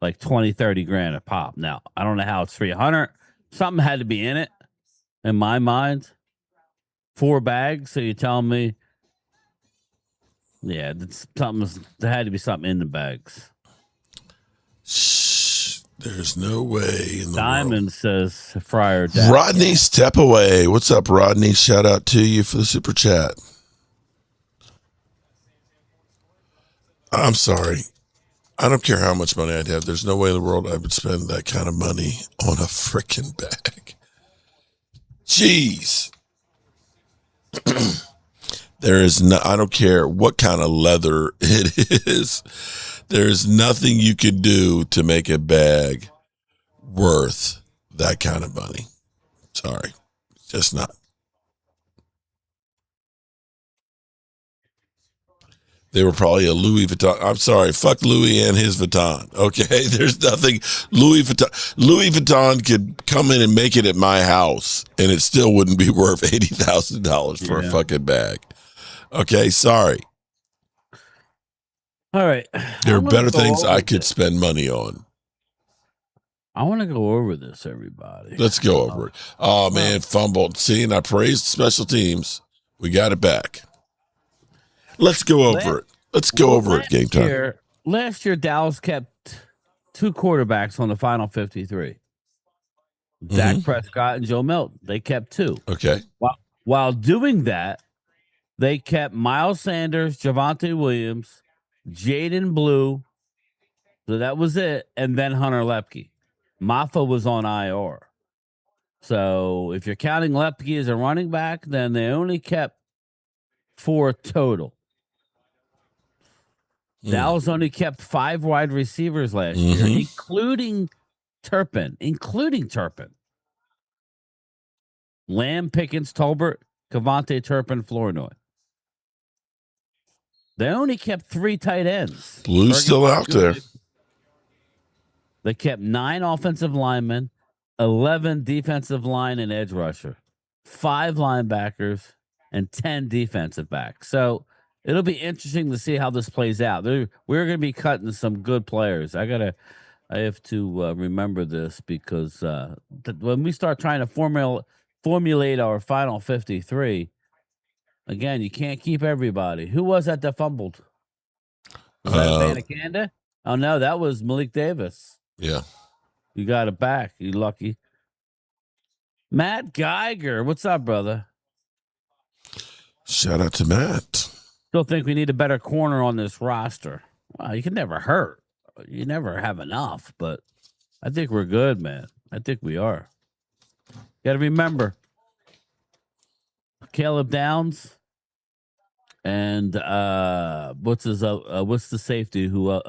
like 20, 30 grand a pop. Now, I don't know how it's 300. Something had to be in it, in my mind. 4 bags. So you're telling me, yeah, there had to be something in the bags. Shh, there's no way in the Diamond world. says Friar Dad. Rodney Step Away. What's up, Rodney? Shout out to you for the super chat. I'm sorry. I don't care how much money I'd have. There's no way in the world I would spend that kind of money on a freaking bag. Jeez. There is no, I don't care what kind of leather it is. There's nothing you could do to make a bag worth that kind of money. Sorry. Just not. They were probably a Louis Vuitton. I'm sorry, fuck Louis and his Vuitton. Okay, there's nothing. Louis Vuitton could come in and make it at my house, and it still wouldn't be worth $80,000 for a fucking bag. Okay, sorry. All right, There are better things I could spend money on. I want to go over this, everybody. Let's go over it. Oh man, fumbled. See, and I praised special teams. We got it back. Let's go over it. Let's go over it. Game time. Last year, Dallas kept 2 quarterbacks on the final 53. Dak Prescott and Joe Milton. They kept 2. Okay. While doing that, they kept Miles Sanders, Javonte Williams, Jaden Blue. So that was it. And then Hunter Lepke. Maffa was on IR. So if you're counting Lepke as a running back, then they only kept 4 total. Dallas only kept 5 wide receivers last year, including Turpin. Lamb, Pickens, Tolbert, Cavante, Turpin, Flournoy. They only kept 3 tight ends. Blue's still out there. They kept 9 offensive linemen, 11 defensive line and edge rusher, 5 linebackers, and 10 defensive backs. So it'll be interesting to see how this plays out. We're going to be cutting some good players. I have to remember this because when we start trying to formulate our final 53, again, you can't keep everybody. Who was that fumbled? Was that Vanacanda? Oh, no, that was Malik Davis. Yeah. You got it back. You lucky. Matt Geiger. What's up, brother? Shout out to Matt. Still think we need a better corner on this roster. Well, you can never hurt. You never have enough, but I think we're good, man. I think we are. Got to remember Caleb Downs and what's the safety who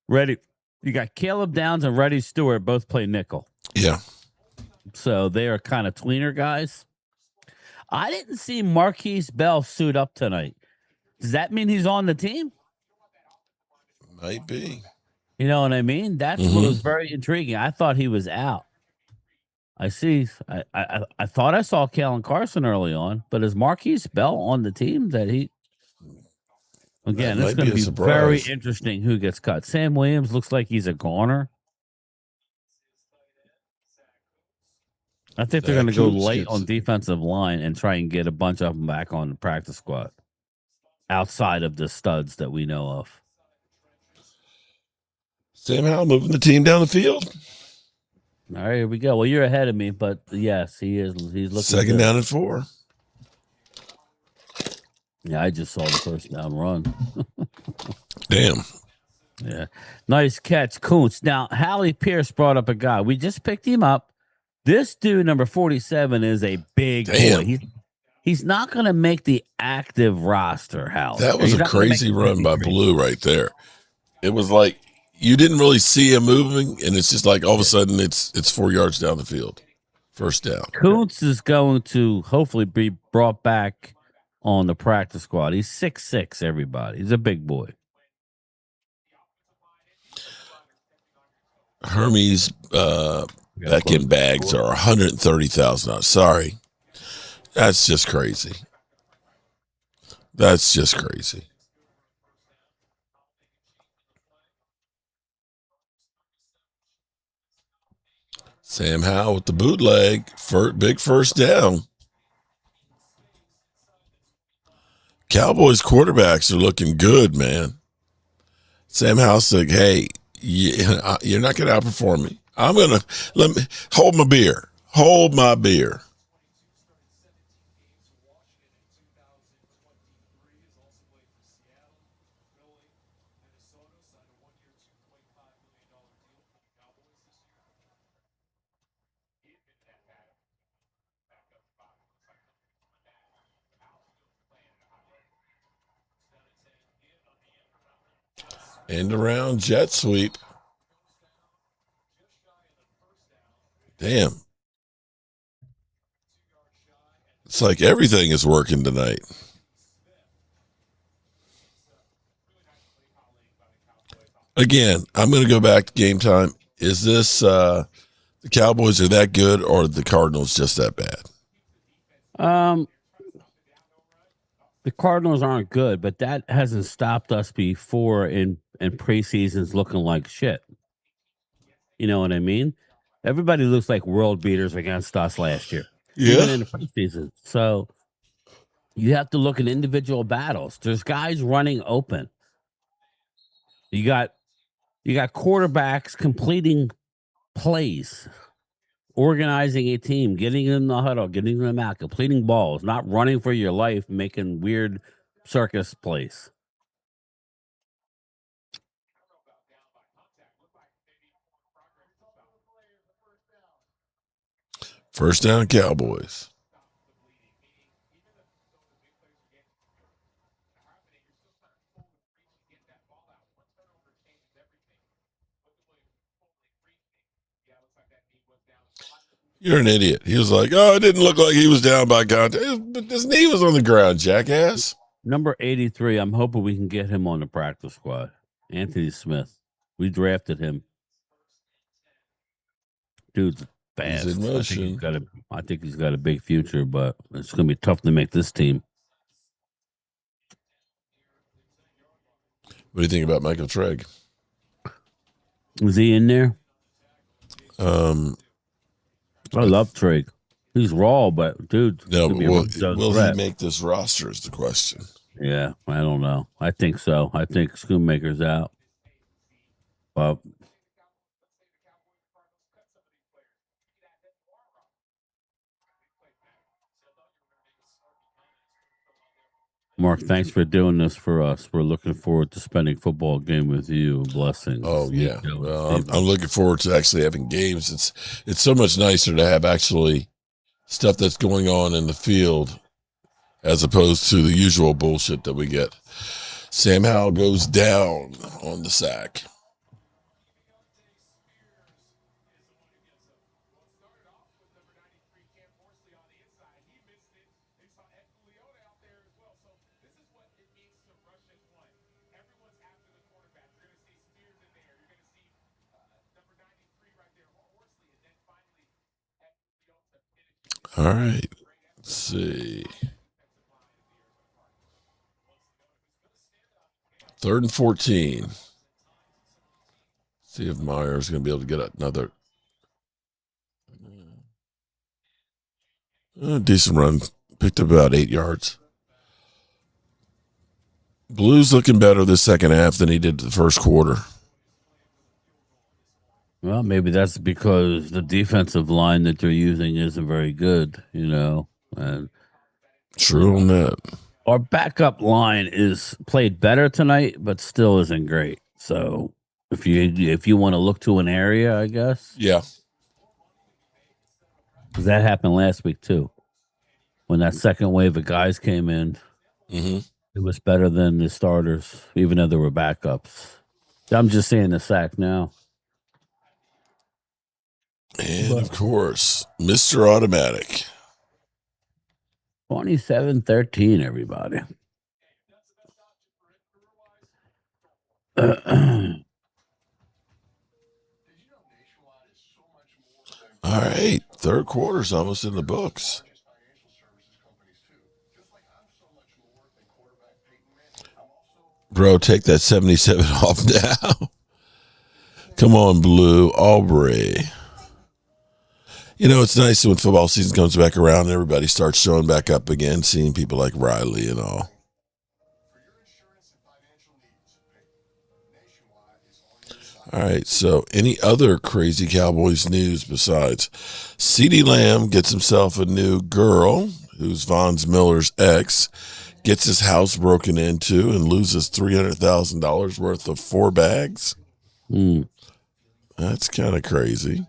Reddy? You got Caleb Downs and Reddy Stewart both play nickel. Yeah. So they are kind of tweener guys. I didn't see Marquise Bell suit up tonight. Does that mean he's on the team? Might be. You know what I mean? That's what was very intriguing. I thought he was out. I see. I thought I saw Kalen Carson early on, but is Marquise Bell on the team that he? Again, it's going to be very interesting who gets cut. Sam Williams looks like he's a goner. I think they're going to go late on defensive line and try and get a bunch of them back on the practice squad outside of the studs that we know of. Sam Howell moving the team down the field. All right, here we go. Well, you're ahead of me, but yes, he is. He's looking second down and 4. Yeah, I just saw the first down run. Damn. Yeah. Nice catch, Kuntz. Now, Hallie Pierce brought up a guy. We just picked him up. This dude, number 47, is a big boy. He's not going to make the active roster, Hallie. That was a crazy run by Blue right there. It was like you didn't really see him moving, and it's just like all of a sudden it's 4 yards down the field. First down. Kuntz is going to hopefully be brought back on the practice squad. He's 6'6", everybody. He's a big boy. Hermes Beckham bags are $130,000. Sorry. That's just crazy. That's just crazy. Sam Howell with the bootleg. Big first down. Cowboys quarterbacks are looking good, man. Sam Howell's like, hey, you're not going to outperform me. I'm going to let me hold my beer. Hold my beer. End around jet sweep. Damn. It's like everything is working tonight. Again, I'm going to go back to game time. Is this the Cowboys are that good or the Cardinals just that bad? The Cardinals aren't good, but that hasn't stopped us before in preseasons looking like shit. You know what I mean? Everybody looks like world beaters against us last year, even in the preseason. So you have to look at individual battles. There's guys running open. You got quarterbacks completing plays, organizing a team, getting in the huddle, getting them out, completing balls, not running for your life, making weird circus plays. First down, Cowboys. You're an idiot. He was like, oh, it didn't look like he was down by contact. But his knee was on the ground, jackass. Number 83, I'm hoping we can get him on the practice squad. Anthony Smith. We drafted him. Dude's fast. He's in motion. I think he's got a big future, but it's going to be tough to make this team. What do you think about Michael Trigg? Is he in there? I love Trigg. He's raw, but dude, no. Will he make this roster? Is the question. Yeah, I don't know. I think so. I think Schoonmaker's out. But Mark, thanks for doing this for us. We're looking forward to spending football game with you. Blessings. Oh yeah, well, I'm looking forward to actually having games. It's so much nicer to have actually stuff that's going on in the field as opposed to the usual bullshit that we get. Sam Howell goes down on the sack. All right. Let's see. 3rd and 14. See if Myers is going to be able to get another decent run. Picked up about 8 yards. Blues looking better this second half than he did the first quarter. Well, maybe that's because the defensive line that they're using isn't very good, And true on that. Our backup line is played better tonight, but still isn't great. So if you want to look to an area, I guess. Yeah. Because that happened last week too. When that second wave of guys came in, it was better than the starters, even though there were backups. I'm just saying the sack now. And of course, Mr. Automatic. 27-13, everybody. All right, third quarter's almost in the books. Bro, take that 77 off now. Come on, Blue Aubrey. You know, it's nice when football season comes back around and everybody starts showing back up again, seeing people like Riley and all. All right, so any other crazy Cowboys news besides CeeDee Lamb gets himself a new girl who's Von Miller's ex, gets his house broken into and loses $300,000 worth of 4 bags? That's kind of crazy.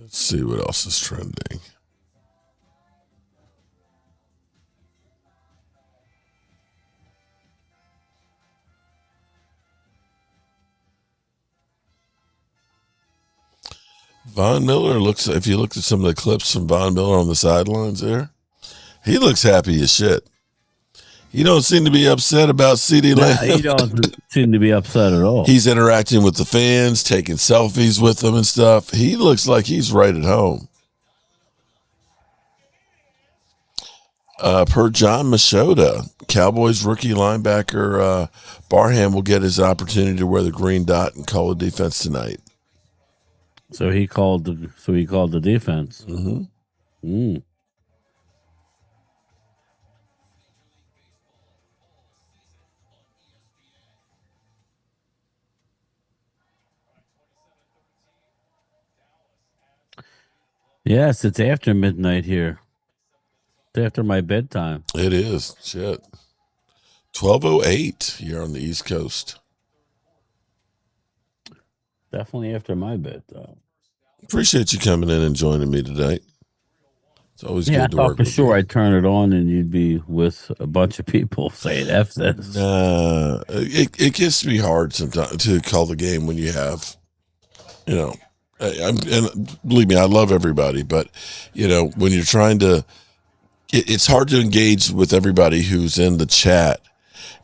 Let's see what else is trending. Von Miller looks, if you look at some of the clips from Von Miller on the sidelines there, he looks happy as shit. He don't seem to be upset about CeeDee Lamb. He don't seem to be upset at all. He's interacting with the fans, taking selfies with them and stuff. He looks like he's right at home. Per John Machota, Cowboys rookie linebacker Barham will get his opportunity to wear the green dot and call a defense tonight. So he called the defense. Mm-hmm. Yes, it's after midnight here. It's after my bedtime. It is. Shit. 12:08 here on the East Coast. Definitely after my bedtime. Appreciate you coming in and joining me today. It's always good to work for with sure you. I'd turn it on and you'd be with a bunch of people saying F this. It gets to be hard sometimes to call the game when you have, you know, and believe me, I love everybody, but, you know, when you're trying to, it's hard to engage with everybody who's in the chat.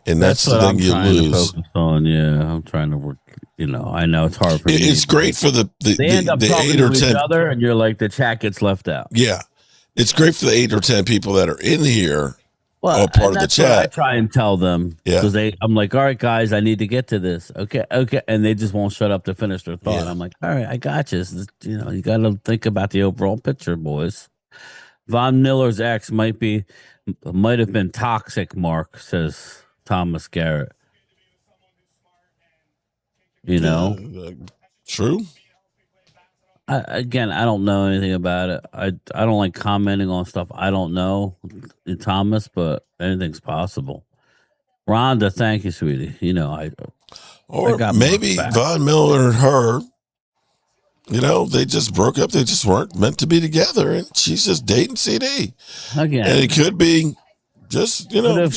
And that's the thing you lose. To focus on. Yeah, I'm trying to work. You know, I know it's hard for me. It's great for the end up talking 8 or 10 to each other, and you're like the chat gets left out. Yeah, it's great for the 8 or 10 people that are in here. Well, part of the chat. I try and tell them because I'm like, all right, guys, I need to get to this. Okay, and they just won't shut up to finish their thought. Yeah. I'm like, all right, I got you. You know, you got to think about the overall picture, boys. Von Miller's ex might have been toxic. Mark says Thomas Garrett. You know, true. I don't know anything about it. I don't like commenting on stuff I don't know, Thomas, but anything's possible. Rhonda, thank you, sweetie. You know, I got maybe Von Miller and her, you know, they just broke up. They just weren't meant to be together, and she's just dating CD. Again, and it could be just, you know,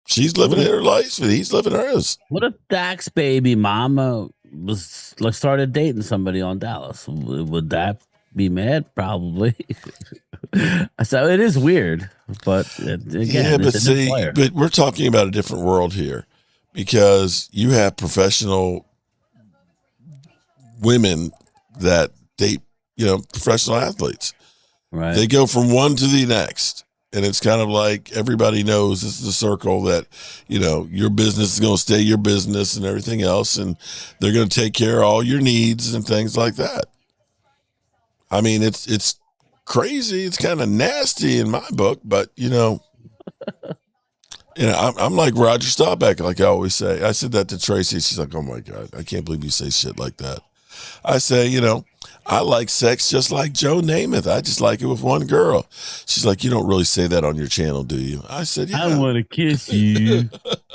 she's living her life and he's living hers. What if Dak's baby mama started dating somebody on Dallas? Would that be mad? Probably. So it is weird, but again, but we're talking about a different world here because you have professional women that date, you know, professional athletes. Right. They go from one to the next. And it's kind of like everybody knows this is a circle that, you know, your business is going to stay your business and everything else. And they're going to take care of all your needs and things like that. I mean, it's crazy. It's kind of nasty in my book, but, you know, I'm like Roger Staubach, like I always say. I said that to Tracy. She's like, oh, my God, I can't believe you say shit like that. I say, you know, I like sex just like Joe Namath. I just like it with one girl. She's like, you don't really say that on your channel, do you? I said, yeah. I want to kiss you.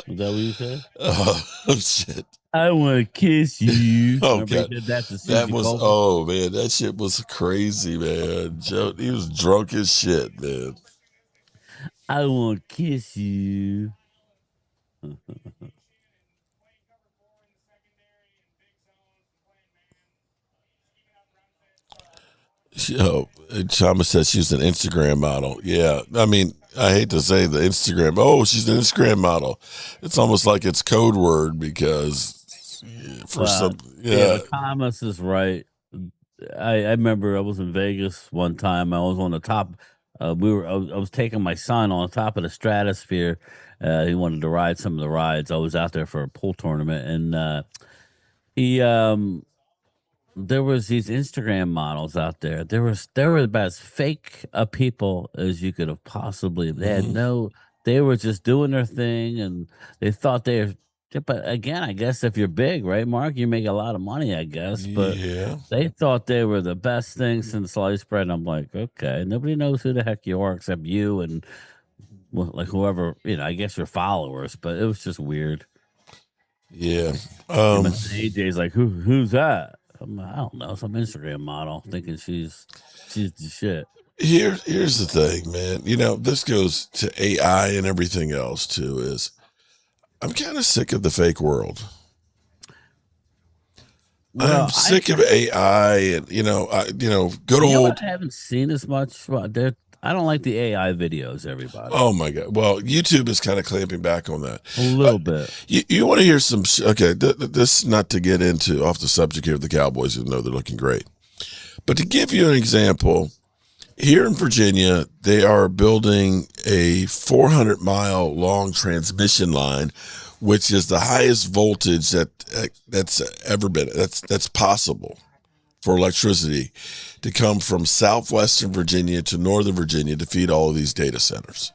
Is that what you said? Oh, shit. I want to kiss you. Oh, God. That was, oh, man, that shit was crazy, man. Joe, he was drunk as shit, man. I want to kiss you. Chama says she's an Instagram model. Yeah, I mean, I hate to say the Instagram. Oh, she's an Instagram model. It's almost like it's code word because for some, but Thomas is right. I remember I was in Vegas one time. I was on the top. I was taking my son on top of the stratosphere. He wanted to ride some of the rides. I was out there for a pool tournament, and he there was these Instagram models out there. There were about as fake people as you could have possibly. They had no. They were just doing their thing, and they thought they were. But again, I guess if you're big, right, Mark, you make a lot of money, I guess. But yeah, they thought they were the best thing since sliced bread. And I'm like, okay, nobody knows who the heck you are except you and well, like whoever, I guess your followers. But it was just weird. yeah. AJ's like, who's that? I don't know, some Instagram model thinking she's the shit. Here's the thing, man. This goes to AI and everything else too. Is I'm kind of sick of the fake world. Well, I'm sick of AI, and good old. I haven't seen as much. I don't like the AI videos. Everybody. Oh my god! Well, YouTube is kind of clamping back on that A little bit. You want to hear some? Okay, this not to get into off the subject here of the Cowboys, even though they're looking great, but to give you an example, here in Virginia, they are building a 400-mile long transmission line, which is the highest voltage that's ever been that's possible for electricity to come from southwestern Virginia to northern Virginia to feed all of these data centers.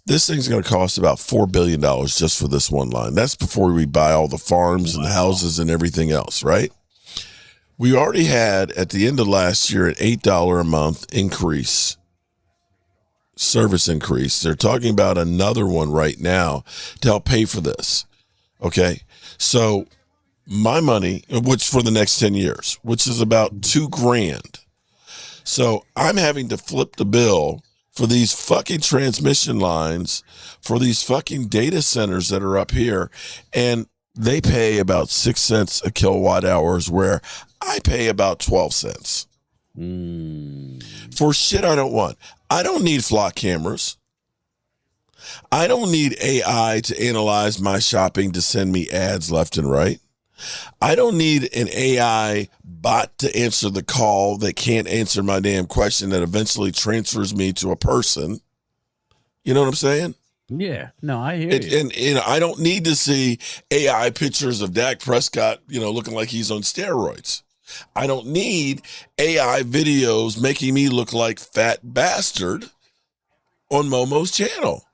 This thing's going to cost about $4 billion just for this one line. That's before we buy all the farms and houses and everything else, right? We already had, at the end of last year, an $8 a month service increase. They're talking about another one right now to help pay for this. Okay. So my money, which for the next 10 years, which is about $2,000. So I'm having to flip the bill for these fucking transmission lines, for these fucking data centers that are up here. And they pay about 6 cents a kilowatt hours, where I pay about 12 cents for shit I don't want. I don't need flock cameras. I don't need AI to analyze my shopping to send me ads left and right. I don't need an AI bot to answer the call that can't answer my damn question that eventually transfers me to a person. You know what I'm saying? Yeah, no, I hear you. And I don't need to see AI pictures of Dak Prescott, looking like he's on steroids. I don't need AI videos making me look like fat bastard on Momo's channel.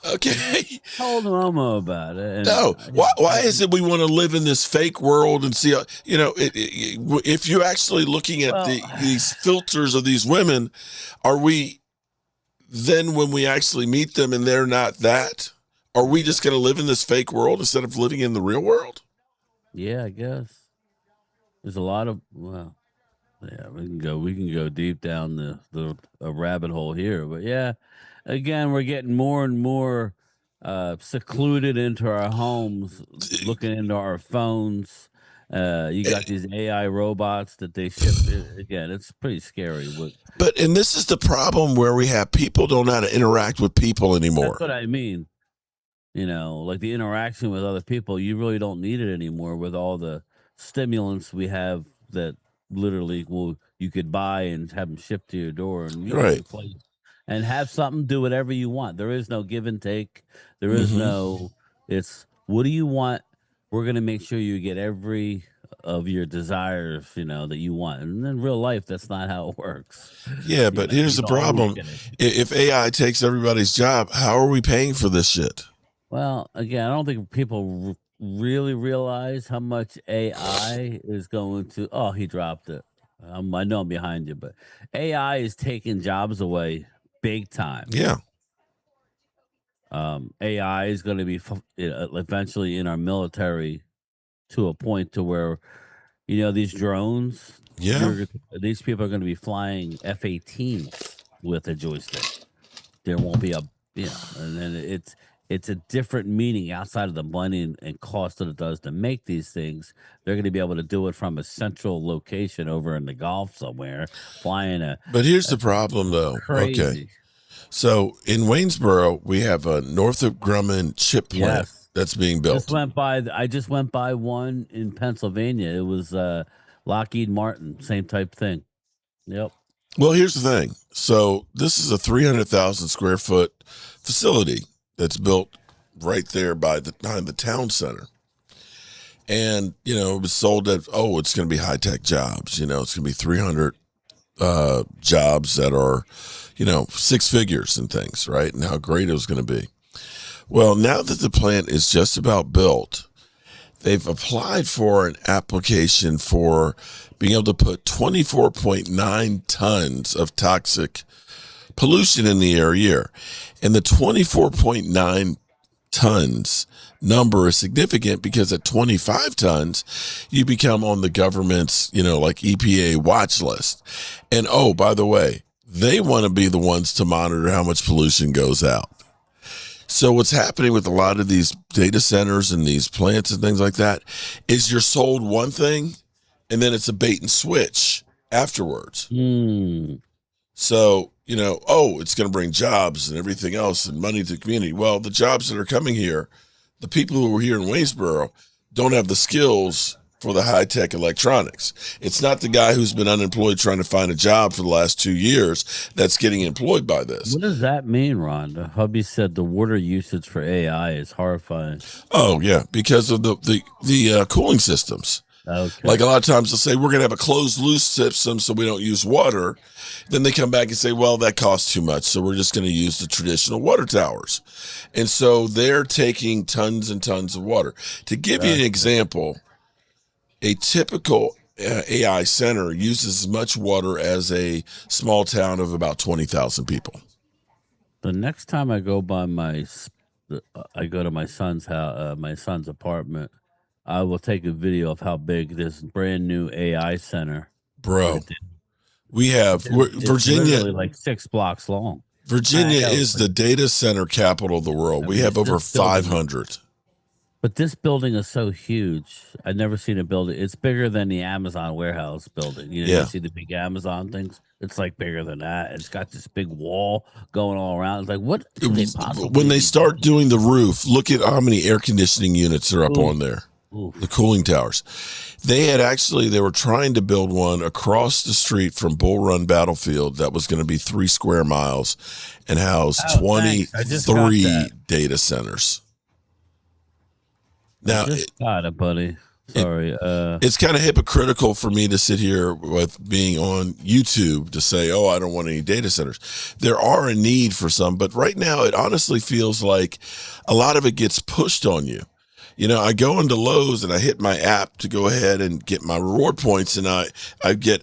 Okay. Told Momo about it. No, why is it we want to live in this fake world and see, if you're actually looking at these filters of these women, are we then when we actually meet them and they're not that, are we just going to live in this fake world instead of living in the real world? Yeah, I guess there's a lot of, yeah, we can go deep down the rabbit hole here, but yeah, again, we're getting more and more secluded into our homes, looking into our phones. You got these AI robots that they ship. Again, it's pretty scary. And this is the problem where we have people don't know how to interact with people anymore. That's what I mean. Like the interaction with other people, you really don't need it anymore with all the stimulants we have that literally you could buy and have them shipped to your door, and you can play and have something, do whatever you want. There is no give and take. There is no, it's what do you want? We're going to make sure you get every of your desires, that you want. And in real life, that's not how it works. Yeah, but here's the problem. If AI takes everybody's job, how are we paying for this shit? Well, again, I don't think people really realize how much AI is going to. Oh, he dropped it. I know I'm behind you, but AI is taking jobs away big time. Yeah. AI is going to be eventually in our military to a point to where, these drones. Yeah. These people are going to be flying F-18s with a joystick. There won't be and then it's a different meaning outside of the money and cost that it does to make these things. They're going to be able to do it from a central location over in the Gulf somewhere, flying a But here's the problem, though. Okay. crazy. So in Waynesboro, we have a Northrop Grumman chip plant Yes. that's being Just built. went by. I just went by one in Pennsylvania. It was Lockheed Martin, same type thing. Yep. Well, here's the thing. So this is a 300,000 square foot facility that's built right there behind the town center. And, it was sold at, it's going to be high tech jobs. It's going to be 300 jobs that are, six figures and things, right? And how great it was going to be. Well, now that the plant is just about built, they've applied for an application for being able to put 24.9 tons of toxic pollution in the air a year. And the 24.9 tons number is significant because at 25 tons, you become on the government's, like EPA watch list. And by the way, they want to be the ones to monitor how much pollution goes out. So what's happening with a lot of these data centers and these plants and things like that is you're sold one thing and then it's a bait and switch afterwards. So, it's going to bring jobs and everything else and money to the community. Well, the jobs that are coming here, the people who are here in Waynesboro don't have the skills for the high-tech electronics. It's not the guy who's been unemployed trying to find a job for the last 2 years that's getting employed by this. What does that mean, Ron? The hubby said the water usage for AI is horrifying. Oh, yeah, because of the cooling systems. Okay. Like a lot of times they'll say, we're going to have a closed loose system so we don't use water. Then they come back and say, well, that costs too much, so we're just going to use the traditional water towers. And so they're taking tons and tons of water. To give you an example, a typical AI center uses as much water as a small town of about 20,000 people. The next time I go by I go to my son's house, my son's apartment, I will take a video of how big this brand new AI center. Bro, we have Virginia, literally like 6 blocks long. Virginia is the data center capital of the world. We have over 500. But this building is so huge. I've never seen a building. It's bigger than the Amazon warehouse building. You see the big Amazon things? It's like bigger than that. It's got this big wall going all around. It's like, what could they possibly when they start doing the roof, look at how many air conditioning units are up on there. The cooling towers. They were trying to build one across the street from Bull Run Battlefield that was going to be 3 square miles and house 23 data centers. Now, got it, buddy. Sorry. It's kind of hypocritical for me to sit here with being on YouTube to say, I don't want any data centers. There are a need for some, but right now it honestly feels like a lot of it gets pushed on you. I go into Lowe's and I hit my app to go ahead and get my reward points, and I get,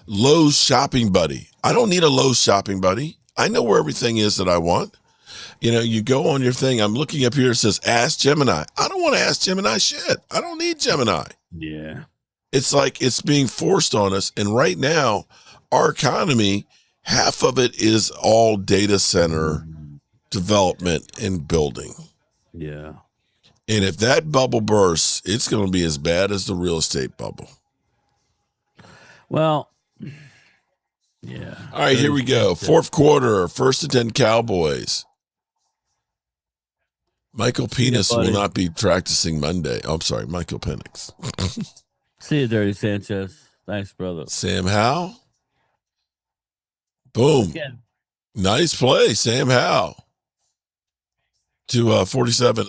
Lowe's Shopping Buddy. I don't need a Lowe's Shopping Buddy. I know where everything is that I want. You go on your thing. I'm looking up here. It says, Ask Gemini. I don't want to ask Gemini shit. I don't need Gemini. Yeah. It's like it's being forced on us. And right now, our economy, half of it is all data center development and building. Yeah. And if that bubble bursts, it's going to be as bad as the real estate bubble. Well, yeah. All right, here we go. Fourth quarter, 1st and 10 Cowboys. Michael Penix will not be practicing Monday. Oh, I'm sorry, Michael Penix. See you, Dirty Sanchez. Thanks, brother. Sam Howell. Boom. Again. Nice play, Sam Howell. To 47,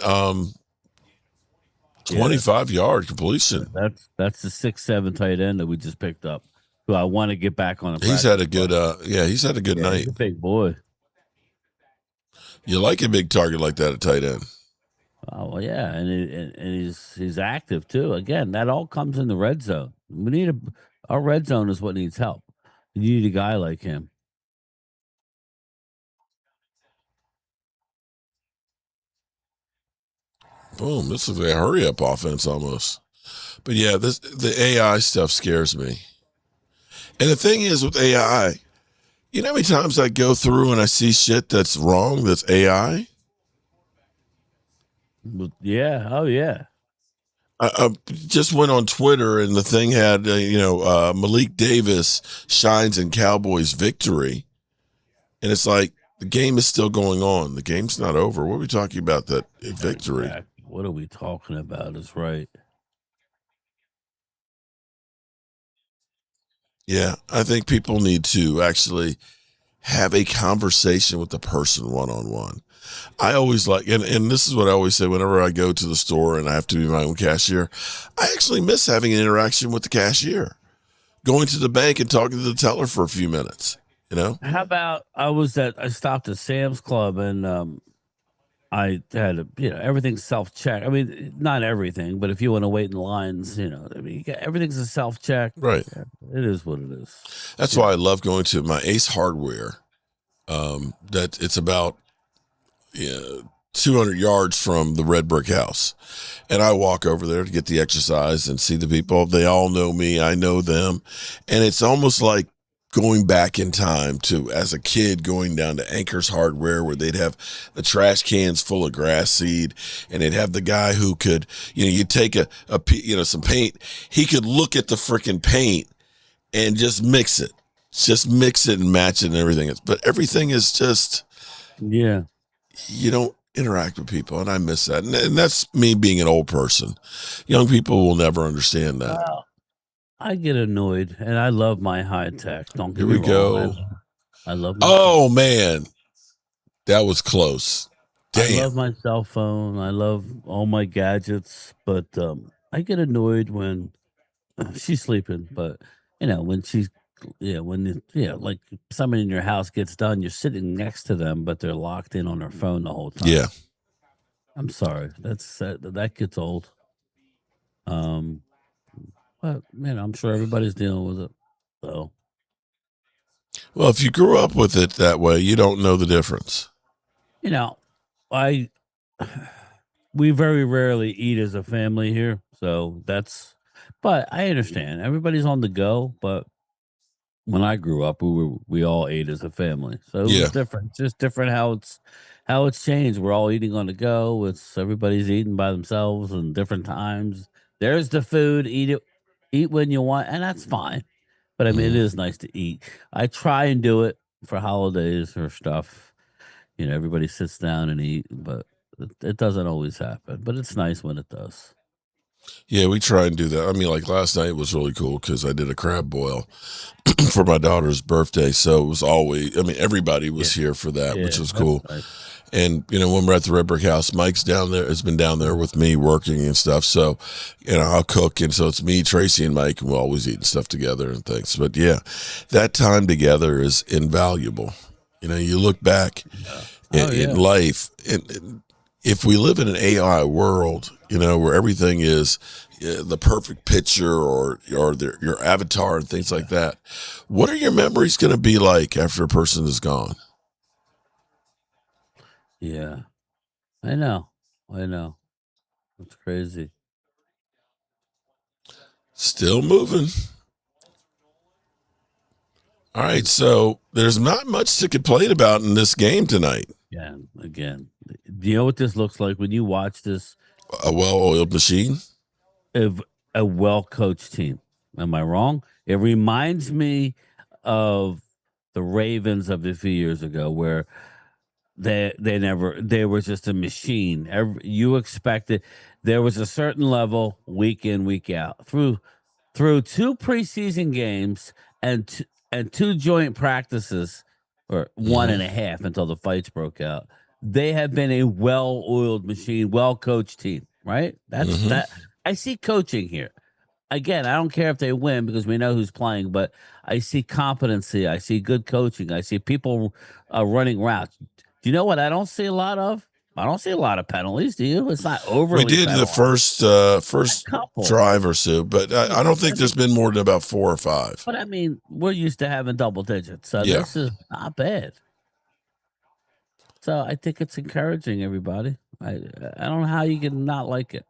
25-yard completion. That's the 6'7" tight end that we just picked up, who I want to get back on. He's had a good, he's had a good night. He's a big boy. You like a big target like that at tight end. Oh, well, yeah, and he's active too. Again, that all comes in the red zone. We need our red zone is what needs help. You need a guy like him. Boom! This is a hurry up offense almost. But yeah, the AI stuff scares me. And the thing is with AI, you know how many times I go through and I see shit that's wrong, that's AI? Yeah. Oh, yeah. I just went on Twitter and the thing had, Malik Davis shines in Cowboys victory. And it's like, the game is still going on. The game's not over. What are we talking about? That victory. Exactly. What are we talking about is right. Yeah, I think people need to actually have a conversation with the person one-on-one. I always like, and this is what I always say whenever I go to the store and I have to be my own cashier, I actually miss having an interaction with the cashier, going to the bank and talking to the teller for a few minutes, How about I stopped at Sam's Club and I had everything's self-check. I mean, not everything, but if you want to wait in lines, I mean, everything's a self-check. Right. Yeah, it is what it is. That's why I love going to my Ace Hardware. That it's about 200 yards from the red brick house. And I walk over there to get the exercise and see the people. They all know me. I know them. And it's almost like going back in time to, as a kid, going down to Anchor's Hardware where they'd have the trash cans full of grass seed and they'd have the guy who could, you take some paint. He could look at the freaking paint and just mix it. Just mix it and match it and everything. But everything is just, Yeah. you don't interact with people, and I miss that. And that's me being an old person. Young people will never understand that. Well, I get annoyed, and I love my high tech. Don't get Here me we wrong. go. I love my Oh, man. That was close. Damn. I love my cell phone. I love all my gadgets, but I get annoyed when she's sleeping. But when she's like somebody in your house gets done, you're sitting next to them, but they're locked in on their phone the whole time. Yeah. I'm sorry. That gets old. But I'm sure everybody's dealing with it. So Well, if you grew up with it that way, you don't know the difference. I we very rarely eat as a family here, so but I understand everybody's on the go. But when I grew up, we all ate as a family, so it Yeah. was different. It's just different how it's changed. We're all eating on the go. Everybody's eating by themselves and different times. There's the food. Eat when you want, and that's fine. But I mean, it is nice to eat. I try and do it for holidays or stuff. Everybody sits down and eat, but it doesn't always happen. But it's nice when it does. Yeah, we try and do that. I mean, like last night was really cool because I did a crab boil for my daughter's birthday. So it was everybody was here for that, which was cool. Nice. And, when we're at the Red Brick House, Mike's has been down there with me working and stuff. So, I'll cook. And so it's me, Tracy, and Mike, and we're always eating stuff together and things. But yeah, that time together is invaluable. You look back in life, and if we live in an AI world, where everything is the perfect picture or your avatar and things like that, what are your memories going to be like after a person is gone? Yeah, I know. It's crazy. Still moving. All right, so there's not much to complain about in this game tonight. Yeah, again, do you know what this looks like when you watch this? A well-oiled machine. A well-coached team. Am I wrong? It reminds me of the Ravens of a few years ago, where they were just a machine. You expected there was a certain level week in, week out through two preseason games and two joint practices, or one and a half until the fights broke out. They have been a well-oiled machine, well-coached team, right? That I see coaching here. Again, I don't care if they win because we know who's playing, but I see competency. I see good coaching. I see people running routes. Do you know what I don't see a lot of? I don't see a lot of penalties. Do you? It's not overly. We did penalized. the first drive or so, but I don't think there's been more than about 4 or 5. But I mean, we're used to having double digits, so this is not bad. So I think it's encouraging, everybody. I don't know how you can not like it.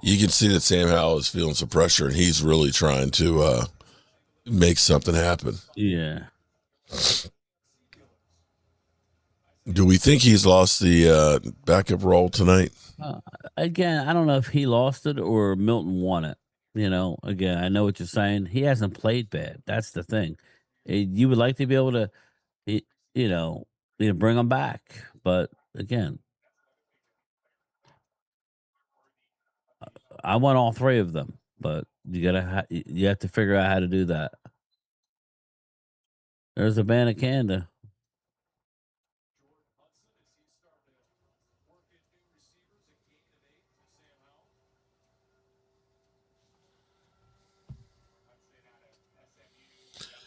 You can see that Sam Howell is feeling some pressure, and he's really trying to make something happen. Yeah. Do we think he's lost the backup role tonight? Again, I don't know if he lost it or Milton won it. Again, I know what you're saying. He hasn't played bad. That's the thing. You would like to be able to, y- you know, bring him back, but again, I want all three of them. But you have to figure out how to do that. There's a Canada.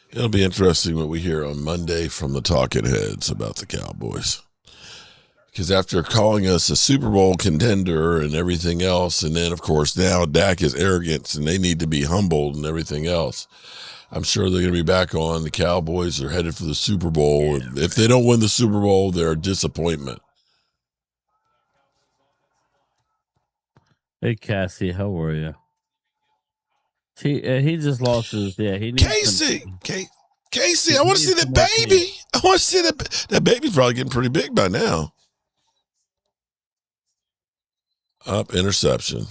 It'll be interesting what we hear on Monday from the talking heads about the Cowboys. Because after calling us a Super Bowl contender and everything else, and then, of course, now Dak is arrogant and they need to be humbled and everything else, I'm sure they're going to be back on. The Cowboys are headed for the Super Bowl. And if they don't win the Super Bowl, they're a disappointment. Hey, Cassie, how are you? He just lost his. Yeah, he needs Casey, I want to see the baby. I want to see that baby's probably getting pretty big by now. Up interception.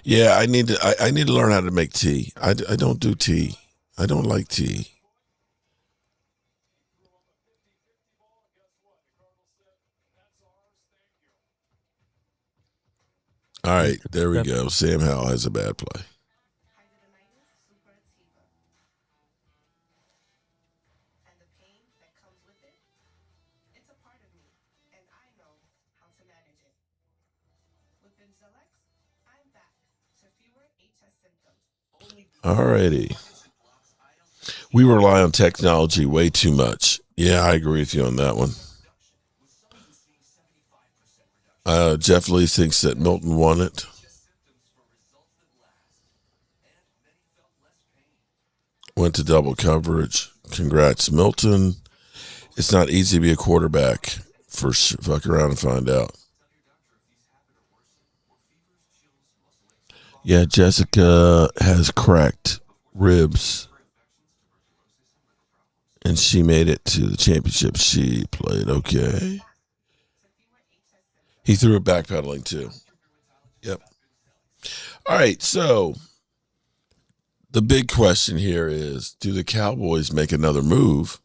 Yeah, I need to learn how to make tea. I don't do tea. I don't like tea. All right, there we go. Sam Howell has a bad play. All righty. We rely on technology way too much. Yeah, I agree with you on that one. Jeff Lee thinks that Milton won it. Went to double coverage. Congrats, Milton. It's not easy to be a quarterback. Fuck around and find out. Yeah, Jessica has cracked ribs. And she made it to the championship. She played okay. He threw it backpedaling too. Yep. All right, so the big question here is, do the Cowboys make another move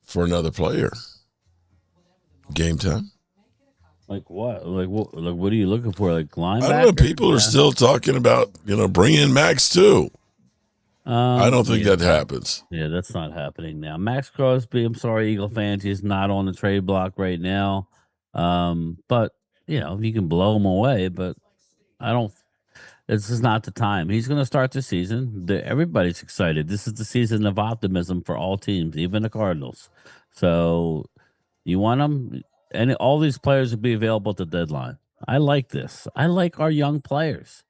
for another player? Game time? Like what? Like what are you looking for? Like linebacker? I don't know. People are still talking about, bring in Max too. I don't think that happens. Yeah, that's not happening now. Max Crosby, I'm sorry, Eagle fans, he's not on the trade block right now. But you can blow him away, but I don't. This is not the time. He's going to start the season. Everybody's excited. This is the season of optimism for all teams, even the Cardinals. So you want them, and all these players will be available at the deadline. I like this. I like our young players.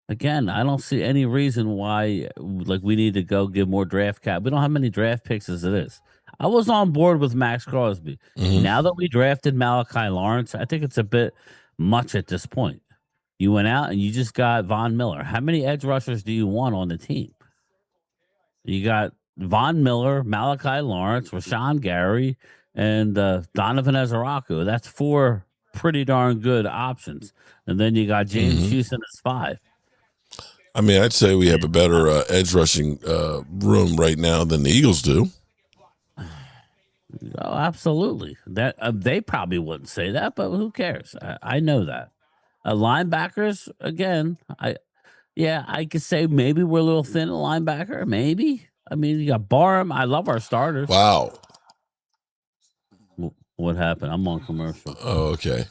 Again, I don't see any reason why we need to go give more draft cap. We don't have many draft picks as it is. I was on board with Max Crosby. Mm-hmm. Now that we drafted Malachi Lawrence, I think it's a bit much at this point. You went out and you just got Von Miller. How many edge rushers do you want on the team? You got Von Miller, Malachi Lawrence, Rashawn Gary, and Donovan Ezeraku. That's 4 pretty darn good options. And then you got James Houston as 5. I mean, I'd say we have a better edge rushing room right now than the Eagles do. Oh, absolutely. That they probably wouldn't say that, but who cares? I know that. Linebackers, again, I could say maybe we're a little thin at linebacker. Maybe. I mean, you got B.A.M. I love our starters. Wow. What happened? I'm on commercial. Oh, okay.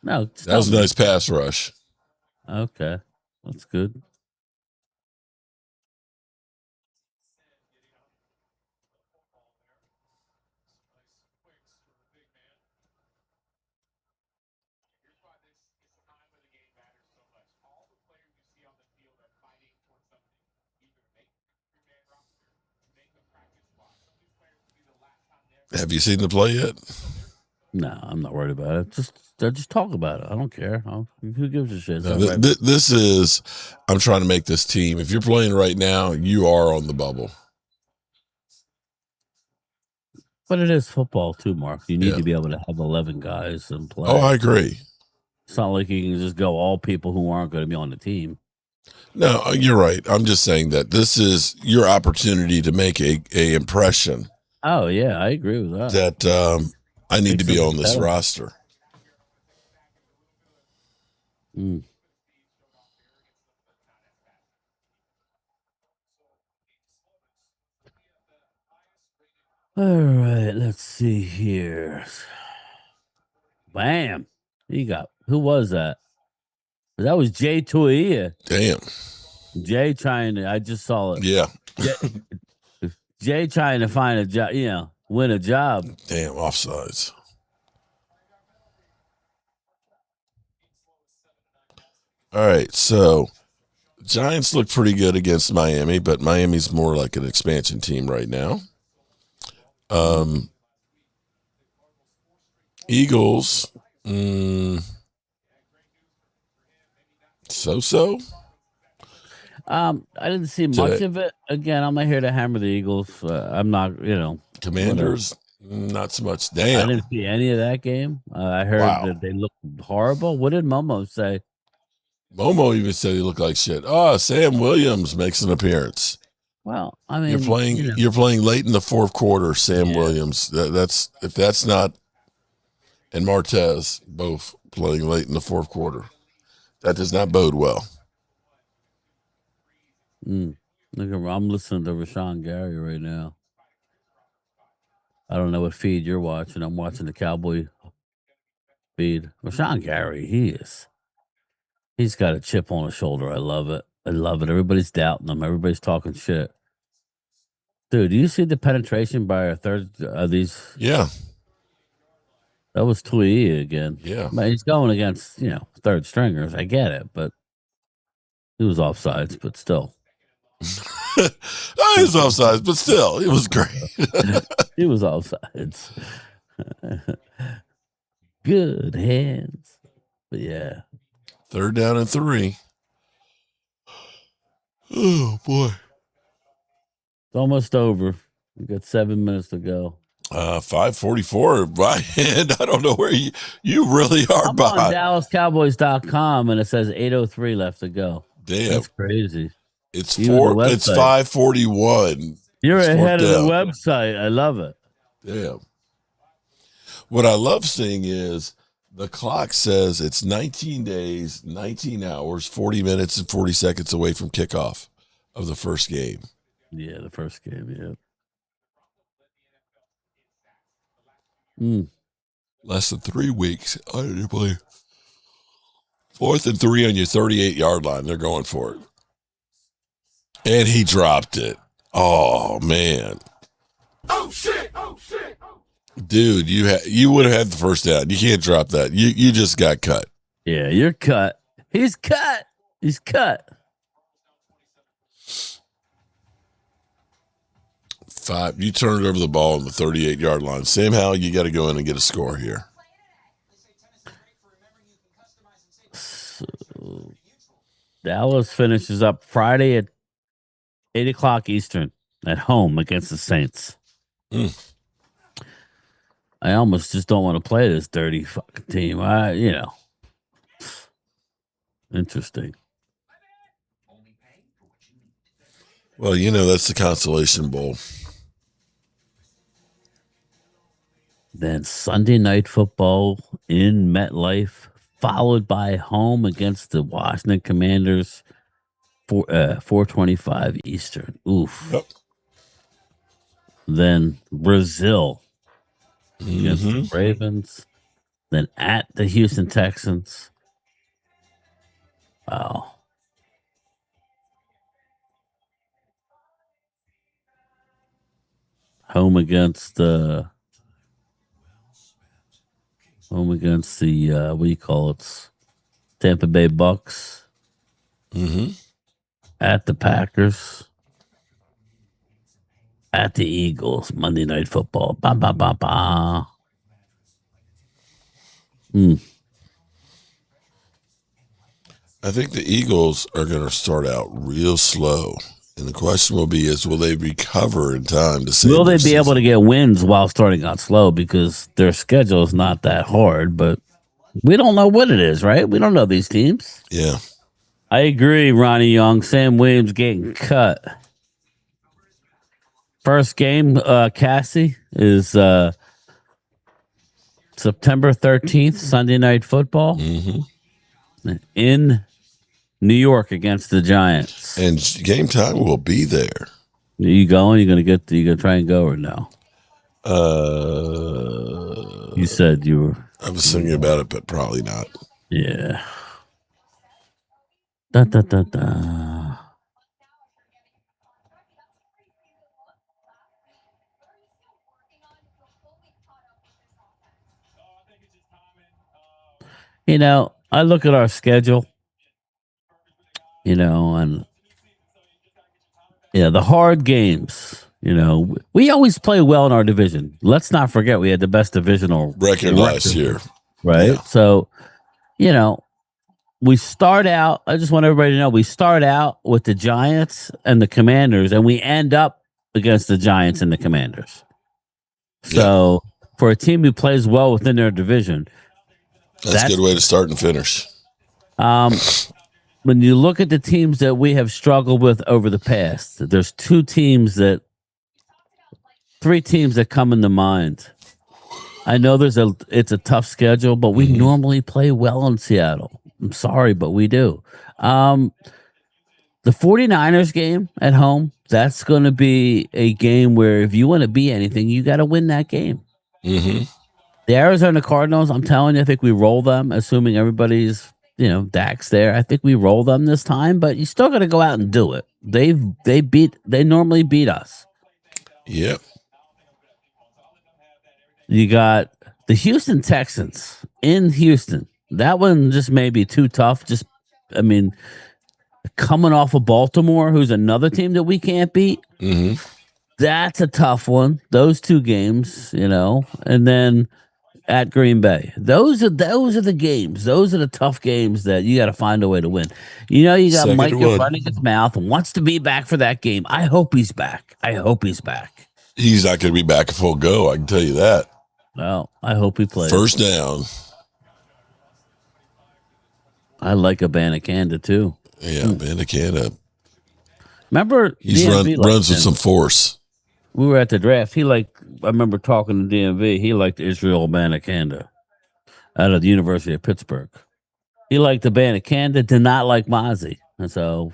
No, that was a nice pass rush. Okay, that's good. Have you seen the play yet? No, I'm not worried about it. Just talk about it. I don't care. Who gives a shit? No, this is, I'm trying to make this team. If you're playing right now, you are on the bubble. But it is football too, Mark. You need Yeah. to be able to have 11 guys and play. Oh, I agree. It's not like you can just go all people who aren't going to be on the team. No, you're right. I'm just saying that this is your opportunity to make a impression Oh yeah, I agree with that. that I need to be on this better. roster. Mm. All right, let's see here. B.A.M. Who was that? That was Jay Tuia. Damn. Jay trying to. I just saw it. Yeah. Jay trying to find a job. Win a job. Damn, offsides. All right, so Giants look pretty good against Miami, but Miami's more like an expansion team right now. Eagles, so. I didn't see much of it. Again, I'm not here to hammer the Eagles. I'm not, Commanders, not so much. I Damn. didn't see any of that game. I heard that they looked horrible. What did Momo say? Momo even said he looked like shit. Oh, Sam Williams makes an appearance. Well, I mean, you're playing late in the fourth quarter, Sam Williams. That's if that's not, and Martez both playing late in the fourth quarter. That does not bode well. Look, I'm listening to Rashawn Gary right now. I don't know what feed you're watching. I'm watching the Cowboy feed. Rashawn Gary, he's got a chip on his shoulder. I love it. Everybody's doubting him. Everybody's talking shit. Dude, do you see the penetration by our third these? Yeah. That was Tui again. Yeah. But he's going against, third stringers. I get it, but he was offsides, but still. He was offsides, but still, it was great. He was offsides. Good hands. But yeah. 3rd down and 3. Oh, boy. It's almost over. We got 7 minutes to go. 5:44 by hand. I don't know where you really are. I'm on DallasCowboys.com and it says 8:03 left to go. Damn. That's crazy. It's 5:41. You're ahead of the website. I love it. Damn. What I love seeing is the clock says it's 19 days, 19 hours, 40 minutes, and 40 seconds away from kickoff of the first game. Yeah, the first game, yeah. Less than 3 weeks. I didn't believe. 4th and 3 on your 38-yard line. They're going for it. And he dropped it. Oh, man. Oh, shit. Oh, shit. Dude, you would have had the first down. You can't drop that. You just got cut. Yeah, you're cut. He's cut. He's cut. 5. You turn it over the ball on the 38-yard line. Sam Howell, you got to go in and get a score here. So, Dallas finishes up Friday at 8 o'clock Eastern at home against the Saints. I almost just don't want to play this dirty fucking team. Interesting. Well, that's the consolation bowl. Then Sunday night football in MetLife, followed by home against the Washington Commanders, 4:25 Eastern. Oof. Yep. Then Brazil against the Ravens. Then at the Houston Texans. Wow. Home against the what do you call it? Tampa Bay Bucks. At the Packers. At the Eagles. Monday Night Football. Ba ba ba ba. I think the Eagles are going to start out real slow And the question will be will they recover in time to save Will they their be able season? to get wins while starting out slow because their schedule is not that hard, but we don't know what it is, right? We don't know these teams. Yeah. I agree, Ronnie Young. Sam Williams getting cut. First game, Cassie, is September 13th, Sunday Night Football in New York against the Giants. And game time will be there. Are you going? You gonna try and go or no? You said you were. I was thinking about it, but probably not. Yeah. Da, da, da, da. You know, I look at our schedule, and the hard games. We always play well in our division. Let's not forget we had the best divisional Record last year. right? Yeah. So, we start out. I just want everybody to know we start out with the Giants and the Commanders, and we end up against the Giants and the Commanders. So, for a team who plays well within their division, that's a good way to start and finish. When you look at the teams that we have struggled with over the past, there's three teams that come into mind. I know it's a tough schedule, but we normally play well in Seattle. I'm sorry, but we do. The 49ers game at home, that's going to be a game where if you want to be anything, you got to win that game. Mm-hmm. The Arizona Cardinals, I'm telling you, I think we roll them, assuming everybody's, Dak's there. I think we roll them this time, but you still got to go out and do it. They normally beat us. Yep. You got the Houston Texans in Houston. That one just may be too tough. Coming off of Baltimore, who's another team that we can't beat. Mm-hmm. That's a tough one. Those two games, and then at Green Bay. Those are the games. Those are the tough games that you got to find a way to win. You got Second Micah running his mouth, wants to be back for that game. I hope he's back. He's not going to be back at full go. I can tell you that. Well, I hope he plays. First down. I like Abanikanda too. Yeah, Abanikanda. Remember, He runs with some force. We were at the draft. I remember talking to DMV. He liked Israel Abanikanda out of the University of Pittsburgh. He liked Abanikanda, did not like Mozzie. And so,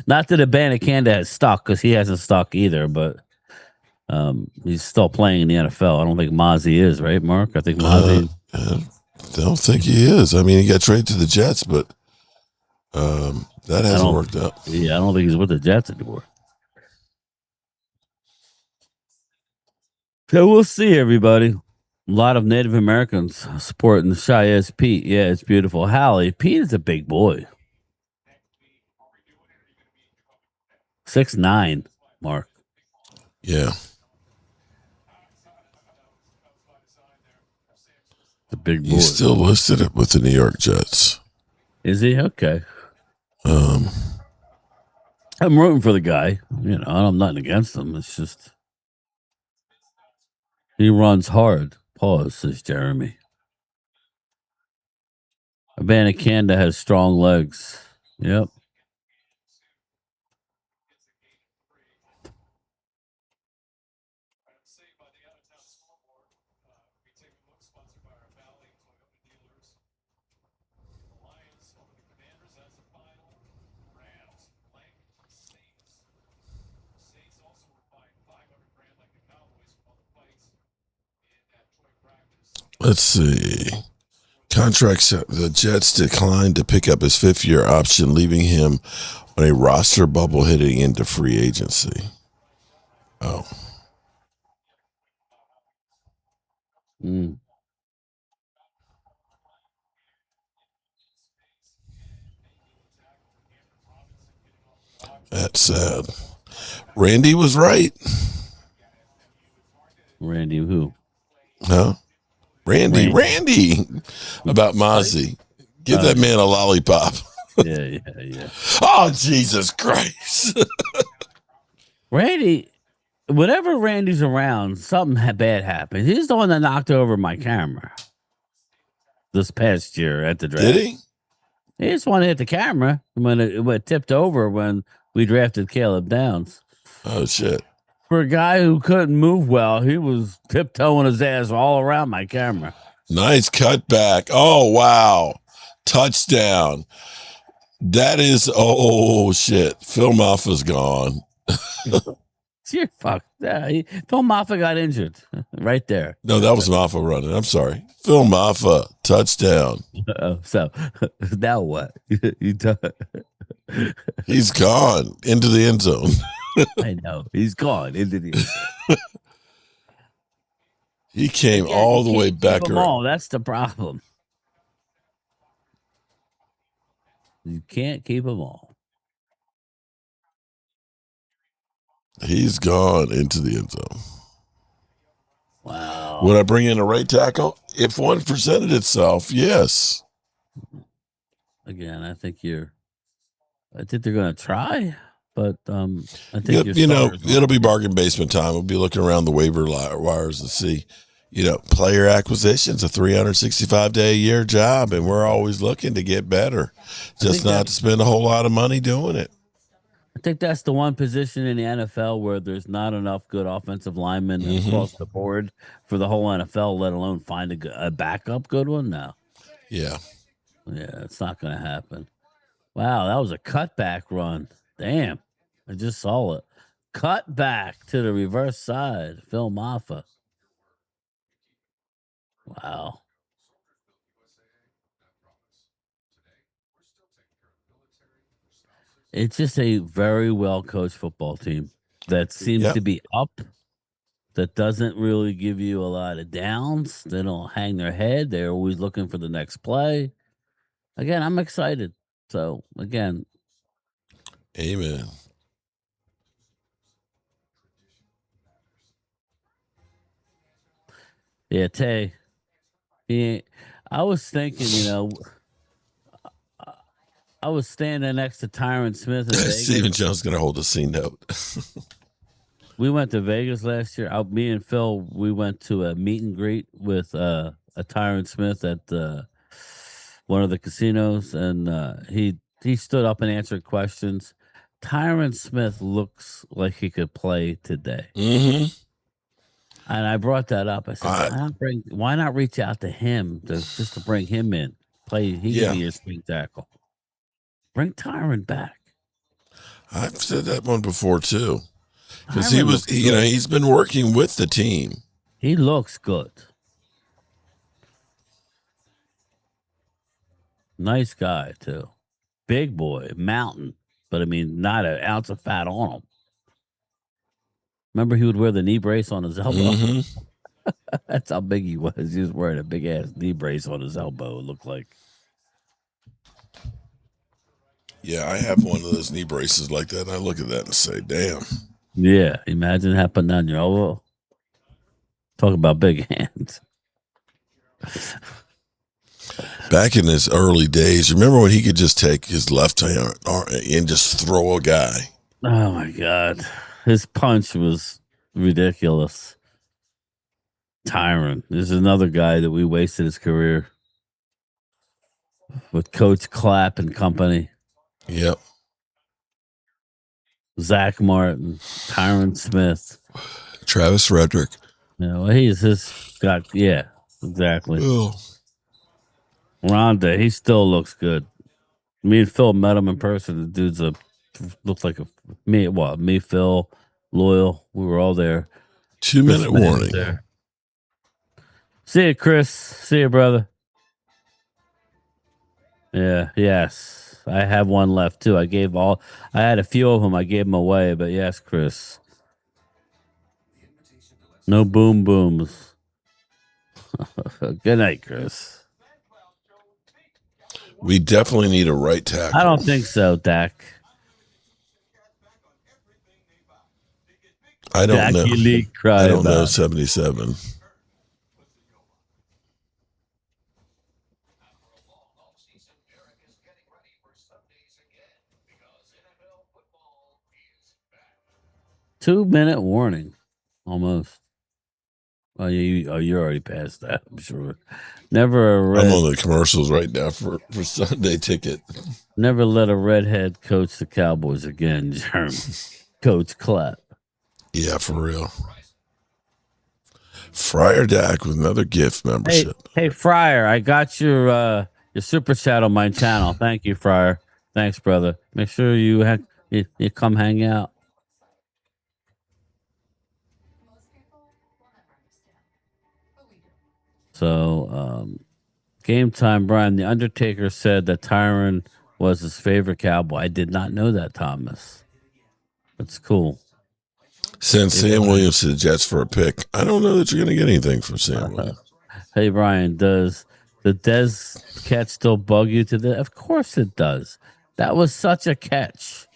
not that Abanikanda has stuck, because he hasn't stuck either, but he's still playing in the NFL. I don't think Mozzie is, right, Mark? I think Mozzie. I don't think he is. I mean, he got traded to the Jets, but that hasn't worked out. Yeah, I don't think he's with the Jets anymore. So we'll see, everybody. A lot of Native Americans supporting the Shy Pete. Yeah, it's beautiful. Hallie, Pete is a big boy. 6'9", Mark. Yeah. The big boy. He's still listed with the New York Jets. Is he? Okay. I'm rooting for the guy. I'm nothing against him. It's just he runs hard. Pause, says Jeremy. Abanikanda has strong legs. Yep. Let's see. Contracts. The Jets declined to pick up his fifth-year option, leaving him on a roster bubble heading into free agency. Oh. That's sad. Randy was right. Randy who? Huh? Randy. About Mozzie. Give that man a lollipop. Yeah. Oh, Jesus Christ. Randy, whenever Randy's around, something bad happens. He's the one that knocked over my camera this past year at the Did draft. he? He just wanted to hit the camera when it tipped over when we drafted Caleb Downs. Oh, shit. For a guy who couldn't move well, he was tiptoeing his ass all around my camera. Nice cutback. Oh, wow. Touchdown. That is, oh, shit. Phil Maffa's gone. You're fucked. Phil Maffa got injured right there. No, that was Maffa running. I'm sorry. Phil Maffa, touchdown. So now what? He's gone into the end zone. I know. He's gone into the end zone. He came all the way back around. That's the problem. You can't keep them all. He's gone into the end zone. Wow. Would I bring in a right tackle? If one presented itself, yes. Again, I think they're going to try, but I think it'll be bargain basement time. We'll be looking around the waiver wires to see, player acquisition's a 365-day a year job, and we're always looking to get better, just not to spend a whole lot of money doing it. I think that's the one position in the NFL where there's not enough good offensive linemen across the board for the whole NFL, let alone find a backup good one now. Yeah, it's not going to happen. Wow, that was a cutback run. Damn, I just saw it. Cut back to the reverse side, Phil Maffa. Wow. It's just a very well coached football team that seems to be up, that doesn't really give you a lot of downs. They don't hang their head. They're always looking for the next play. Again, I'm excited. So, again. Amen. Yeah, Tay. I was thinking, I was standing next to Tyron Smith in Vegas. Stephen Jones going to hold a C note. We went to Vegas last year. Me and Phil, we went to a meet and greet with a Tyron Smith at one of the casinos, and he stood up and answered questions. Tyron Smith looks like he could play today. Mm-hmm. And I brought that up. I said, why not reach out to him just to bring him in? Play. He can be your swing tackle. Bring Tyron back. I've said that one before too, because he's been working with the team. He looks good. Nice guy too. Big boy, mountain, but I mean, not an ounce of fat on him. Remember, he would wear the knee brace on his elbow. Mm-hmm. That's how big he was. He was wearing a big ass knee brace on his elbow. It looked like. Yeah, I have one of those knee braces like that, and I look at that and say, damn. Yeah, imagine that putting on your elbow. Talk about big hands. Back in his early days, remember when he could just take his left hand and just throw a guy? Oh, my God. His punch was ridiculous. Tyron. There's another guy that we wasted his career with Coach Clapp and company. Yep. Zach Martin, Tyron Smith, Travis Frederick. He's got exactly. Oh. Rhonda, he still looks good. Me and Phil met him in person. The dude's looks like me, Phil, Loyal. We were all there. 2-minute warning. There. See you, Chris. See you, brother. Yeah, yes. I have one left too. I had a few of them. I gave them away, but yes, Chris. No boom booms. Good night, Chris. We definitely need a right tackle. I don't think so, Dak. I don't know. I don't know 77. 2-minute warning, almost. Oh, you're already past that. I'm sure. Never a I'm red. on the commercials right now for Sunday Ticket. Never let a redhead coach the Cowboys again, Jeremy. Coach Clapp. Yeah, for real. Friar Dak with another gift membership. Hey, Fryer, I got your super chat on my channel. Thank you, Fryer. Thanks, brother. Make sure you come hang out. So, game time, Brian. The Undertaker said that Tyron was his favorite Cowboy. I did not know that, Thomas. That's cool. Send Sam Williams to the Jets for a pick. I don't know that you're going to get anything from Sam Williams. Hey, Brian, does the Dez catch still bug you today? Of course it does. That was such a catch.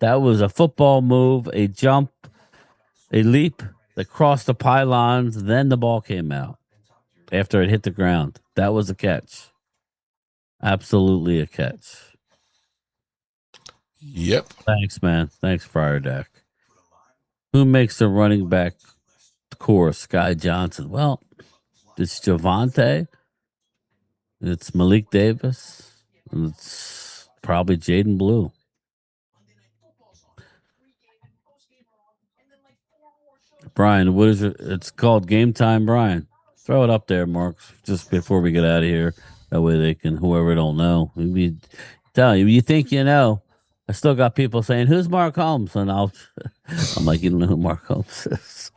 That was a football move, a jump, a leap that crossed the pylons. Then the ball came out after it hit the ground. That was a catch. Absolutely a catch. Yep. Thanks, man. Thanks, Friar Deck. Who makes the running back core? Sky Johnson. Well, it's Javante. It's Malik Davis. And it's probably Jaden Blue. Brian, what is it? It's called Game Time, Brian. Throw it up there, Mark, just before we get out of here. That way they can, whoever don't know. We tell you, you think you know. I still got people saying, "Who's Mark Holmes?" And I'm like, you don't know who Mark Holmes is.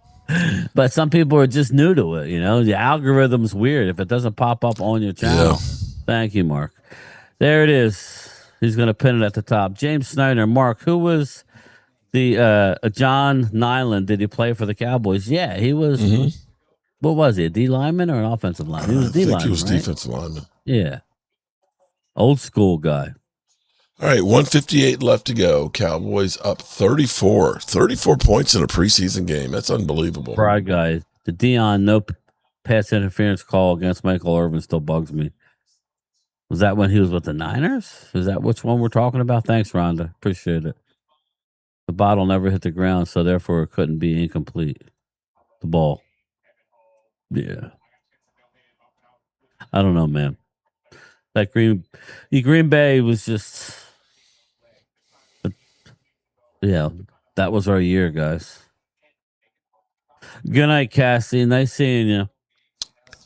But some people are just new to it. You know, the algorithm's weird. If it doesn't pop up on your channel, Thank you, Mark. There it is. He's going to pin it at the top. James Snyder, Mark, who was the John Nyland? Did he play for the Cowboys? Yeah, he was. What was he? A D lineman or an offensive lineman? He was D lineman. I think he was right? defensive lineman. Yeah, old school guy. All right, 158 left to go. Cowboys up 34 points in a preseason game. That's unbelievable. Right, guy. The Dion no pass interference call against Michael Irvin still bugs me. Was that when he was with the Niners? Is that which one we're talking about? Thanks, Rhonda. Appreciate it. The bottle never hit the ground, so therefore it couldn't be incomplete. The ball. Yeah. I don't know, man. That Green Bay was just, yeah, that was our year, guys. Good night, Cassie. Nice seeing you.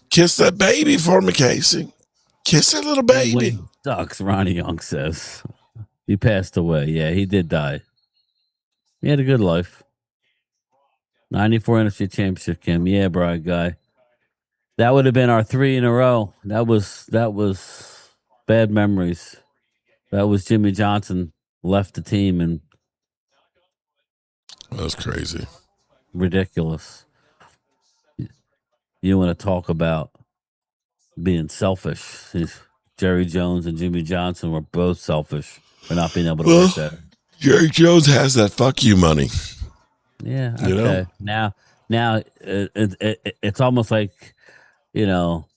Kiss that baby for me, Casey. Kiss that little baby. Sucks, Ronnie Young says. He passed away. Yeah, he did die. He had a good life. 94 NFC Championship, Kim. Yeah, bright guy. That would have been our 3 in a row. That was bad memories. That was Jimmy Johnson left the team, and that was crazy. Ridiculous. You want to talk about being selfish? Jerry Jones and Jimmy Johnson were both selfish for not being able to work that. Jerry Jones has that fuck you money. Yeah. Okay. You know? Now it's almost like, you know,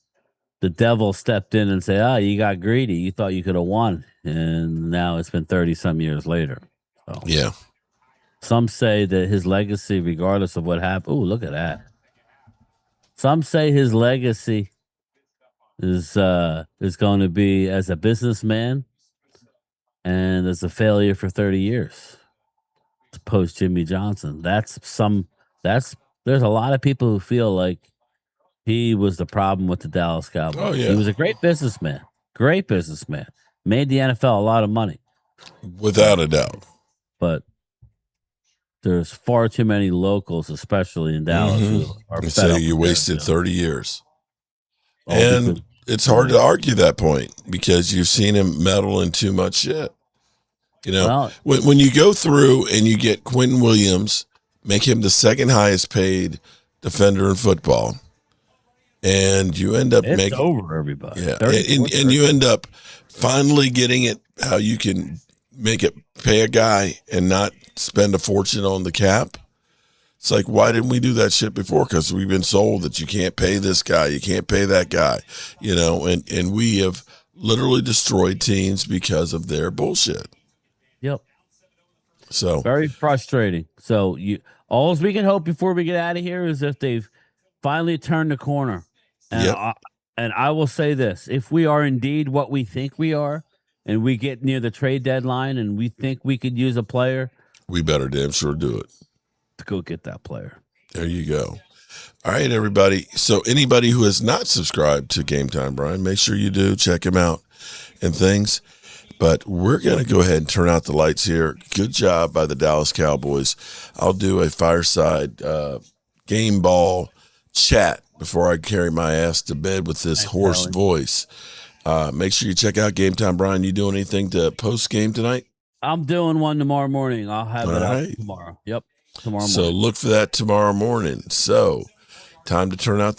the devil stepped in and said, you got greedy. You thought you could have won. And now it's been 30 some years later. So. Yeah. Some say that his legacy, regardless of what happened. Oh, look at that. Some say his legacy is going to be as a businessman and as a failure for 30 years. To post Jimmy Johnson. There's a lot of people who feel like he was the problem with the Dallas Cowboys. Oh, yeah. He was a great businessman. Made the NFL a lot of money. Without a doubt. But there's far too many locals, especially in Dallas, who are fed say up you wasted 30 years. And it's hard to argue that point because you've seen him meddle in too much shit. You know, when you go through and you get Quentin Williams, make him the second highest paid defender in football, and you end up making over everybody. Yeah, and you end up finally getting it how you can make it pay a guy and not spend a fortune on the cap. It's like, why didn't we do that shit before? Because we've been sold that you can't pay this guy, you can't pay that guy, you know, and we have literally destroyed teams because of their bullshit. Yep. So very frustrating. So All we can hope before we get out of here is if they've finally turned the corner. And Yep. I will say this: if we are indeed what we think we are, and we get near the trade deadline, and we think we could use a player, we better damn sure do it. To go get that player. There you go. All right, everybody. So anybody who has not subscribed to Game Time Brian, make sure you do. Check him out and things. But we're going to go ahead and turn out the lights here. Good job by the Dallas Cowboys. I'll do a fireside game ball chat before I carry my ass to bed with this hoarse voice. Make sure you check out Game Time Brian. You doing anything to post game tonight? I'm doing one tomorrow morning. I'll have it out tomorrow. Yep. Tomorrow morning. So look for that tomorrow morning. So time to turn out the